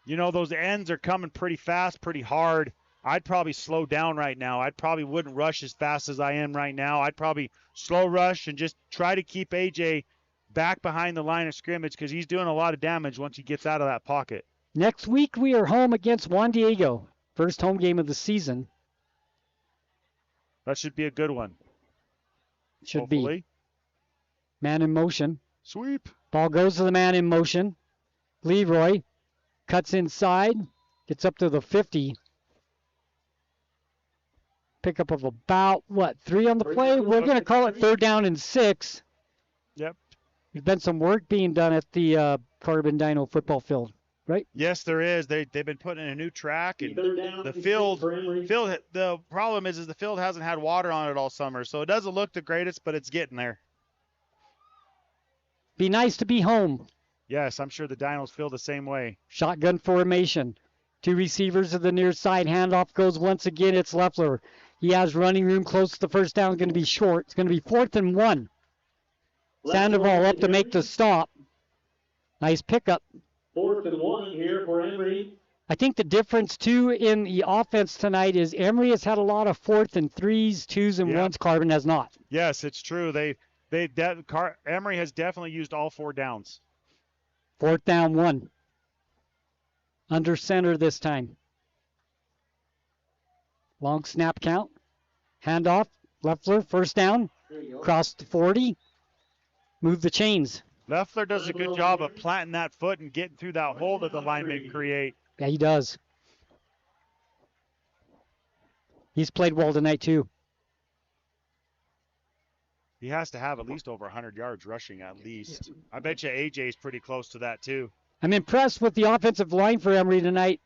Those ends are coming pretty fast, pretty hard. I'd probably slow down right now. I probably wouldn't rush as fast as I am right now. I'd probably slow rush and just try to keep AJ back behind the line of scrimmage because he's doing a lot of damage once he gets out of that pocket. Next week we are home against Juan Diego. First home game of the season. That should be a good one. Should Hopefully. be. Man in motion. Sweep. Ball goes to the man in motion. Leroy cuts inside. Gets up to the 50. Pickup of about, 3 on the play? We're going to call it third down and 6. Yep. There's been some work being done at the Carbon Dino football field, right? Yes, there is. They've been putting in a new track, and the field. The problem is the field hasn't had water on it all summer, so it doesn't look the greatest, but it's getting there. Be nice to be home. Yes, I'm sure the Dinos feel the same way. Shotgun formation. 2 receivers to the near side. Handoff goes once again. It's Leffler. He has running room close to the first down. Going to be short. It's going to be 4th and 1. Sandoval up to make the stop. Nice pickup. 4th and 1 here for Emery. I think the difference, too, in the offense tonight is Emery has had a lot of 4th and 3s, 2s, and 1s. Carbon has not. Yes, it's true. Emery has definitely used all 4 downs. 4th down 1. Under center this time. Long snap count. Handoff. Leffler, first down. Cross the 40. Move the chains. Leffler does a good job of planting that foot and getting through that hole that the linemen create. Yeah, he does. He's played well tonight, too. He has to have at least over 100 yards rushing at least. I bet you AJ's pretty close to that too. I'm impressed with the offensive line for Emery tonight.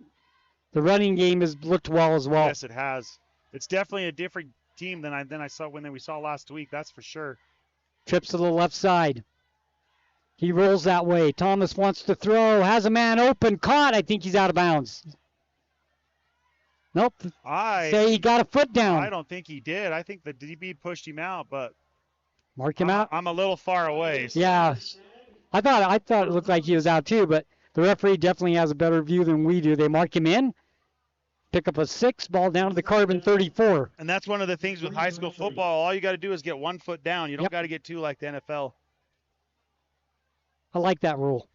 The running game has looked well as well. Yes, it has. It's definitely a different team than I saw when we saw last week. That's for sure. Trips to the left side. He rolls that way. Thomas wants to throw. Has a man open. Caught. I think he's out of bounds. Nope. Say he got a foot down. I don't think he did. I think the DB pushed him out, but mark him out. I'm a little far away. So. Yeah. I thought it looked like he was out too, but the referee definitely has a better view than we do. They mark him in. Pick up a 6, ball down to the Carbon 34. And that's one of the things with high school football. All you got to do is get 1 foot down. You don't got to get 2 like the NFL. I like that rule.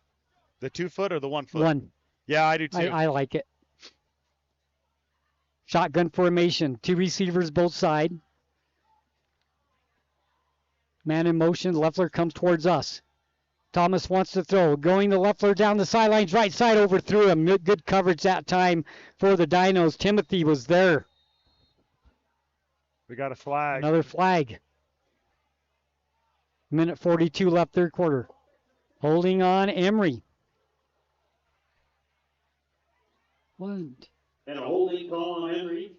The 2 foot or the 1 foot? 1. Yeah, I do too. I like it. Shotgun formation. 2 receivers both side. Man in motion. Leffler comes towards us. Thomas wants to throw. Going to Leffler down the sidelines. Right side overthrew him. Good coverage that time for the Dinos. Timothy was there. We got a flag. Another flag. Minute 42 left, third quarter. Holding on Emery. And a holding call on Emery.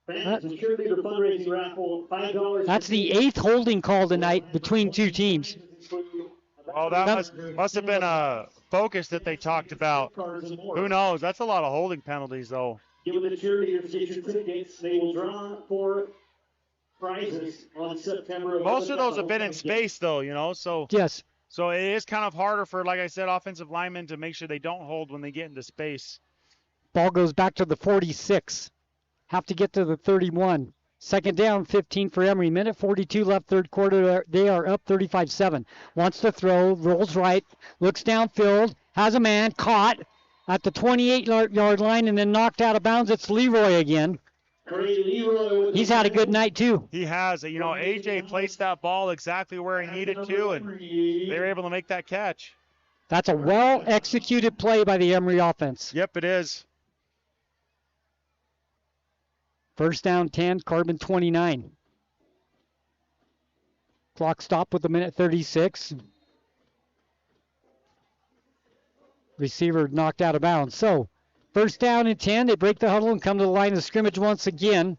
Fans and cheerleader fundraising raffle, $5. That's the 8th holding call tonight between two teams. Oh, that must have been a focus that they talked about. Who knows? That's a lot of holding penalties, though. Given the cheerleaders get your tickets, they will draw 4 prizes on September. Most of those have been in space, though, so. Yes. So it is kind of harder for, like I said, offensive linemen to make sure they don't hold when they get into space. Ball goes back to the 46. Have to get to the 31. Second down, 15 for Emery. Minute 42 left, third quarter. They are up 35-7. Wants to throw, rolls right, looks downfield, has a man, caught at the 28-yard line and then knocked out of bounds. It's Leroy again. He's had a good night, too. He has. AJ placed that ball exactly where he needed to, and they were able to make that catch. That's a well-executed play by the Emery offense. Yep, it is. First down 10, Carbon 29. Clock stopped with a minute 36. Receiver knocked out of bounds. So, first down and 10. They break the huddle and come to the line of scrimmage once again.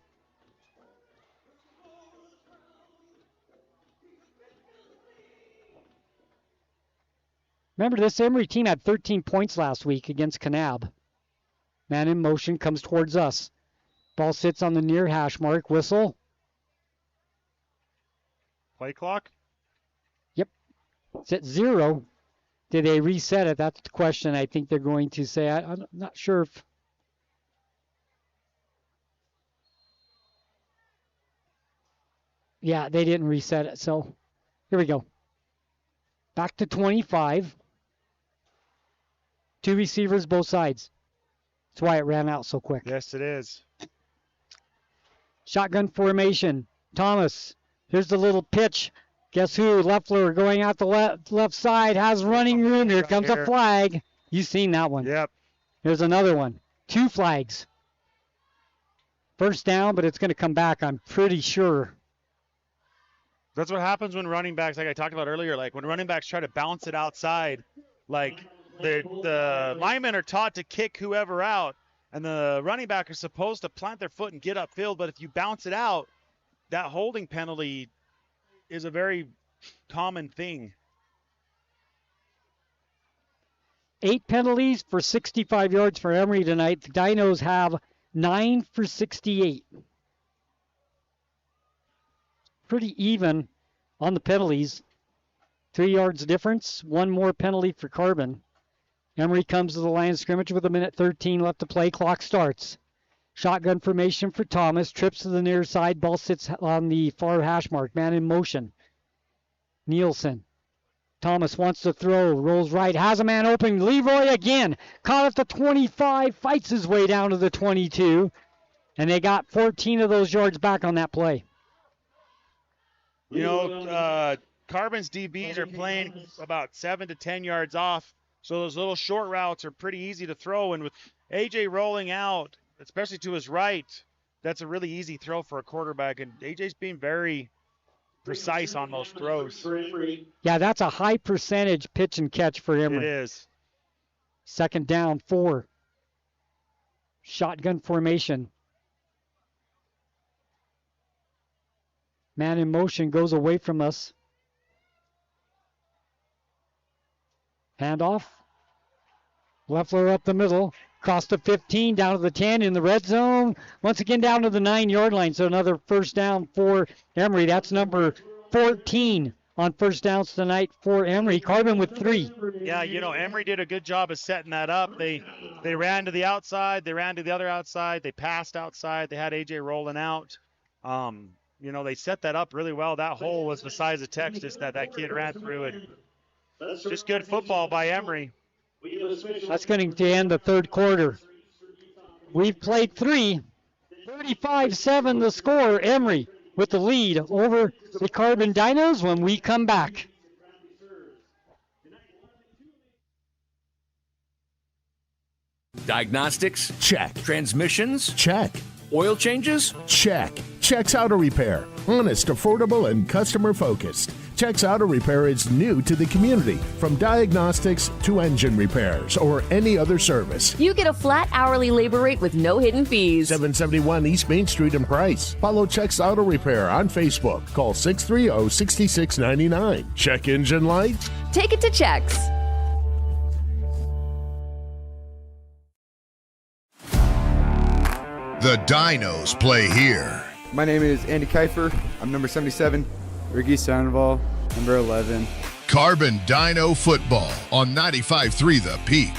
Remember, this Emery team had 13 points last week against Kanab. Man in motion comes towards us. Ball sits on the near hash mark. Whistle. Play clock? Yep. It's at 0. Did they reset it? That's the question I think they're going to say. I'm not sure if... Yeah, they didn't reset it. So, here we go. Back to 25. 2 receivers, both sides. That's why it ran out so quick. Yes, it is. Shotgun formation. Thomas. Here's the little pitch. Guess who? Leffler going out the left side. Has running room. Here comes a flag. You've seen that one. Yep. Here's another one. 2 flags. First down, but it's going to come back, I'm pretty sure. That's what happens when running backs, like I talked about earlier, like when running backs try to bounce it outside, like the linemen are taught to kick whoever out. And the running back is supposed to plant their foot and get upfield, but if you bounce it out, that holding penalty is a very common thing. 8 penalties for 65 yards for Emery tonight. The Dinos have 9 for 68. Pretty even on the penalties. 3 yards difference, 1 more penalty for Carbon. Emery comes to the line of scrimmage with a minute 13 left to play. Clock starts. Shotgun formation for Thomas. Trips to the near side. Ball sits on the far hash mark. Man in motion. Nielsen. Thomas wants to throw. Rolls right. Has a man open. Leroy again. Caught at the 25. Fights his way down to the 22. And they got 14 of those yards back on that play. Carbon's DBs are playing about 7 to 10 yards off. So those little short routes are pretty easy to throw. And with A.J. rolling out, especially to his right, that's a really easy throw for a quarterback. And A.J.'s being very precise on those throws. Yeah, that's a high percentage pitch and catch for Emery. It is. 2nd down, 4. Shotgun formation. Man in motion goes away from us. Handoff. Leffler up the middle. Across the 15, down to the 10 in the red zone. Once again down to the 9-yard line. So another first down for Emery. That's number 14 on first downs tonight for Emery. Carbon with 3. Yeah, Emery did a good job of setting that up. They ran to the outside. They ran to the other outside. They passed outside. They had A.J. rolling out. They set that up really well. That hole was the size of Texas that kid ran through it. Just good football by Emery. That's going to end the third quarter. We've played 3. 35-7 the score. Emery with the lead over the Carbon Dinos when we come back. Diagnostics? Check. Transmissions? Check. Oil changes? Check. Check's Auto Repair. Honest, affordable, and customer focused. Check's Auto Repair is new to the community, from diagnostics to engine repairs or any other service. You get a flat hourly labor rate with no hidden fees. 771 East Main Street in Price. Follow Check's Auto Repair on Facebook. Call 630-6699. Check engine light? Take it to Check's. The Dinos play here. My name is Andy Kiefer. I'm number 77. Ricky Sandoval, number 11. Carbon Dino football on 95.3 The Peak.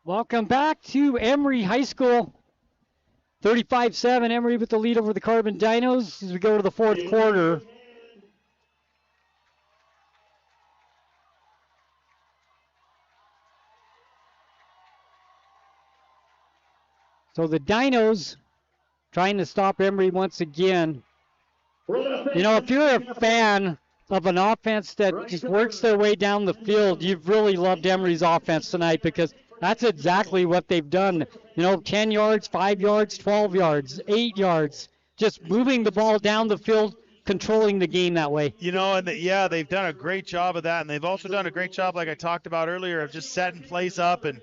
Welcome back to Emery High School. 35-7, Emery with the lead over the Carbon Dinos as we go to the fourth quarter. So the Dinos trying to stop Emery once again. If you're a fan of an offense that just works their way down the field, you've really loved Emery's offense tonight, because that's exactly what they've done. 10 yards, 5 yards, 12 yards, 8 yards, just moving the ball down the field, controlling the game that way. They've done a great job of that, and they've also done a great job, like I talked about earlier, of just setting plays up and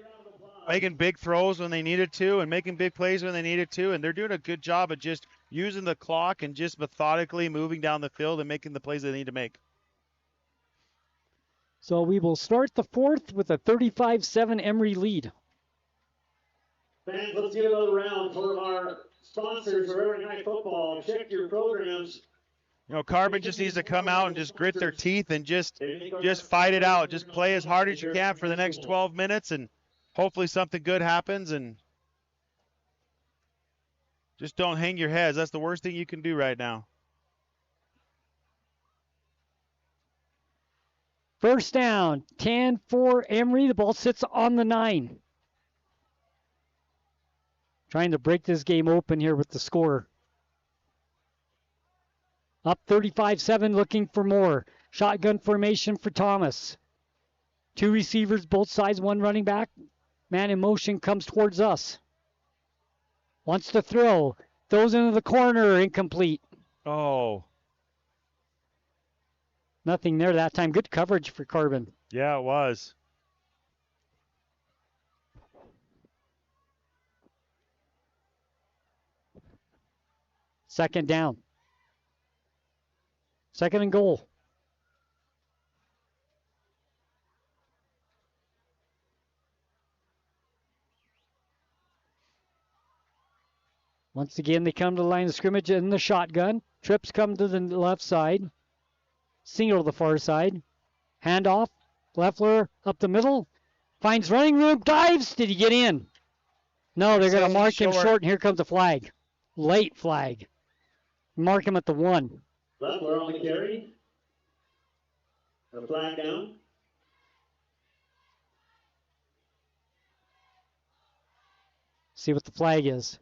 making big throws when they needed to and making big plays when they needed to, and they're doing a good job of just using the clock and just methodically moving down the field and making the plays they need to make. So we will start the fourth with a 35-7 Emery lead. Fans, let's give another round for our sponsors for Emery High Football. Check your programs. Carbon just needs to come out and just grit their teeth and just fight it out. Just play as hard as you can for the next 12 minutes, and hopefully something good happens, and just don't hang your heads. That's the worst thing you can do right now. First down, 10 for Emery. The ball sits on the 9. Trying to break this game open here with the score. Up 35-7, looking for more. Shotgun formation for Thomas. 2 receivers, both sides, 1 running back. Man in motion comes towards us. Wants to throw. Throws into the corner. Incomplete. Oh. Nothing there that time. Good coverage for Carbon. Yeah, it was. Second down. Second and goal. Once again, they come to the line of scrimmage in the shotgun. Trips come to the left side. Single to the far side. Handoff. Leffler up the middle. Finds running room. Dives. Did he get in? No, they're going to mark him short, and here comes the flag. Late flag. Mark him at the 1. Leffler on the carry. The flag down. See what the flag is.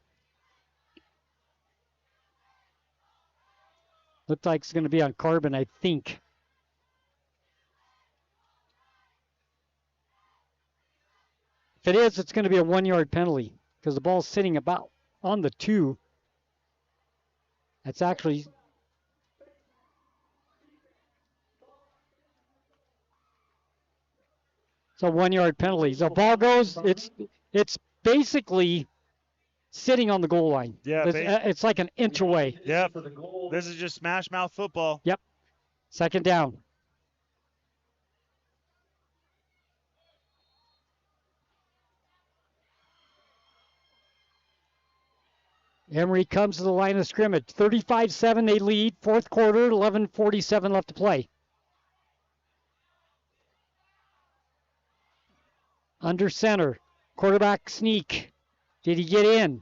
Looks like it's going to be on Carbon, I think. If it is, it's going to be a 1-yard penalty because the ball's sitting about on the 2. That's actually... It's a 1-yard penalty. So ball goes, it's basically sitting on the goal line. Yeah, it's like an inch away. Yep. This is just smash mouth football. Yep. Second down. Emery comes to the line of scrimmage. 35-7 they lead. Fourth quarter, 11:47 left to play. Under center. Quarterback sneak. Did he get in?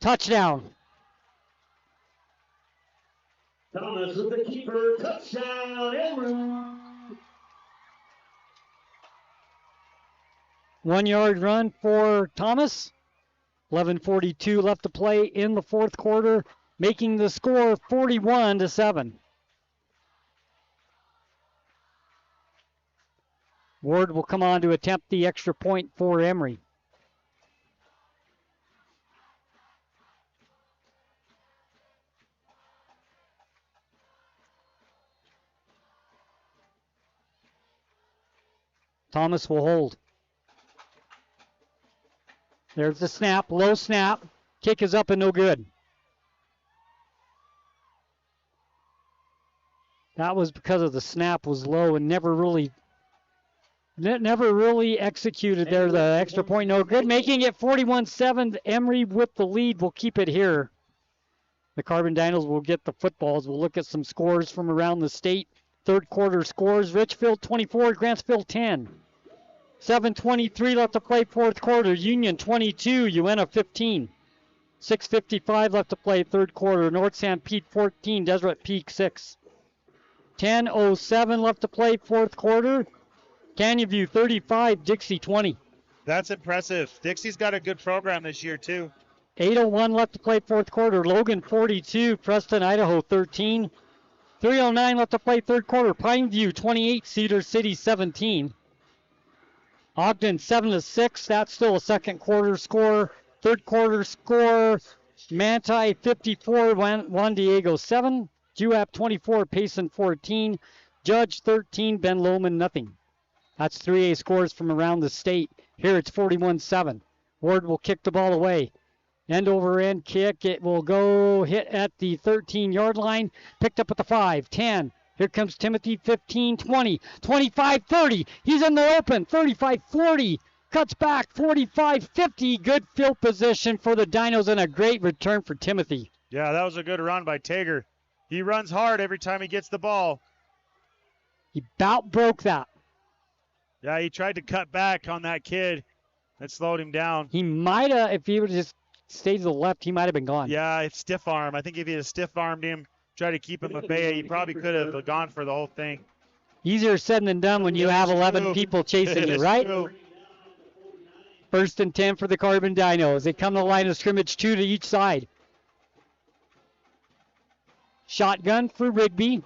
Touchdown. Thomas with the keeper. Touchdown, Emery. 1-yard run for Thomas. 11:42 left to play in the fourth quarter, making the score 41-7. Ward will come on to attempt the extra point for Emery. Thomas will hold. There's the snap, low snap. Kick is up and no good. That was because of the snap was low and never really executed there. The extra point, no good. Making it 41-7. Emery with the lead will keep it here. The Carbon Dinos will get the footballs. We'll look at some scores from around the state. Third quarter scores. Richfield 24, Grantsville 10. 7:23 left to play fourth quarter. Union 22, Uena 15. 6:55 left to play third quarter. North San Pete 14, Deseret Peak 6. 10:07 left to play fourth quarter. Canyon View 35, Dixie 20. That's impressive. Dixie's got a good program this year too. 8:01 left to play fourth quarter. Logan 42, Preston, Idaho 13. 3:09 left to play third quarter. Pineview 28, Cedar City 17. Ogden 7-6. That's still a second quarter score. Third quarter score. Manti 54, Juan Diego 7. Juap 24, Payson 14. Judge 13, Ben Lowman nothing. That's 3A scores from around the state. Here it's 41-7. Ward will kick the ball away. End over end kick. It will go hit at the 13-yard line. Picked up at the 5, 10. Here comes Timothy, 15, 20, 25, 30. He's in the open, 35, 40. Cuts back, 45, 50. Good field position for the Dinos and a great return for Timothy. Yeah, that was a good run by Tager. He runs hard every time he gets the ball. He about broke that. Yeah, he tried to cut back on that kid. That slowed him down. He might have, if he would have just stayed to the left, he might have been gone. Yeah, it's stiff arm. I think if he had stiff armed him, try to keep him at bay, he probably could have gone for the whole thing. Easier said than done when you have 11 people chasing you, right? True. First and 10 for the Carbon Dinos. They come to the line of scrimmage, 2 to each side. Shotgun for Rigby.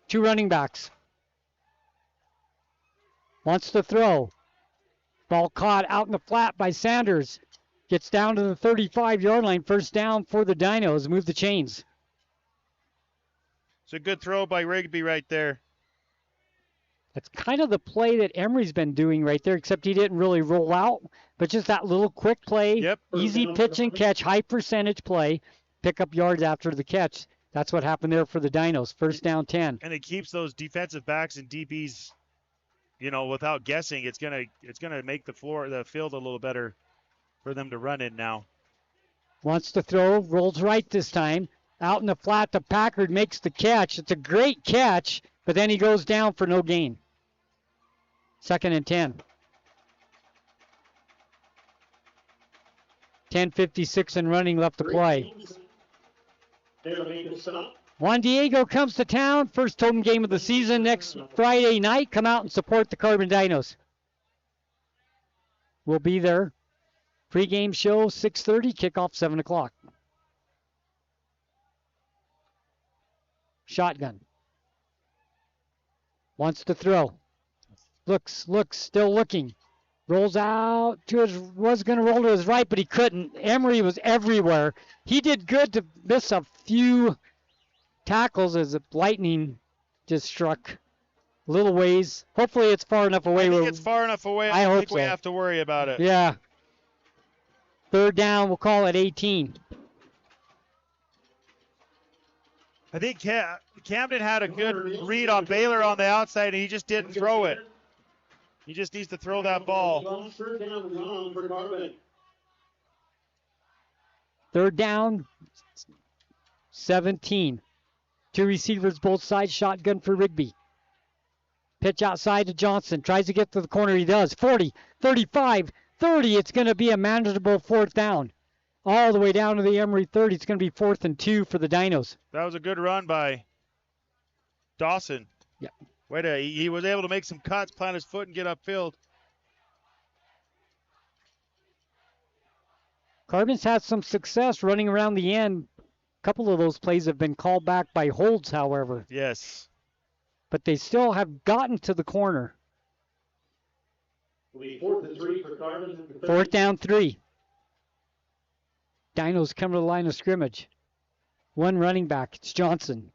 2 running backs. Wants to throw. Ball caught out in the flat by Sanders. Gets down to the 35-yard line. First down for the Dinos. Move the chains. It's a good throw by Rigby right there. That's kind of the play that Emery's been doing right there, except he didn't really roll out. But just that little quick play. Yep. Easy pitch and catch. High percentage play. Pick up yards after the catch. That's what happened there for the Dinos. First down 10. And it keeps those defensive backs and DBs, without guessing. It's gonna make the field a little better for them to run in now. Wants to throw, rolls right this time. Out in the flat, the Packard makes the catch. It's a great catch, but then he goes down for no gain. Second and 10. 10:56 and running left to play. Juan Diego comes to town. First home game of the season next Friday night. Come out and support the Carbon Dinos. We'll be there. Pre-game show 6:30, kickoff 7 o'clock. Shotgun. Wants to throw. Looks, still looking. Rolls out to his, was going to roll to his right, but he couldn't. Emery was everywhere. He did good to miss a few tackles as the lightning just struck a little ways. Hopefully it's far enough away. I think it's far enough away. I don't think we have to worry about it. Yeah. Third down, we'll call it 18. I think Camden had a good read on Baylor on the outside, and he just didn't throw it. He just needs to throw that ball. Third down, 17. Two receivers both sides, shotgun for Rigby. Pitch outside to Johnson. Tries to get to the corner. He does. 40, 35, 30. It's going to be a manageable fourth down. All the way down to the Emery 30. It's going to be 4th and 2 for the Dinos. That was a good run by Dawson. Yeah. He was able to make some cuts, plant his foot, and get upfield. Carbon's had some success running around the end. A couple of those plays have been called back by holds, however. Yes. But they still have gotten to the corner. It'll be 4th and 3 for Carbon. 4th down 3. Dinos come to the line of scrimmage. One running back. It's Johnson.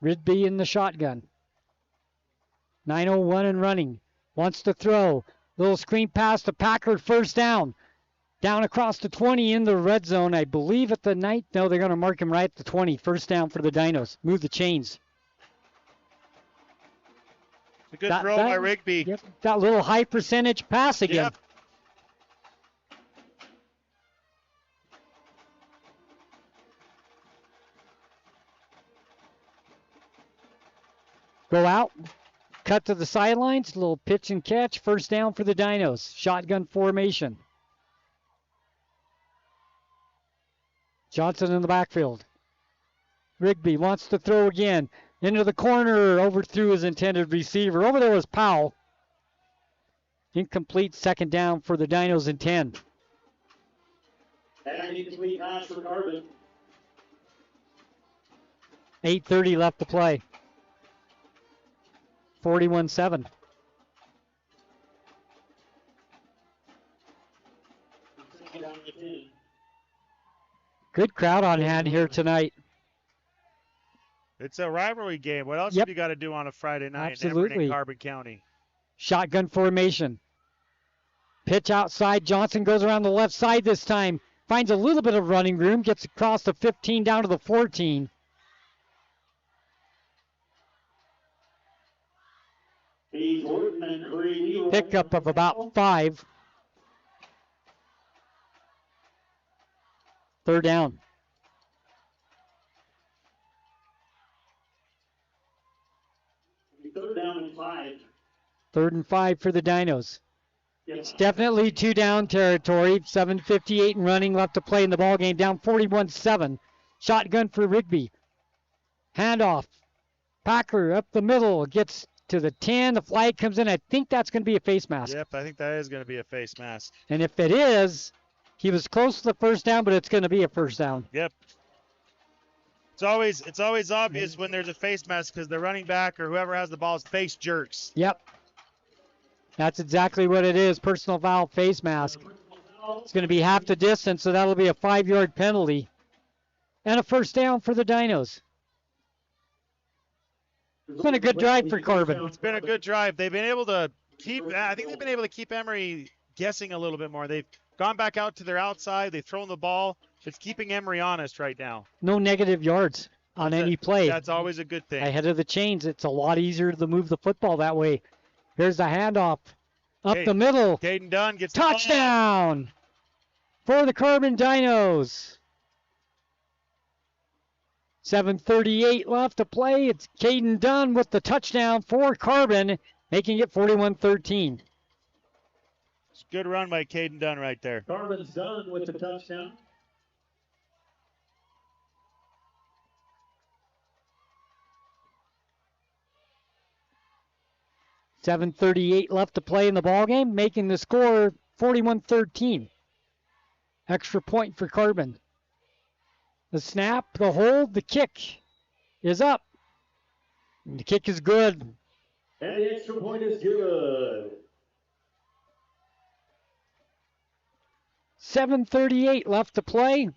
Rigby in the shotgun. 9:01 and running. Wants to throw. Little screen pass to Packard. First down. Down across the 20 in the red zone. I believe at the 9th. No, they're going to mark him right at the 20. First down for the Dinos. Move the chains. A good throw by Rigby. Yep, that little high percentage pass again. Yep. Go out, cut to the sidelines, little pitch and catch, first down for the Dinos. Shotgun formation. Johnson in the backfield. Rigby wants to throw again. Into the corner, overthrew his intended receiver. Over there was Powell. Incomplete, second down for the Dinos and 10. And incomplete pass for Carbon. 8:30 left to play. 41-7. Good crowd on hand here tonight. It's a rivalry game. What else have you got to do on a Friday night Absolutely. in Carbon County? Shotgun formation. Pitch outside. Johnson goes around the left side this time. Finds a little bit of running room. Gets across the 15 down to the 14. Pickup of about 5. Third down. Third down and 5. 3rd and 5 for the Dinos. It's definitely 2 down territory. 7:58 and running left to play in the ball game. Down 41-7. Shotgun for Rigby. Handoff. Packer up the middle. Gets to the 10. The flag comes in. I think that's going to be a face mask. Yep, I think that is going to be a face mask. And if it is, he was close to the first down, but it's going to be a first down. Yep. It's always obvious when there's a face mask because the running back or whoever has the ball's face jerks. Yep. That's exactly what it is. Personal foul, face mask. It's going to be half the distance, so that'll be a 5-yard penalty. And a first down for the Dinos. It's been a good drive for Carbon. It's been a good drive. They've been able to keep Emery guessing a little bit more. They've gone back out to their outside. They've thrown the ball. It's keeping Emery honest right now. No negative yards on any play. That's always a good thing. Ahead of the chains, it's a lot easier to move the football that way. Here's the handoff. Up the middle. Caden Dunn gets touchdown for the Carbon Dinos. 7:38 left to play. It's Caden Dunn with the touchdown for Carbon, making it 41-13. It's a good run by Caden Dunn right there. Carbon's done with the touchdown. $7:38 left to play in the ballgame, making the score 41-13. Extra point for Carbon. The snap, the hold, the kick is up. And the kick is good. And the extra point is good. 7:38 left to play.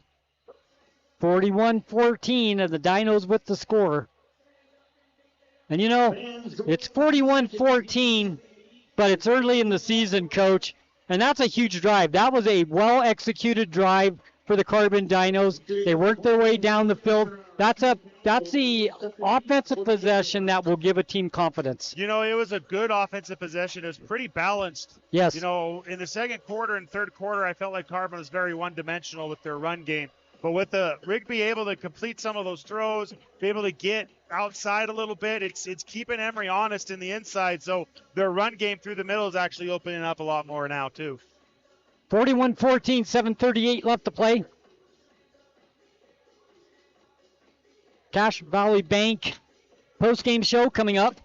41-14, and the Dinos with the score. And you know, it's 41-14, but it's early in the season, Coach, and that's a huge drive. That was a well-executed drive for the Carbon Dinos. They worked their way down the field. That's the offensive possession that will give a team confidence. You know, it was a good offensive possession. It was pretty balanced. Yes. You know, in the second quarter and third quarter, I felt like Carbon was very one-dimensional with their run game. But with the Rigby able to complete some of those throws, be able to get outside a little bit, it's keeping Emery honest in the inside. So their run game through the middle is actually opening up a lot more now, too. 41-14, 7:38 left to play. Cache Valley Bank post-game show coming up.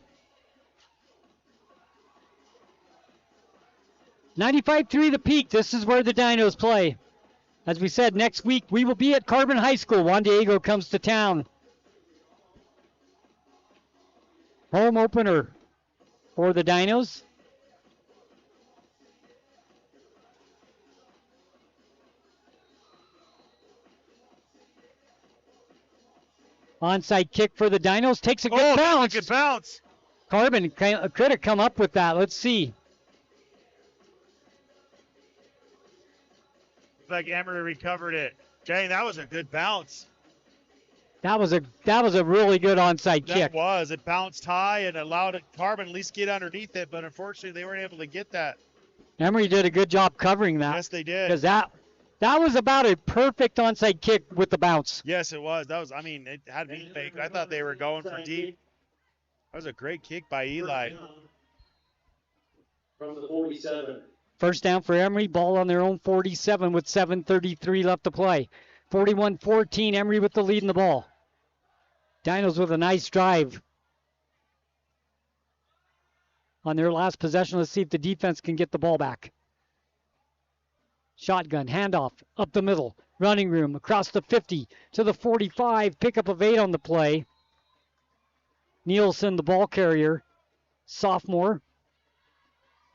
95.3 The Peak. This is where the Dinos play. As we said, next week we will be at Carbon High School. Juan Diego comes to town. Home opener for the Dinos. Onside kick for the Dinos. Takes a good bounce. Good bounce. Carbon could have come up with that. Let's see. Like Emery recovered it. Dang, that was a good bounce. That was a really good onside kick. That was. It bounced high and allowed Carbon at least get underneath it, but unfortunately they weren't able to get that. Emery did a good job covering that. Yes, they did. Because that was about a perfect onside kick with the bounce. Yes, it was. It had me fake. I thought they were going for deep. That was a great kick by Eli. From the 47. First down for Emery. Ball on their own 47 with 7:33 left to play. 41-14, Emery with the lead in the ball. Dinos with a nice drive. On their last possession, let's see if the defense can get the ball back. Shotgun, handoff, up the middle. Running room, across the 50 to the 45. Pickup of 8 on the play. Nielsen, the ball carrier. Sophomore.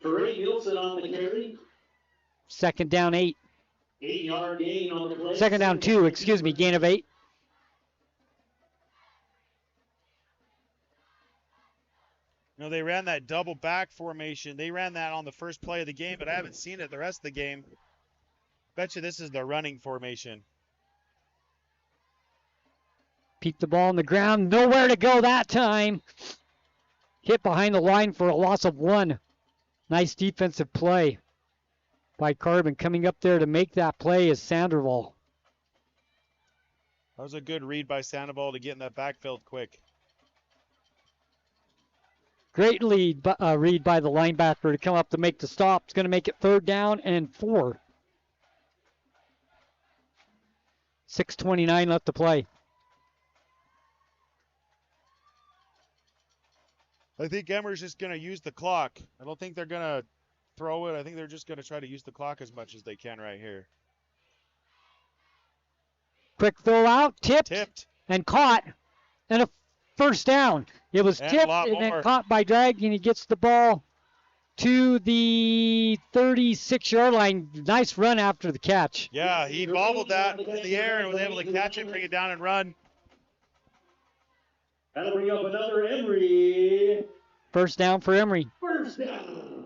Trey Nielsen on the carry. Second down 8. 8-yard gain on the play. Second down 2, gain of 8. You know, they ran that double back formation. They ran that on the first play of the game, but I haven't seen it the rest of the game. Bet you this is the running formation. Peep the ball on the ground. Nowhere to go that time. Hit behind the line for a loss of 1. Nice defensive play by Carbon. Coming up there to make that play is Sandoval. That was a good read by Sandoval to get in that backfield quick. Great read by the linebacker to come up to make the stop. It's going to make it 3rd down and 4. 6:29 left to play. I think Emery's just going to use the clock. I don't think they're going to throw it. I think they're just going to try to use the clock as much as they can right here. Quick throw out, tipped. And caught, and a first down. It was tipped and then caught by Drag, and he gets the ball to the 36-yard line. Nice run after the catch. Yeah, he bobbled that in the air and was able to catch it, bring it down, and run. That'll bring up another Emery. First down for Emery. First down.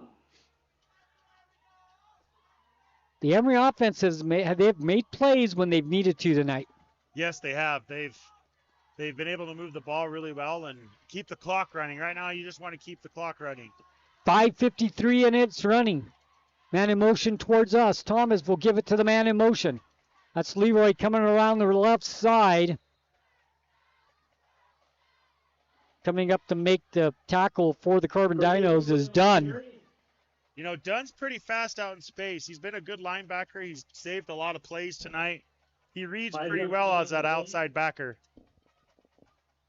The Emery offense they've made plays when they've needed to tonight. Yes, they have. They've been able to move the ball really well and keep the clock running. Right now, you just want to keep the clock running. 5:53 and it's running. Man in motion towards us. Thomas will give it to the man in motion. That's Leroy coming around the left side. Coming up to make the tackle for the Carbon Dinos is Dunn. You know, Dunn's pretty fast out in space. He's been a good linebacker. He's saved a lot of plays tonight. He reads pretty well as that outside backer.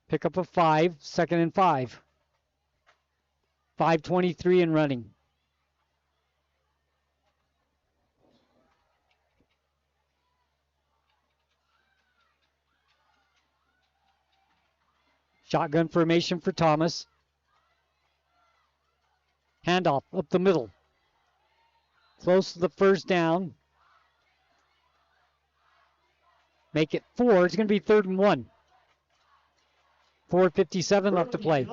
Pick up a 5, 2nd and 5. 5:23 and running. Shotgun formation for Thomas. Handoff up the middle. Close to the first down. Make it 4. It's going to be 3rd and 1. 4:57 left to play.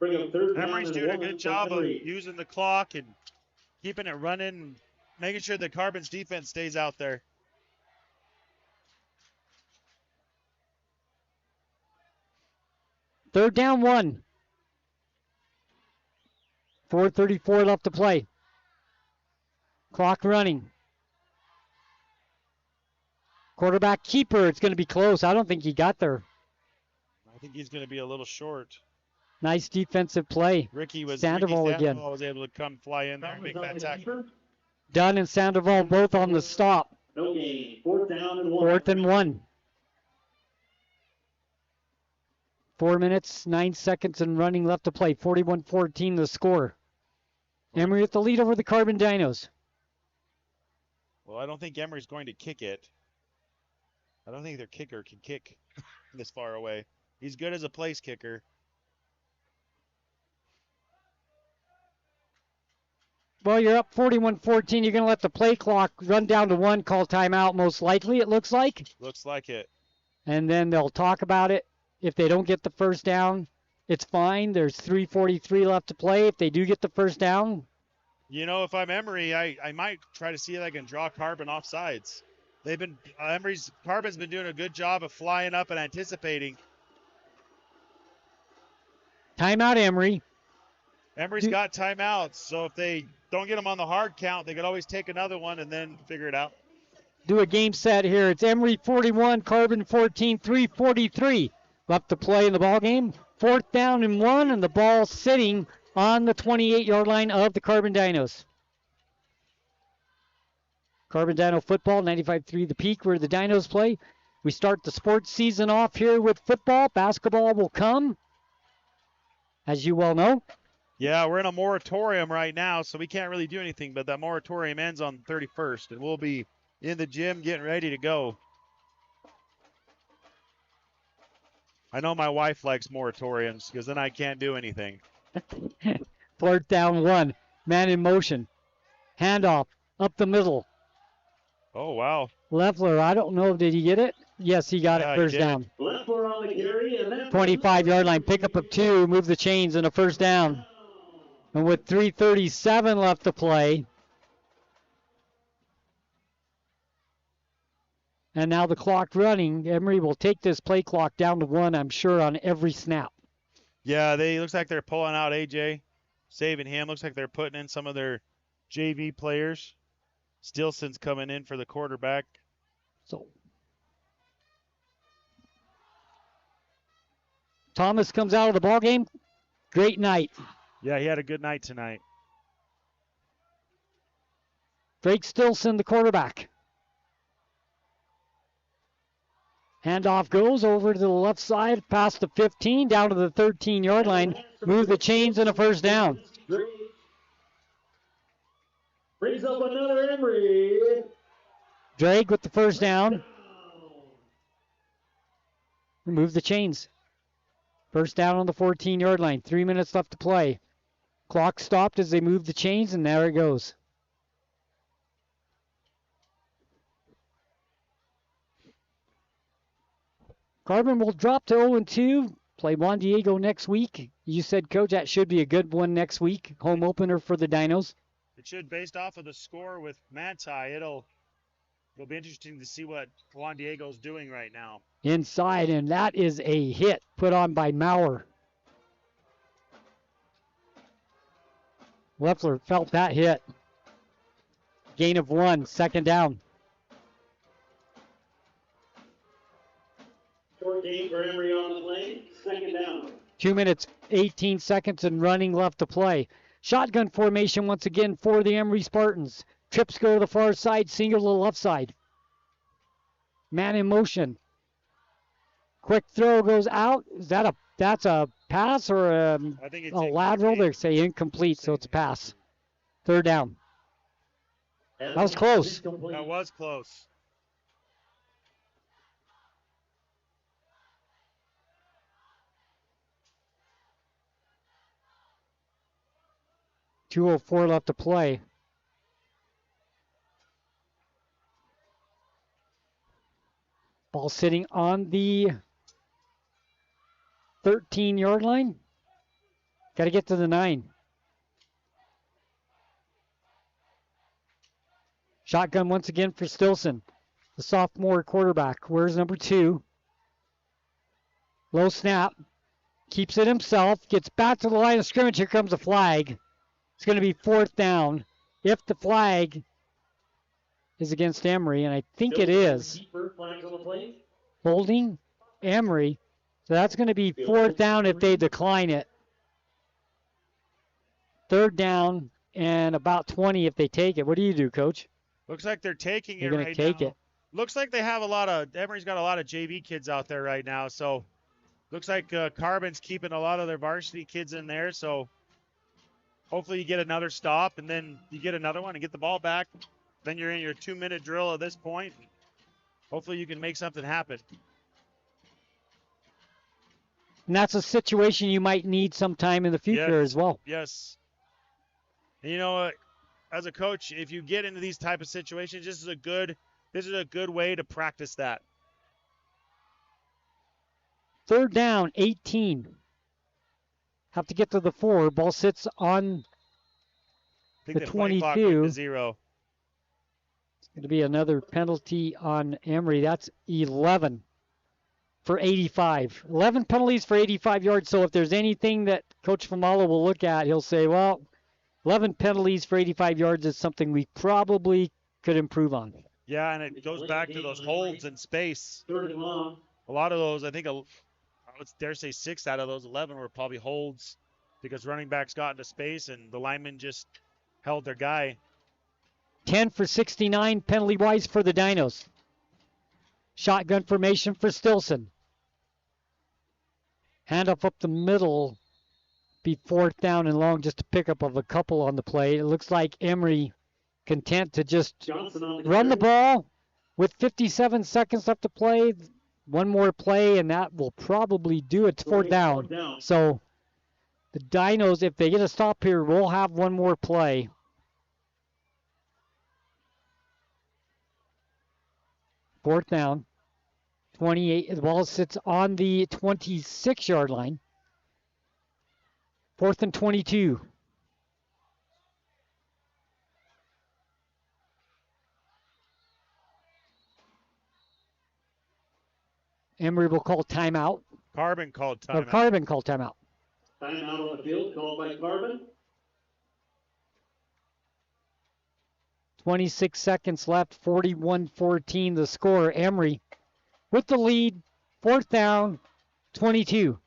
Emery's doing a good job of using the clock and keeping it running, making sure the Carbon's defense stays out there. Third down 1. 4:34 left to play. Clock running. Quarterback keeper. It's going to be close. I don't think he got there. I think he's going to be a little short. Nice defensive play. Sandoval again. Was able to come fly in there and make that tackle. Dunn and Sandoval both on the stop. No gain. 4th down and 1. 4th and 1. 4 minutes, 9 seconds, and running left to play. 41-14 the score. Emery with the lead over the Carbon Dinos. Well, I don't think Emery's going to kick it. I don't think their kicker can kick this far away. He's good as a place kicker. Well, you're up 41-14. You're going to let the play clock run down to 1, call timeout most likely, it looks like. Looks like it. And then they'll talk about it. If they don't get the first down, it's fine. There's 3:43 left to play. If they do get the first down. You know, if I'm Emery, I might try to see if I can draw Carbon off sides. Carbon's been doing a good job of flying up and anticipating. Timeout, Emery. Emery's got timeouts, so if they don't get them on the hard count, they could always take another one and then figure it out. Do a game set here. It's Emery 41, Carbon 14, 3:43 left to play in the ball game. 4th down and 1, and the ball sitting on the 28-yard line of the Carbon Dinos. Carbon Dino football, 95.3 The Peak, where the Dinos play. We start the sports season off here with football. Basketball will come, as you well know. Yeah, we're in a moratorium right now, so we can't really do anything, but that moratorium ends on the 31st, and we'll be in the gym getting ready to go. I know my wife likes moratoriums because then I can't do anything. 4th down 1, man in motion. Handoff up the middle. Oh, wow. Leffler, I don't know, did he get it? Yes, he got it, first down. Leffler on the carry, and then 25-yard line, pickup of 2, move the chains, and a first down. And with 3:37 left to play. And now the clock running. Emery will take this play clock down to 1, I'm sure, on every snap. Yeah, looks like they're pulling out AJ, saving him. Looks like they're putting in some of their JV players. Stilson's coming in for the quarterback. So Thomas comes out of the ball game. Great night. Yeah, he had a good night tonight. Drake Stilson, the quarterback. Handoff goes over to the left side, past the 15, down to the 13-yard line. Move the chains and a first down. Brings up another Emery. Drake with the first down. Move the chains. First down on the 14-yard line. 3 minutes left to play. Clock stopped as they move the chains, and there it goes. Carbon will drop to 0-2. Play Juan Diego next week. You said, Coach, that should be a good one next week. Home opener for the Dinos. It should, based off of the score with Manti. It'll be interesting to see what Juan Diego's doing right now. Inside, and that is a hit put on by Maurer. Leffler felt that hit. Gain of 1, 2nd down. Short game for Emery on the play. 2nd down. 2 minutes, 18 seconds, and running left to play. Shotgun formation once again for the Emery Spartans. Trips go to the far side, single to the left side. Man in motion. Quick throw goes out. That's a pass or a lateral? They say incomplete, so it's a pass. 3rd down. That was close. That was close. 2:04 left to play. Ball sitting on the 13-yard line. Got to get to the 9. Shotgun once again for Stilson, the sophomore quarterback. Where's number 2? Low snap. Keeps it himself. Gets back to the line of scrimmage. Here comes a flag. It's going to be 4th down. If the flag is against Emery, and I think it is. Holding Emery. So that's going to be 4th down if they decline it. 3rd down and about 20 if they take it. What do you do, Coach? Looks like they're taking They're it going right to take now. it. Looks like they have Emery's got a lot of JV kids out there right now. So looks like Carbon's keeping a lot of their varsity kids in there. So hopefully you get another stop and then you get another one and get the ball back. Then you're in your 2-minute drill at this point. Hopefully you can make something happen. And that's a situation you might need sometime in the future as well. Yes. And you know, as a coach, if you get into these type of situations, this is a good way to practice that. 3rd down, 18. Have to get to the 4. Ball sits on I think the the play clock 22. went to 0. It's going to be another penalty on Emery. That's 11 for 85. 11 penalties for 85 yards. So if there's anything that Coach Famala will look at, he'll say, well, 11 penalties for 85 yards is something we probably could improve on. Yeah, and it goes back to those holds in space. A lot of those, I think, I would dare say 6 out of those 11 were probably holds because running backs got into space and the linemen just held their guy. 10 for 69 penalty-wise for the Dinos. Shotgun formation for Stilson. Handoff up the middle. Be 4th down and long, just a pickup of a couple on the play. It looks like Emery content to just run the ball with 57 seconds left to play. One more play, and that will probably do it. It's 4th down. So the Dinos, if they get a stop here, will have one more play. Fourth down. 28. The ball sits on the 26-yard line. 4th and 22. Emery will call timeout. Carbon called timeout. Carbon called timeout. Timeout on the field called by Carbon. 26 seconds left, 41-14 the score. Emery with the lead, 4th down, 22.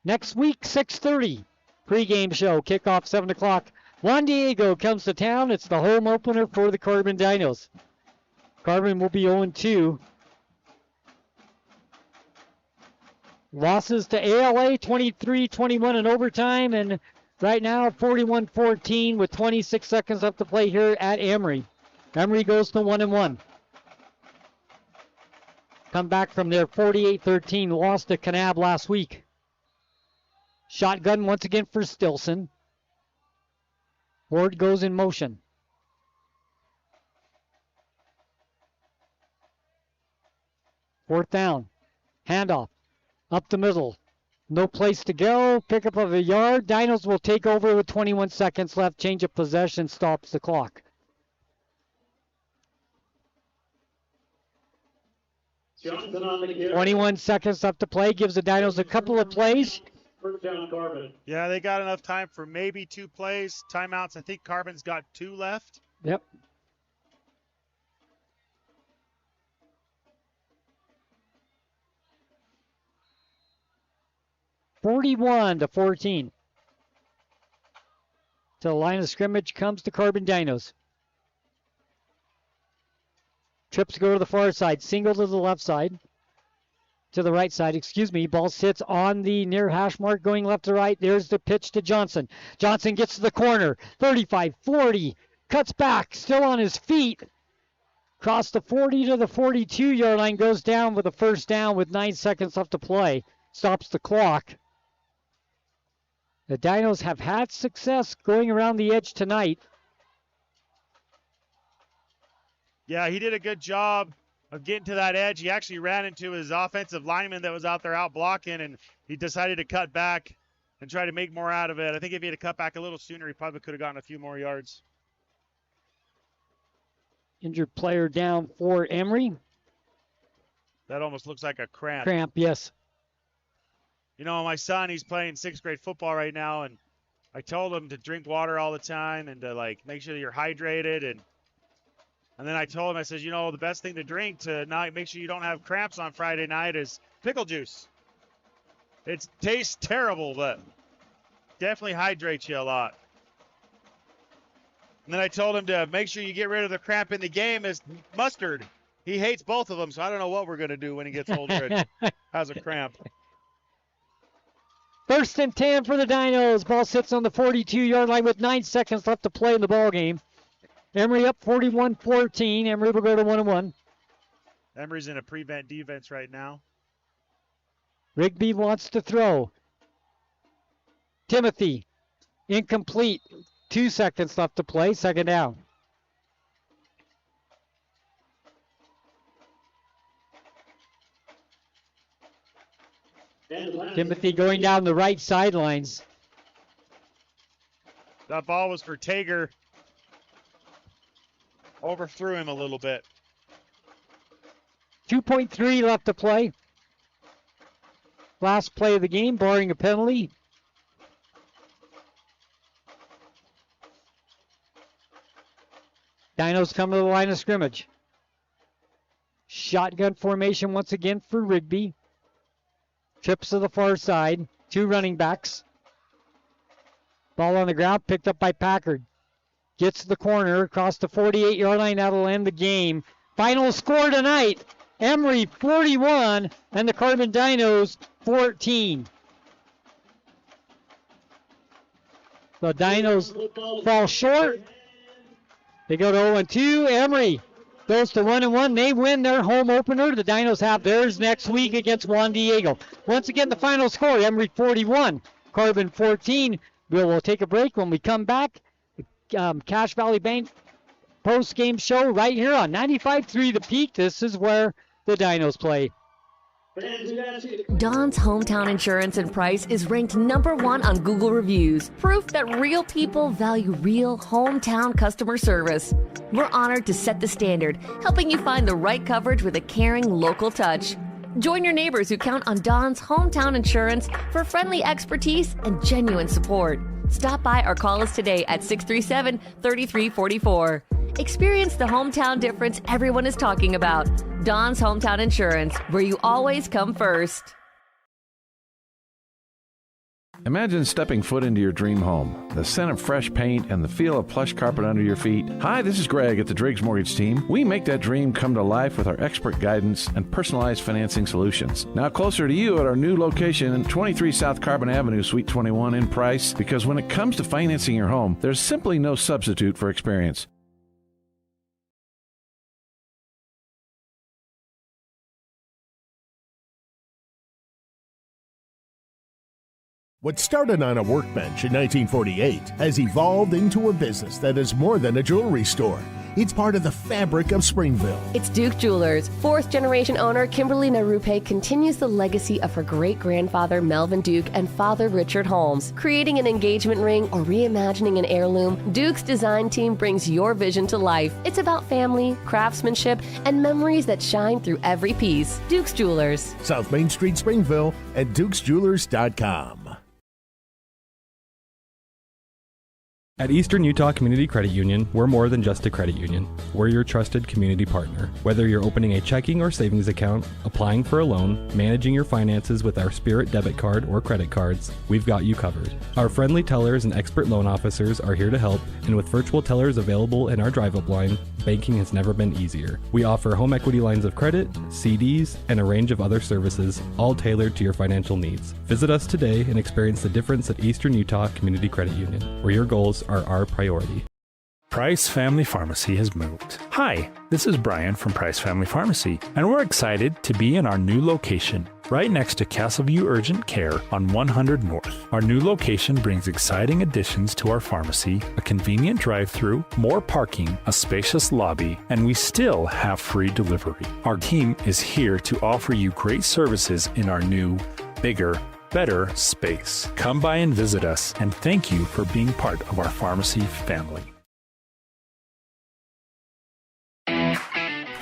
Next week, 6:30, pregame show, kickoff 7 o'clock. Juan Diego comes to town. It's the home opener for the Carbon Dinos. Carbon will be 0-2. Losses to ALA, 23-21 in overtime, and right now 41-14 with 26 seconds left to play here at Emery. Emery goes to 1-1. Come back from their 48-13 loss to Kanab last week. Shotgun once again for Stilson. Ward goes in motion. Fourth down. Handoff. Up the middle. No place to go. Pickup of a yard. Dinos will take over with 21 seconds left. Change of possession stops the clock. Johnson on the carry. 21 seconds left to play. Gives the Dinos a couple of plays. First down, Carbon. Yeah, they got enough time for maybe 2 plays. Timeouts, I think Carbon's got 2 left. Yep. (41-14). To the line of scrimmage comes the Carbon Dinos. Trips go to the far side. Single to the left side. To the right side, excuse me. Ball sits on the near hash mark going left to right. There's the pitch to Johnson. Johnson gets to the corner. 35, 40. Cuts back. Still on his feet. Across the 40 to the 42-yard line, goes down with a first down with 9 seconds left to play. Stops the clock. The Dinos have had success going around the edge tonight. Yeah, he did a good job of getting to that edge. He actually ran into his offensive lineman that was out there out blocking, and he decided to cut back and try to make more out of it. I think if he had cut back a little sooner, he probably could have gotten a few more yards. Injured player down for Emery. That almost looks like a cramp. Cramp, yes. You know, my son, he's playing 6th grade football right now, and I told him to drink water all the time and to, like, make sure that you're hydrated. And then I told him, I said, you know, the best thing to drink to not make sure you don't have cramps on Friday night is pickle juice. It tastes terrible, but definitely hydrates you a lot. And then I told him to make sure you get rid of the cramp in the game is mustard. He hates both of them, so I don't know what we're going to do when he gets older and has a cramp. 1st and 10 for the Dinos. Ball sits on the 42-yard line with 9 seconds left to play in the ball game. Emery up 41-14. Emery will go to 1-1. Emery's in a prevent defense right now. Rigby wants to throw. Timothy, incomplete. 2 seconds left to play. Second down. Timothy going down the right sidelines. That ball was for Tager. Overthrew him a little bit. 2.3 left to play. Last play of the game, barring a penalty. Dinos come to the line of scrimmage. Shotgun formation once again for Rigby. Trips to the far side. 2 running backs. Ball on the ground, picked up by Packard. Gets to the corner across the 48-yard line. That'll end the game. Final score tonight, Emery 41 and the Carbon Dinos 14. The Dinos fall short. They go to 0-2. Emery goes to 1-1. They win their home opener. The Dinos have theirs next week against Juan Diego. Once again, the final score, Emery 41, Carbon 14. We'll take a break. When we come back, Cache Valley Bank post-game show right here on 95.3 The Peak. This is where the Dinos play. Don's Hometown Insurance and Price is ranked #1 on Google reviews. Proof that real people value real hometown customer service. We're honored to set the standard, helping you find the right coverage with a caring local touch. Join your neighbors who count on Don's Hometown Insurance for friendly expertise and genuine support. Stop by or call us today at 637-3344. Experience the hometown difference everyone is talking about. Don's Hometown Insurance, where you always come first. Imagine stepping foot into your dream home. The scent of fresh paint and the feel of plush carpet under your feet. Hi, this is Greg at the Driggs Mortgage Team. We make that dream come to life with our expert guidance and personalized financing solutions. Now closer to you at our new location in 23 South Carbon Avenue, Suite 21 in Price, because when it comes to financing your home, there's simply no substitute for experience. What started on a workbench in 1948 has evolved into a business that is more than a jewelry store. It's part of the fabric of Springville. It's Duke Jewelers. 4th-generation owner Kimberly Narupe continues the legacy of her great-grandfather Melvin Duke and father Richard Holmes. Creating an engagement ring or reimagining an heirloom, Duke's design team brings your vision to life. It's about family, craftsmanship, and memories that shine through every piece. Duke's Jewelers. South Main Street, Springville, at dukesjewelers.com. At Eastern Utah Community Credit Union, we're more than just a credit union. We're your trusted community partner. Whether you're opening a checking or savings account, applying for a loan, managing your finances with our Spirit debit card or credit cards, we've got you covered. Our friendly tellers and expert loan officers are here to help, and with virtual tellers available in our drive-up line, banking has never been easier. We offer home equity lines of credit, CDs, and a range of other services, all tailored to your financial needs. Visit us today and experience the difference at Eastern Utah Community Credit Union, where your goals are our priority. Price Family Pharmacy has moved. Hi, this is Brian from Price Family Pharmacy, and we're excited to be in our new location, right next to Castleview Urgent Care on 100 North. Our new location brings exciting additions to our pharmacy, a convenient drive-through, more parking, a spacious lobby, and we still have free delivery. Our team is here to offer you great services in our new, bigger, better space. Come by and visit us, and thank you for being part of our pharmacy family.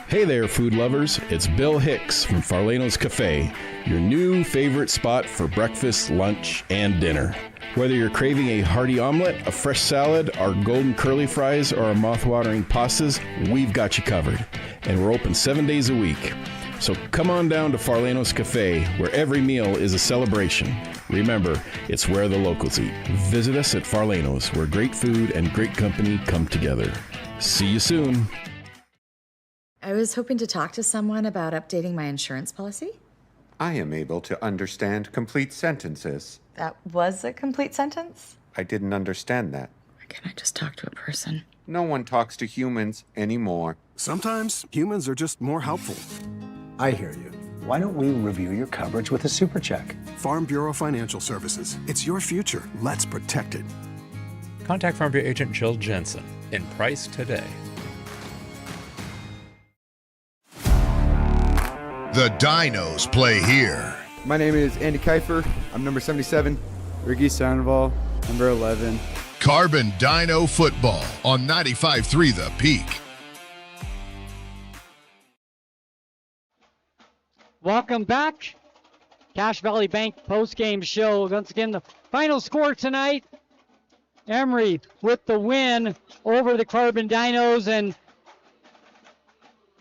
Hey there, food lovers. It's Bill Hicks from Farlano's Cafe, your new favorite spot for breakfast, lunch, and dinner. Whether you're craving a hearty omelet, a fresh salad, our golden curly fries, or our mouth-watering pastas, we've got you covered. And we're open 7 days a week. So come on down to Farlano's Cafe, where every meal is a celebration. Remember, it's where the locals eat. Visit us at Farlano's, where great food and great company come together. See you soon. I was hoping to talk to someone about updating my insurance policy. I am able to understand complete sentences. That was a complete sentence? I didn't understand that. Or can I just talk to a person? No one talks to humans anymore. Sometimes humans are just more helpful. I hear you. Why don't we review your coverage with a super check? Farm Bureau Financial Services. It's your future. Let's protect it. Contact Farm Bureau agent Jill Jensen in Price today. The Dinos play here. My name is Andy Kiefer. I'm number 77. Ricky Sandoval, number 11. Carbon Dino football on 95.3 The Peak. Welcome back. Cache Valley Bank postgame show. Once again, the final score tonight. Emery with the win over the Carbon Dinos, and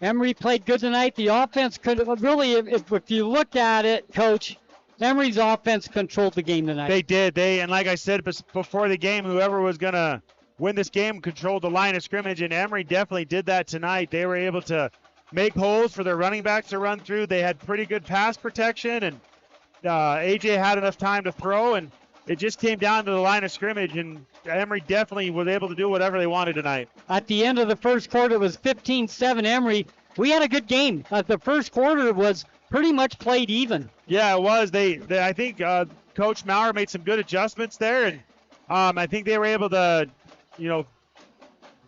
Emery played good tonight. The offense could really, if you look at it, Coach, Emery's offense controlled the game tonight. They did. And like I said before the game, whoever was going to win this game controlled the line of scrimmage, and Emery definitely did that tonight. They were able to make holes for their running backs to run through. They had pretty good pass protection, and AJ had enough time to throw, and it just came down to the line of scrimmage, and Emery definitely was able to do whatever they wanted tonight. At the end of the first quarter, it was 15-7 Emery. We had a good game. The first quarter was pretty much played even. Yeah, it was. I think Coach Maurer made some good adjustments there, and I think they were able to,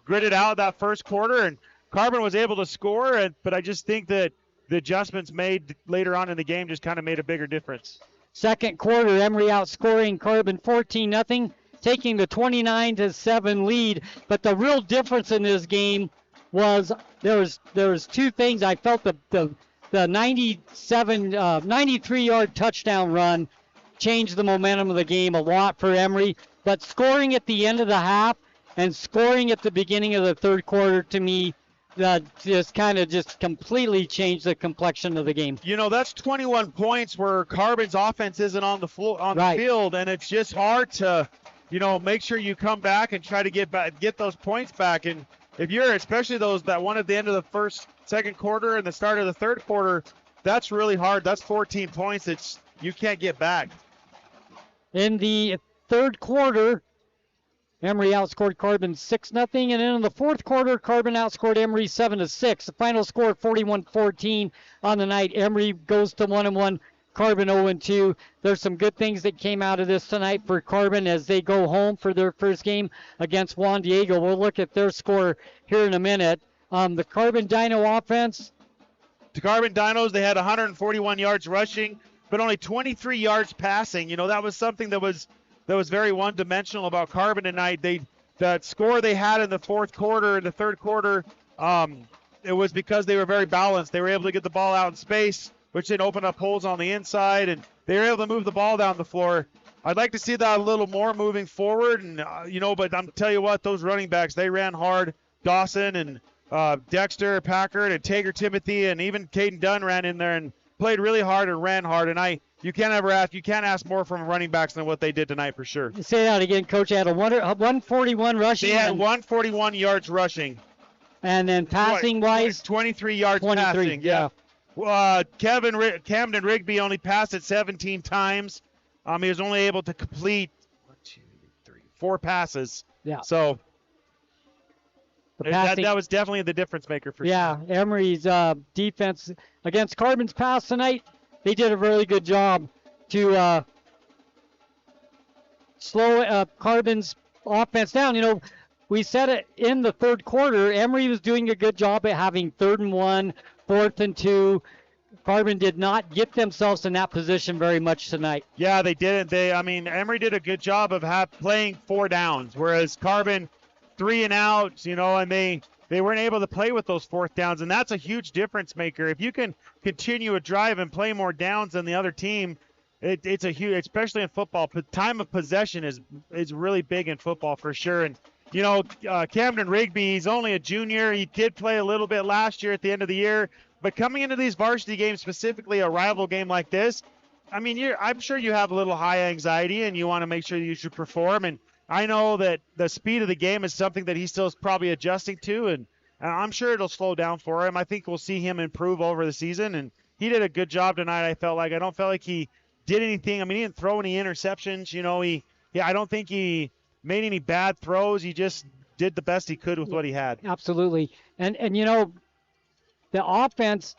grit it out that first quarter, and Carbon was able to score, but I just think that the adjustments made later on in the game just kind of made a bigger difference. Second quarter, Emery outscoring Carbon 14-0, taking the 29-7 lead. But the real difference in this game was there was two things. I felt the 93-yard touchdown run changed the momentum of the game a lot for Emery. But scoring at the end of the half and scoring at the beginning of the third quarter, to me, just completely changed the complexion of the game. That's 21 points where Carbon's offense isn't on the the field, and it's just hard to, make sure you come back and try to get those points back. And if you're, especially that one at the end of the second quarter and the start of the third quarter, that's really hard. That's 14 points you can't get back. In the third quarter, Emery outscored Carbon 6-0, and then in the fourth quarter, Carbon outscored Emery 7-6. The final score 41-14 on the night. Emery goes to 1-1, Carbon 0-2. There's some good things that came out of this tonight for Carbon as they go home for their first game against Juan Diego. We'll look at their score here in a minute. The Carbon Dino offense. The Carbon Dinos, they had 141 yards rushing, but only 23 yards passing. That was something that was very one-dimensional about Carbon tonight. That score they had in the fourth quarter, in the third quarter, it was because they were very balanced. They were able to get the ball out in space, which then opened up holes on the inside, and they were able to move the ball down the floor. I'd like to see that a little more moving forward, and but I'm tell you what, those running backs, they ran hard. Dawson and Dexter Packard and Tager Timothy and even Caden Dunn ran in there and played really hard and ran hard, and you can't ask more from running backs than what they did tonight for sure. Say that again, Coach. Had a 141 rushing. They had 141 yards rushing. And then passing-wise? 23 yards passing, yeah. Camden Rigby only passed it 17 times. He was only able to complete 4 passes. Yeah. So That was definitely the difference maker for sure. Emery's defense against Carbon's pass tonight, they did a really good job to slow Carbon's offense down. You know, we said it in the third quarter, Emery was doing a good job at having 3rd and 1, 4th and 2. Carbon did not get themselves in that position very much tonight. Yeah, they didn't. Emery did a good job of playing 4 downs, whereas Carbon 3 and out, you know, and they weren't able to play with those 4th downs, and that's a huge difference maker. If you can continue a drive and play more downs than the other team, it's a huge, especially in football. Time of possession is really big in football for sure. And you know, Camden Rigby, he's only a junior. He did play a little bit last year at the end of the year. But coming into these varsity games, specifically a rival game like this, I mean, I'm sure you have a little high anxiety and you want to make sure you should perform. And I know that the speed of the game is something that he still is probably adjusting to, and I'm sure it'll slow down for him. I think we'll see him improve over the season, and he did a good job tonight. I don't feel like he did anything. I mean, he didn't throw any interceptions. You know, I don't think he made any bad throws. He just did the best he could with what he had. Absolutely. And you know, the offense,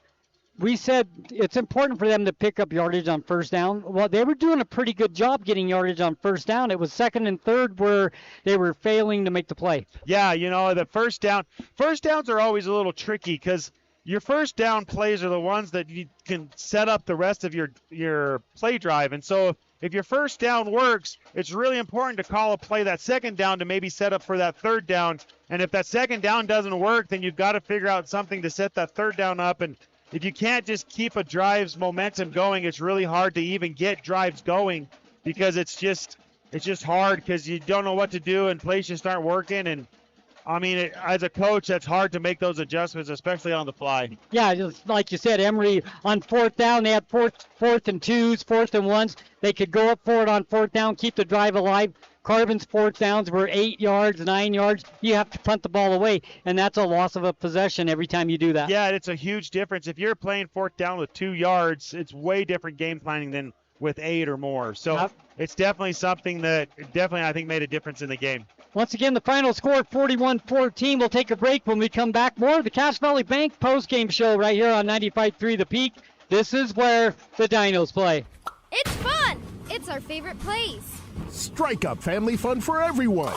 we said it's important for them to pick up yardage on 1st down. Well, they were doing a pretty good job getting yardage on 1st down. It was 2nd and 3rd where they were failing to make the play. Yeah, you know, the first downs are always a little tricky because your 1st down plays are the ones that you can set up the rest of your play drive. And so if your 1st down works, it's really important to call a play that 2nd down to maybe set up for that 3rd down. And if that 2nd down doesn't work, then you've got to figure out something to set that 3rd down up. And if you can't just keep a drive's momentum going, it's really hard to even get drives going because it's just hard because you don't know what to do and plays just aren't working. And I mean, as a coach, that's hard to make those adjustments, especially on the fly. Yeah, just like you said, Emery, on 4th down, they had 4th and 2s, 4th and 1s. They could go up for it on 4th down, keep the drive alive. Carbon's 4th downs were 8 yards, 9 yards. You have to punt the ball away, and that's a loss of a possession every time you do that. Yeah, it's a huge difference. If you're playing 4th down with 2 yards, it's way different game planning than with 8 or more. So it's definitely something that I think made a difference in the game. Once again, the final score, 41-14. We'll take a break. When we come back, more of the Cache Valley Bank post-game show right here on 95.3 The Peak. This is where the Dinos play. It's fun! It's our favorite place. Strike up family fun for everyone.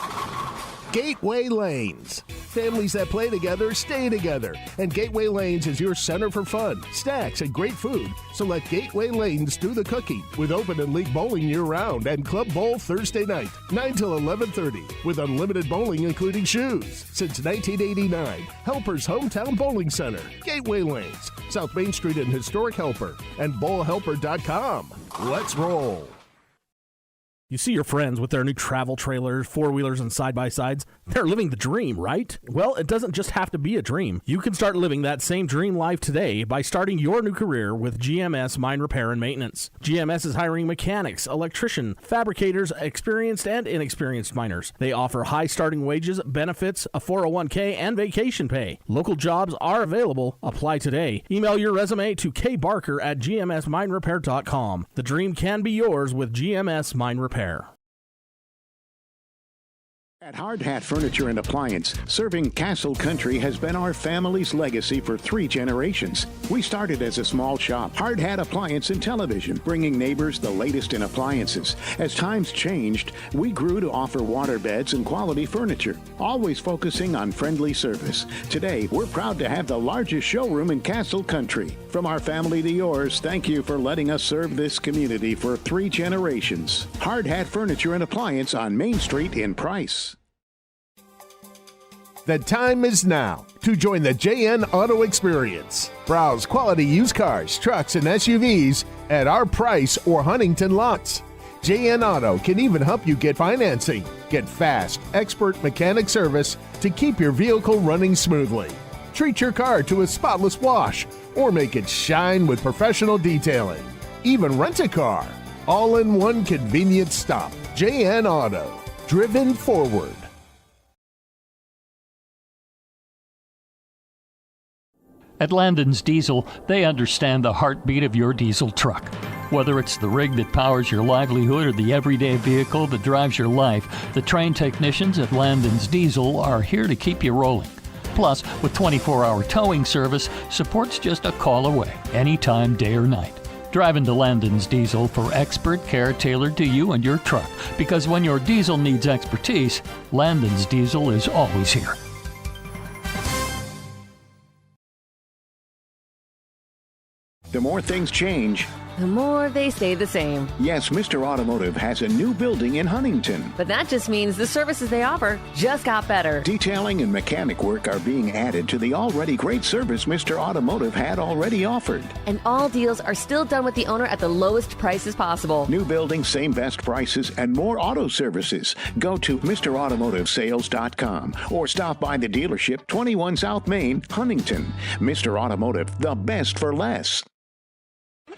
Gateway Lanes. Families that play together stay together. And Gateway Lanes is your center for fun, snacks, and great food. So let Gateway Lanes do the cooking with open and league bowling year-round and Club Bowl Thursday night, 9 till 11:30, with unlimited bowling including shoes. Since 1989, Helper's Hometown Bowling Center. Gateway Lanes, South Main Street in historic Helper, and bowlhelper.com. Let's roll. You see your friends with their new travel trailers, 4-wheelers, and side-by-sides. They're living the dream, right? Well, it doesn't just have to be a dream. You can start living that same dream life today by starting your new career with GMS Mine Repair and Maintenance. GMS is hiring mechanics, electricians, fabricators, experienced and inexperienced miners. They offer high starting wages, benefits, a 401k, and vacation pay. Local jobs are available. Apply today. Email your resume to kbarker@gmsminerepair.com. The dream can be yours with GMS Mine Repair. At Hard Hat Furniture and Appliance, serving Castle Country has been our family's legacy for 3 generations. We started as a small shop, Hard Hat Appliance and Television, bringing neighbors the latest in appliances. As times changed, we grew to offer water beds and quality furniture, always focusing on friendly service. Today, we're proud to have the largest showroom in Castle Country. From our family to yours, thank you for letting us serve this community for 3 generations. Hard Hat Furniture and Appliance on Main Street in Price. The time is now to join the JN Auto Experience. Browse quality used cars, trucks, and SUVs at our Price or Huntington lots. JN Auto can even help you get financing. Get fast, expert mechanic service to keep your vehicle running smoothly. Treat your car to a spotless wash or make it shine with professional detailing. Even rent a car. All in one convenient stop. JN Auto. Driven forward. At Landon's Diesel, they understand the heartbeat of your diesel truck. Whether it's the rig that powers your livelihood or the everyday vehicle that drives your life, the trained technicians at Landon's Diesel are here to keep you rolling. Plus, with 24-hour towing service, support's just a call away, anytime, day or night. Drive into Landon's Diesel for expert care tailored to you and your truck. Because when your diesel needs expertise, Landon's Diesel is always here. The more things change, the more they stay the same. Yes, Mr. Automotive has a new building in Huntington. But that just means the services they offer just got better. Detailing and mechanic work are being added to the already great service Mr. Automotive had already offered. And all deals are still done with the owner at the lowest prices possible. New building, same best prices, and more auto services. Go to MrAutomotiveSales.com or stop by the dealership, 21 South Main, Huntington. Mr. Automotive, the best for less.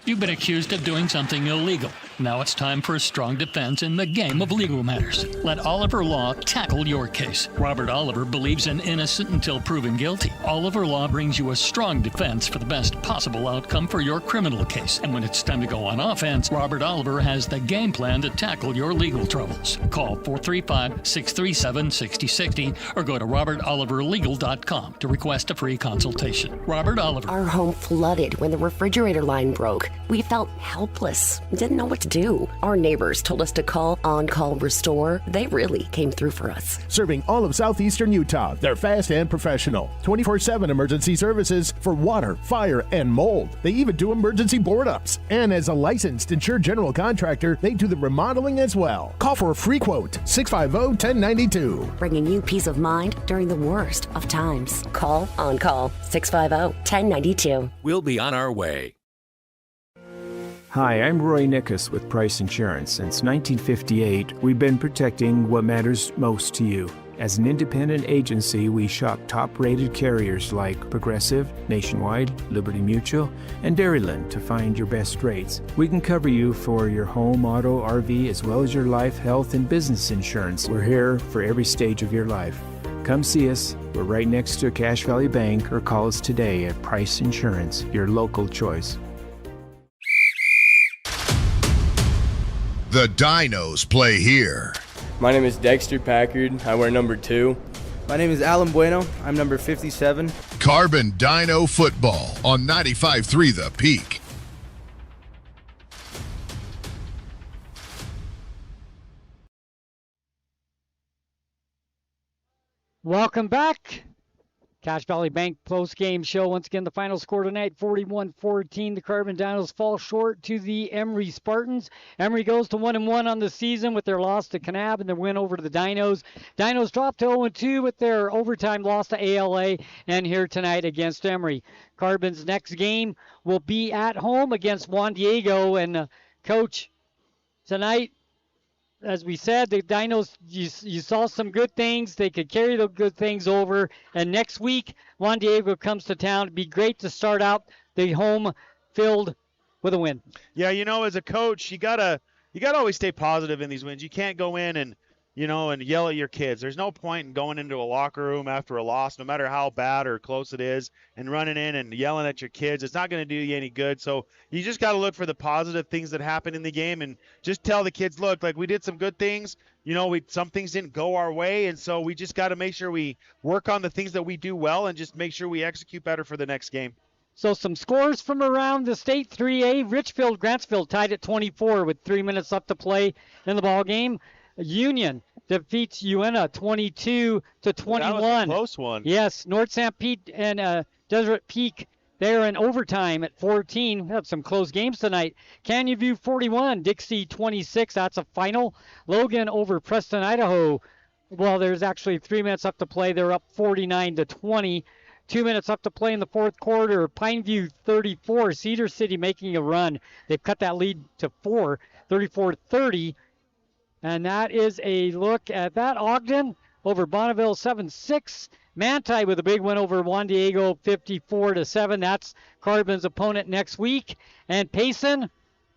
You've been accused of doing something illegal. Now it's time for a strong defense in the game of legal matters. Let Oliver Law tackle your case. Robert Oliver believes in innocent until proven guilty. Oliver Law brings you a strong defense for the best possible outcome for your criminal case. And when it's time to go on offense, Robert Oliver has the game plan to tackle your legal troubles. Call 435-637-6060 or go to robertoliverlegal.com to request a free consultation. Robert Oliver. Our home flooded when the refrigerator line broke. We felt helpless, didn't know what to do. Our neighbors told us to call On Call Restore. They really came through for us. Serving all of southeastern Utah, they're fast and professional. 24/7 emergency services for water, fire, and mold. They even do emergency board-ups. And as a licensed insured general contractor, they do the remodeling as well. Call for a free quote, 650-1092. Bringing you peace of mind during the worst of times. Call On Call, 650-1092. We'll be on our way. Hi, I'm Roy Nickus with Price Insurance. Since 1958, we've been protecting what matters most to you. As an independent agency, we shop top-rated carriers like Progressive, Nationwide, Liberty Mutual, and Dairyland to find your best rates. We can cover you for your home, auto, RV, as well as your life, health, and business insurance. We're here for every stage of your life. Come see us. We're right next to Cache Valley Bank, or call us today at Price Insurance, your local choice. The Dinos play here. My name is Dexter Packard. I wear number 2. My name is Alan Bueno. I'm number 57. Carbon Dino football on 95.3 The Peak. Welcome back. Cache Valley Bank post-game show. Once again, the final score tonight, 41-14. The Carbon Dinos fall short to the Emery Spartans. Emery goes to 1-1 on the season with their loss to Kanab and their win over to the Dinos. Dinos dropped to 0-2 with their overtime loss to ALA and here tonight against Emery. Carbon's next game will be at home against Juan Diego. And Coach, tonight, as we said, the Dinos, you saw some good things. They could carry the good things over. And next week, Juan Diego comes to town. It'd be great to start out the home field with a win. Yeah, as a coach, you gotta always stay positive in these wins. You can't go in and yell at your kids. There's no point in going into a locker room after a loss, no matter how bad or close it is, and running in and yelling at your kids. It's not going to do you any good. So you just got to look for the positive things that happen in the game and just tell the kids, look, like we did some good things. Some things didn't go our way, and so we just got to make sure we work on the things that we do well and just make sure we execute better for the next game. So some scores from around the state 3A. Grantsville tied at 24 with 3 minutes left to play in the ball game. Union defeats Uena 22-21. That was a close one. Yes, North St. Pete and Deseret Peak, they're in overtime at 14. We have some close games tonight. Canyon View 41, Dixie 26. That's a final. Logan over Preston, Idaho. Well, there's actually 3 minutes left to play. They're up 49-20. 2 minutes left to play in the fourth quarter. Pineview 34, Cedar City making a run. They've cut that lead to 4, 34-30. And that is a look at that. Ogden over Bonneville 7-6. Manti with a big win over Juan Diego 54-7. That's Carbon's opponent next week. And Payson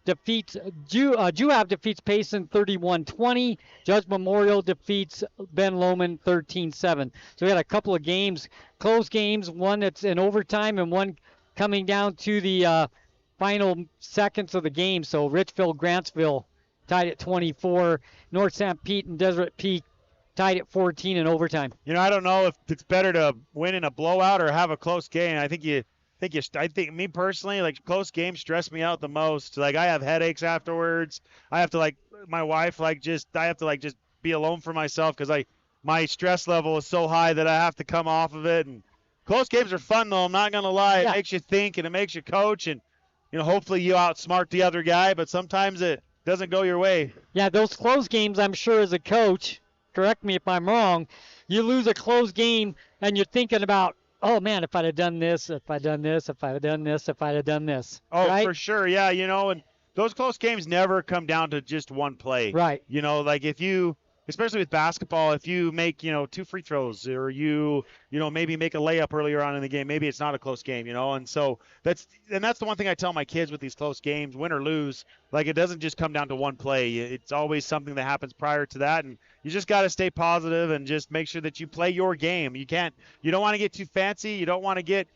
defeats Juab defeats Payson 31-20. Judge Memorial defeats Ben Lomond 13-7. So we had a couple of games, close games, one that's in overtime and one coming down to the final seconds of the game. So Richville, Grantsville tied at 24. North St. Pete and Deseret Peak tied at 14 in overtime. I don't know if it's better to win in a blowout or have a close game. I think me personally, like, close games stress me out the most. Like, I have headaches afterwards. I have to, my wife, I have to just be alone for myself because my stress level is so high that I have to come off of it. And close games are fun, though. I'm not going to lie. It makes you think and it makes you coach. And, hopefully you outsmart the other guy, but sometimes it doesn't go your way. Yeah, those close games, I'm sure, as a coach, correct me if I'm wrong, you lose a close game and you're thinking about, oh, man, if I'd have done this, if I'd done this, if I'd have done this, if I'd have done this. Oh, right? For sure, yeah, and those close games never come down to just one play. Right. Like if you, especially with basketball, if you make, 2 free throws or you maybe make a layup earlier on in the game, maybe it's not a close game, and so that's the one thing I tell my kids with these close games, win or lose, like, it doesn't just come down to one play. It's always something that happens prior to that, and you just got to stay positive and just make sure that you play your game. You don't want to get too fancy. You don't want to get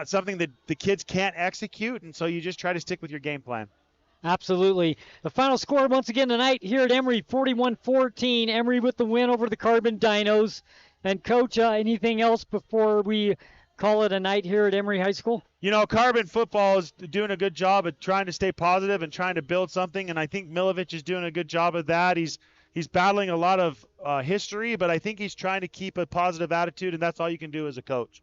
something that the kids can't execute, and so you just try to stick with your game plan. Absolutely. The final score once again tonight here at Emery, 41-14. Emery with the win over the Carbon Dinos. And, Coach, anything else before we call it a night here at Emery High School? Carbon football is doing a good job at trying to stay positive and trying to build something, and I think Milovich is doing a good job of that. He's battling a lot of history, but I think he's trying to keep a positive attitude, and that's all you can do as a coach.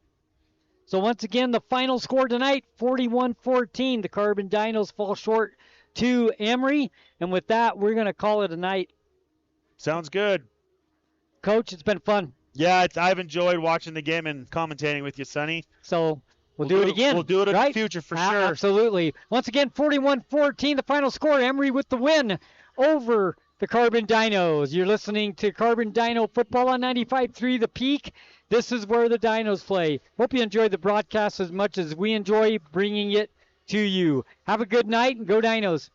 So, once again, the final score tonight, 41-14. The Carbon Dinos fall short to Emery, and with that, we're going to call it a night. Sounds good. Coach, it's been fun. Yeah, I've enjoyed watching the game and commentating with you, Sonny. So we'll do it again. We'll do it in the future for sure. Absolutely. Once again, 41-14, the final score. Emery with the win over the Carbon Dinos. You're listening to Carbon Dino Football on 95.3 The Peak. This is where the Dinos play. Hope you enjoyed the broadcast as much as we enjoy bringing it to you. Have a good night and go Dinos.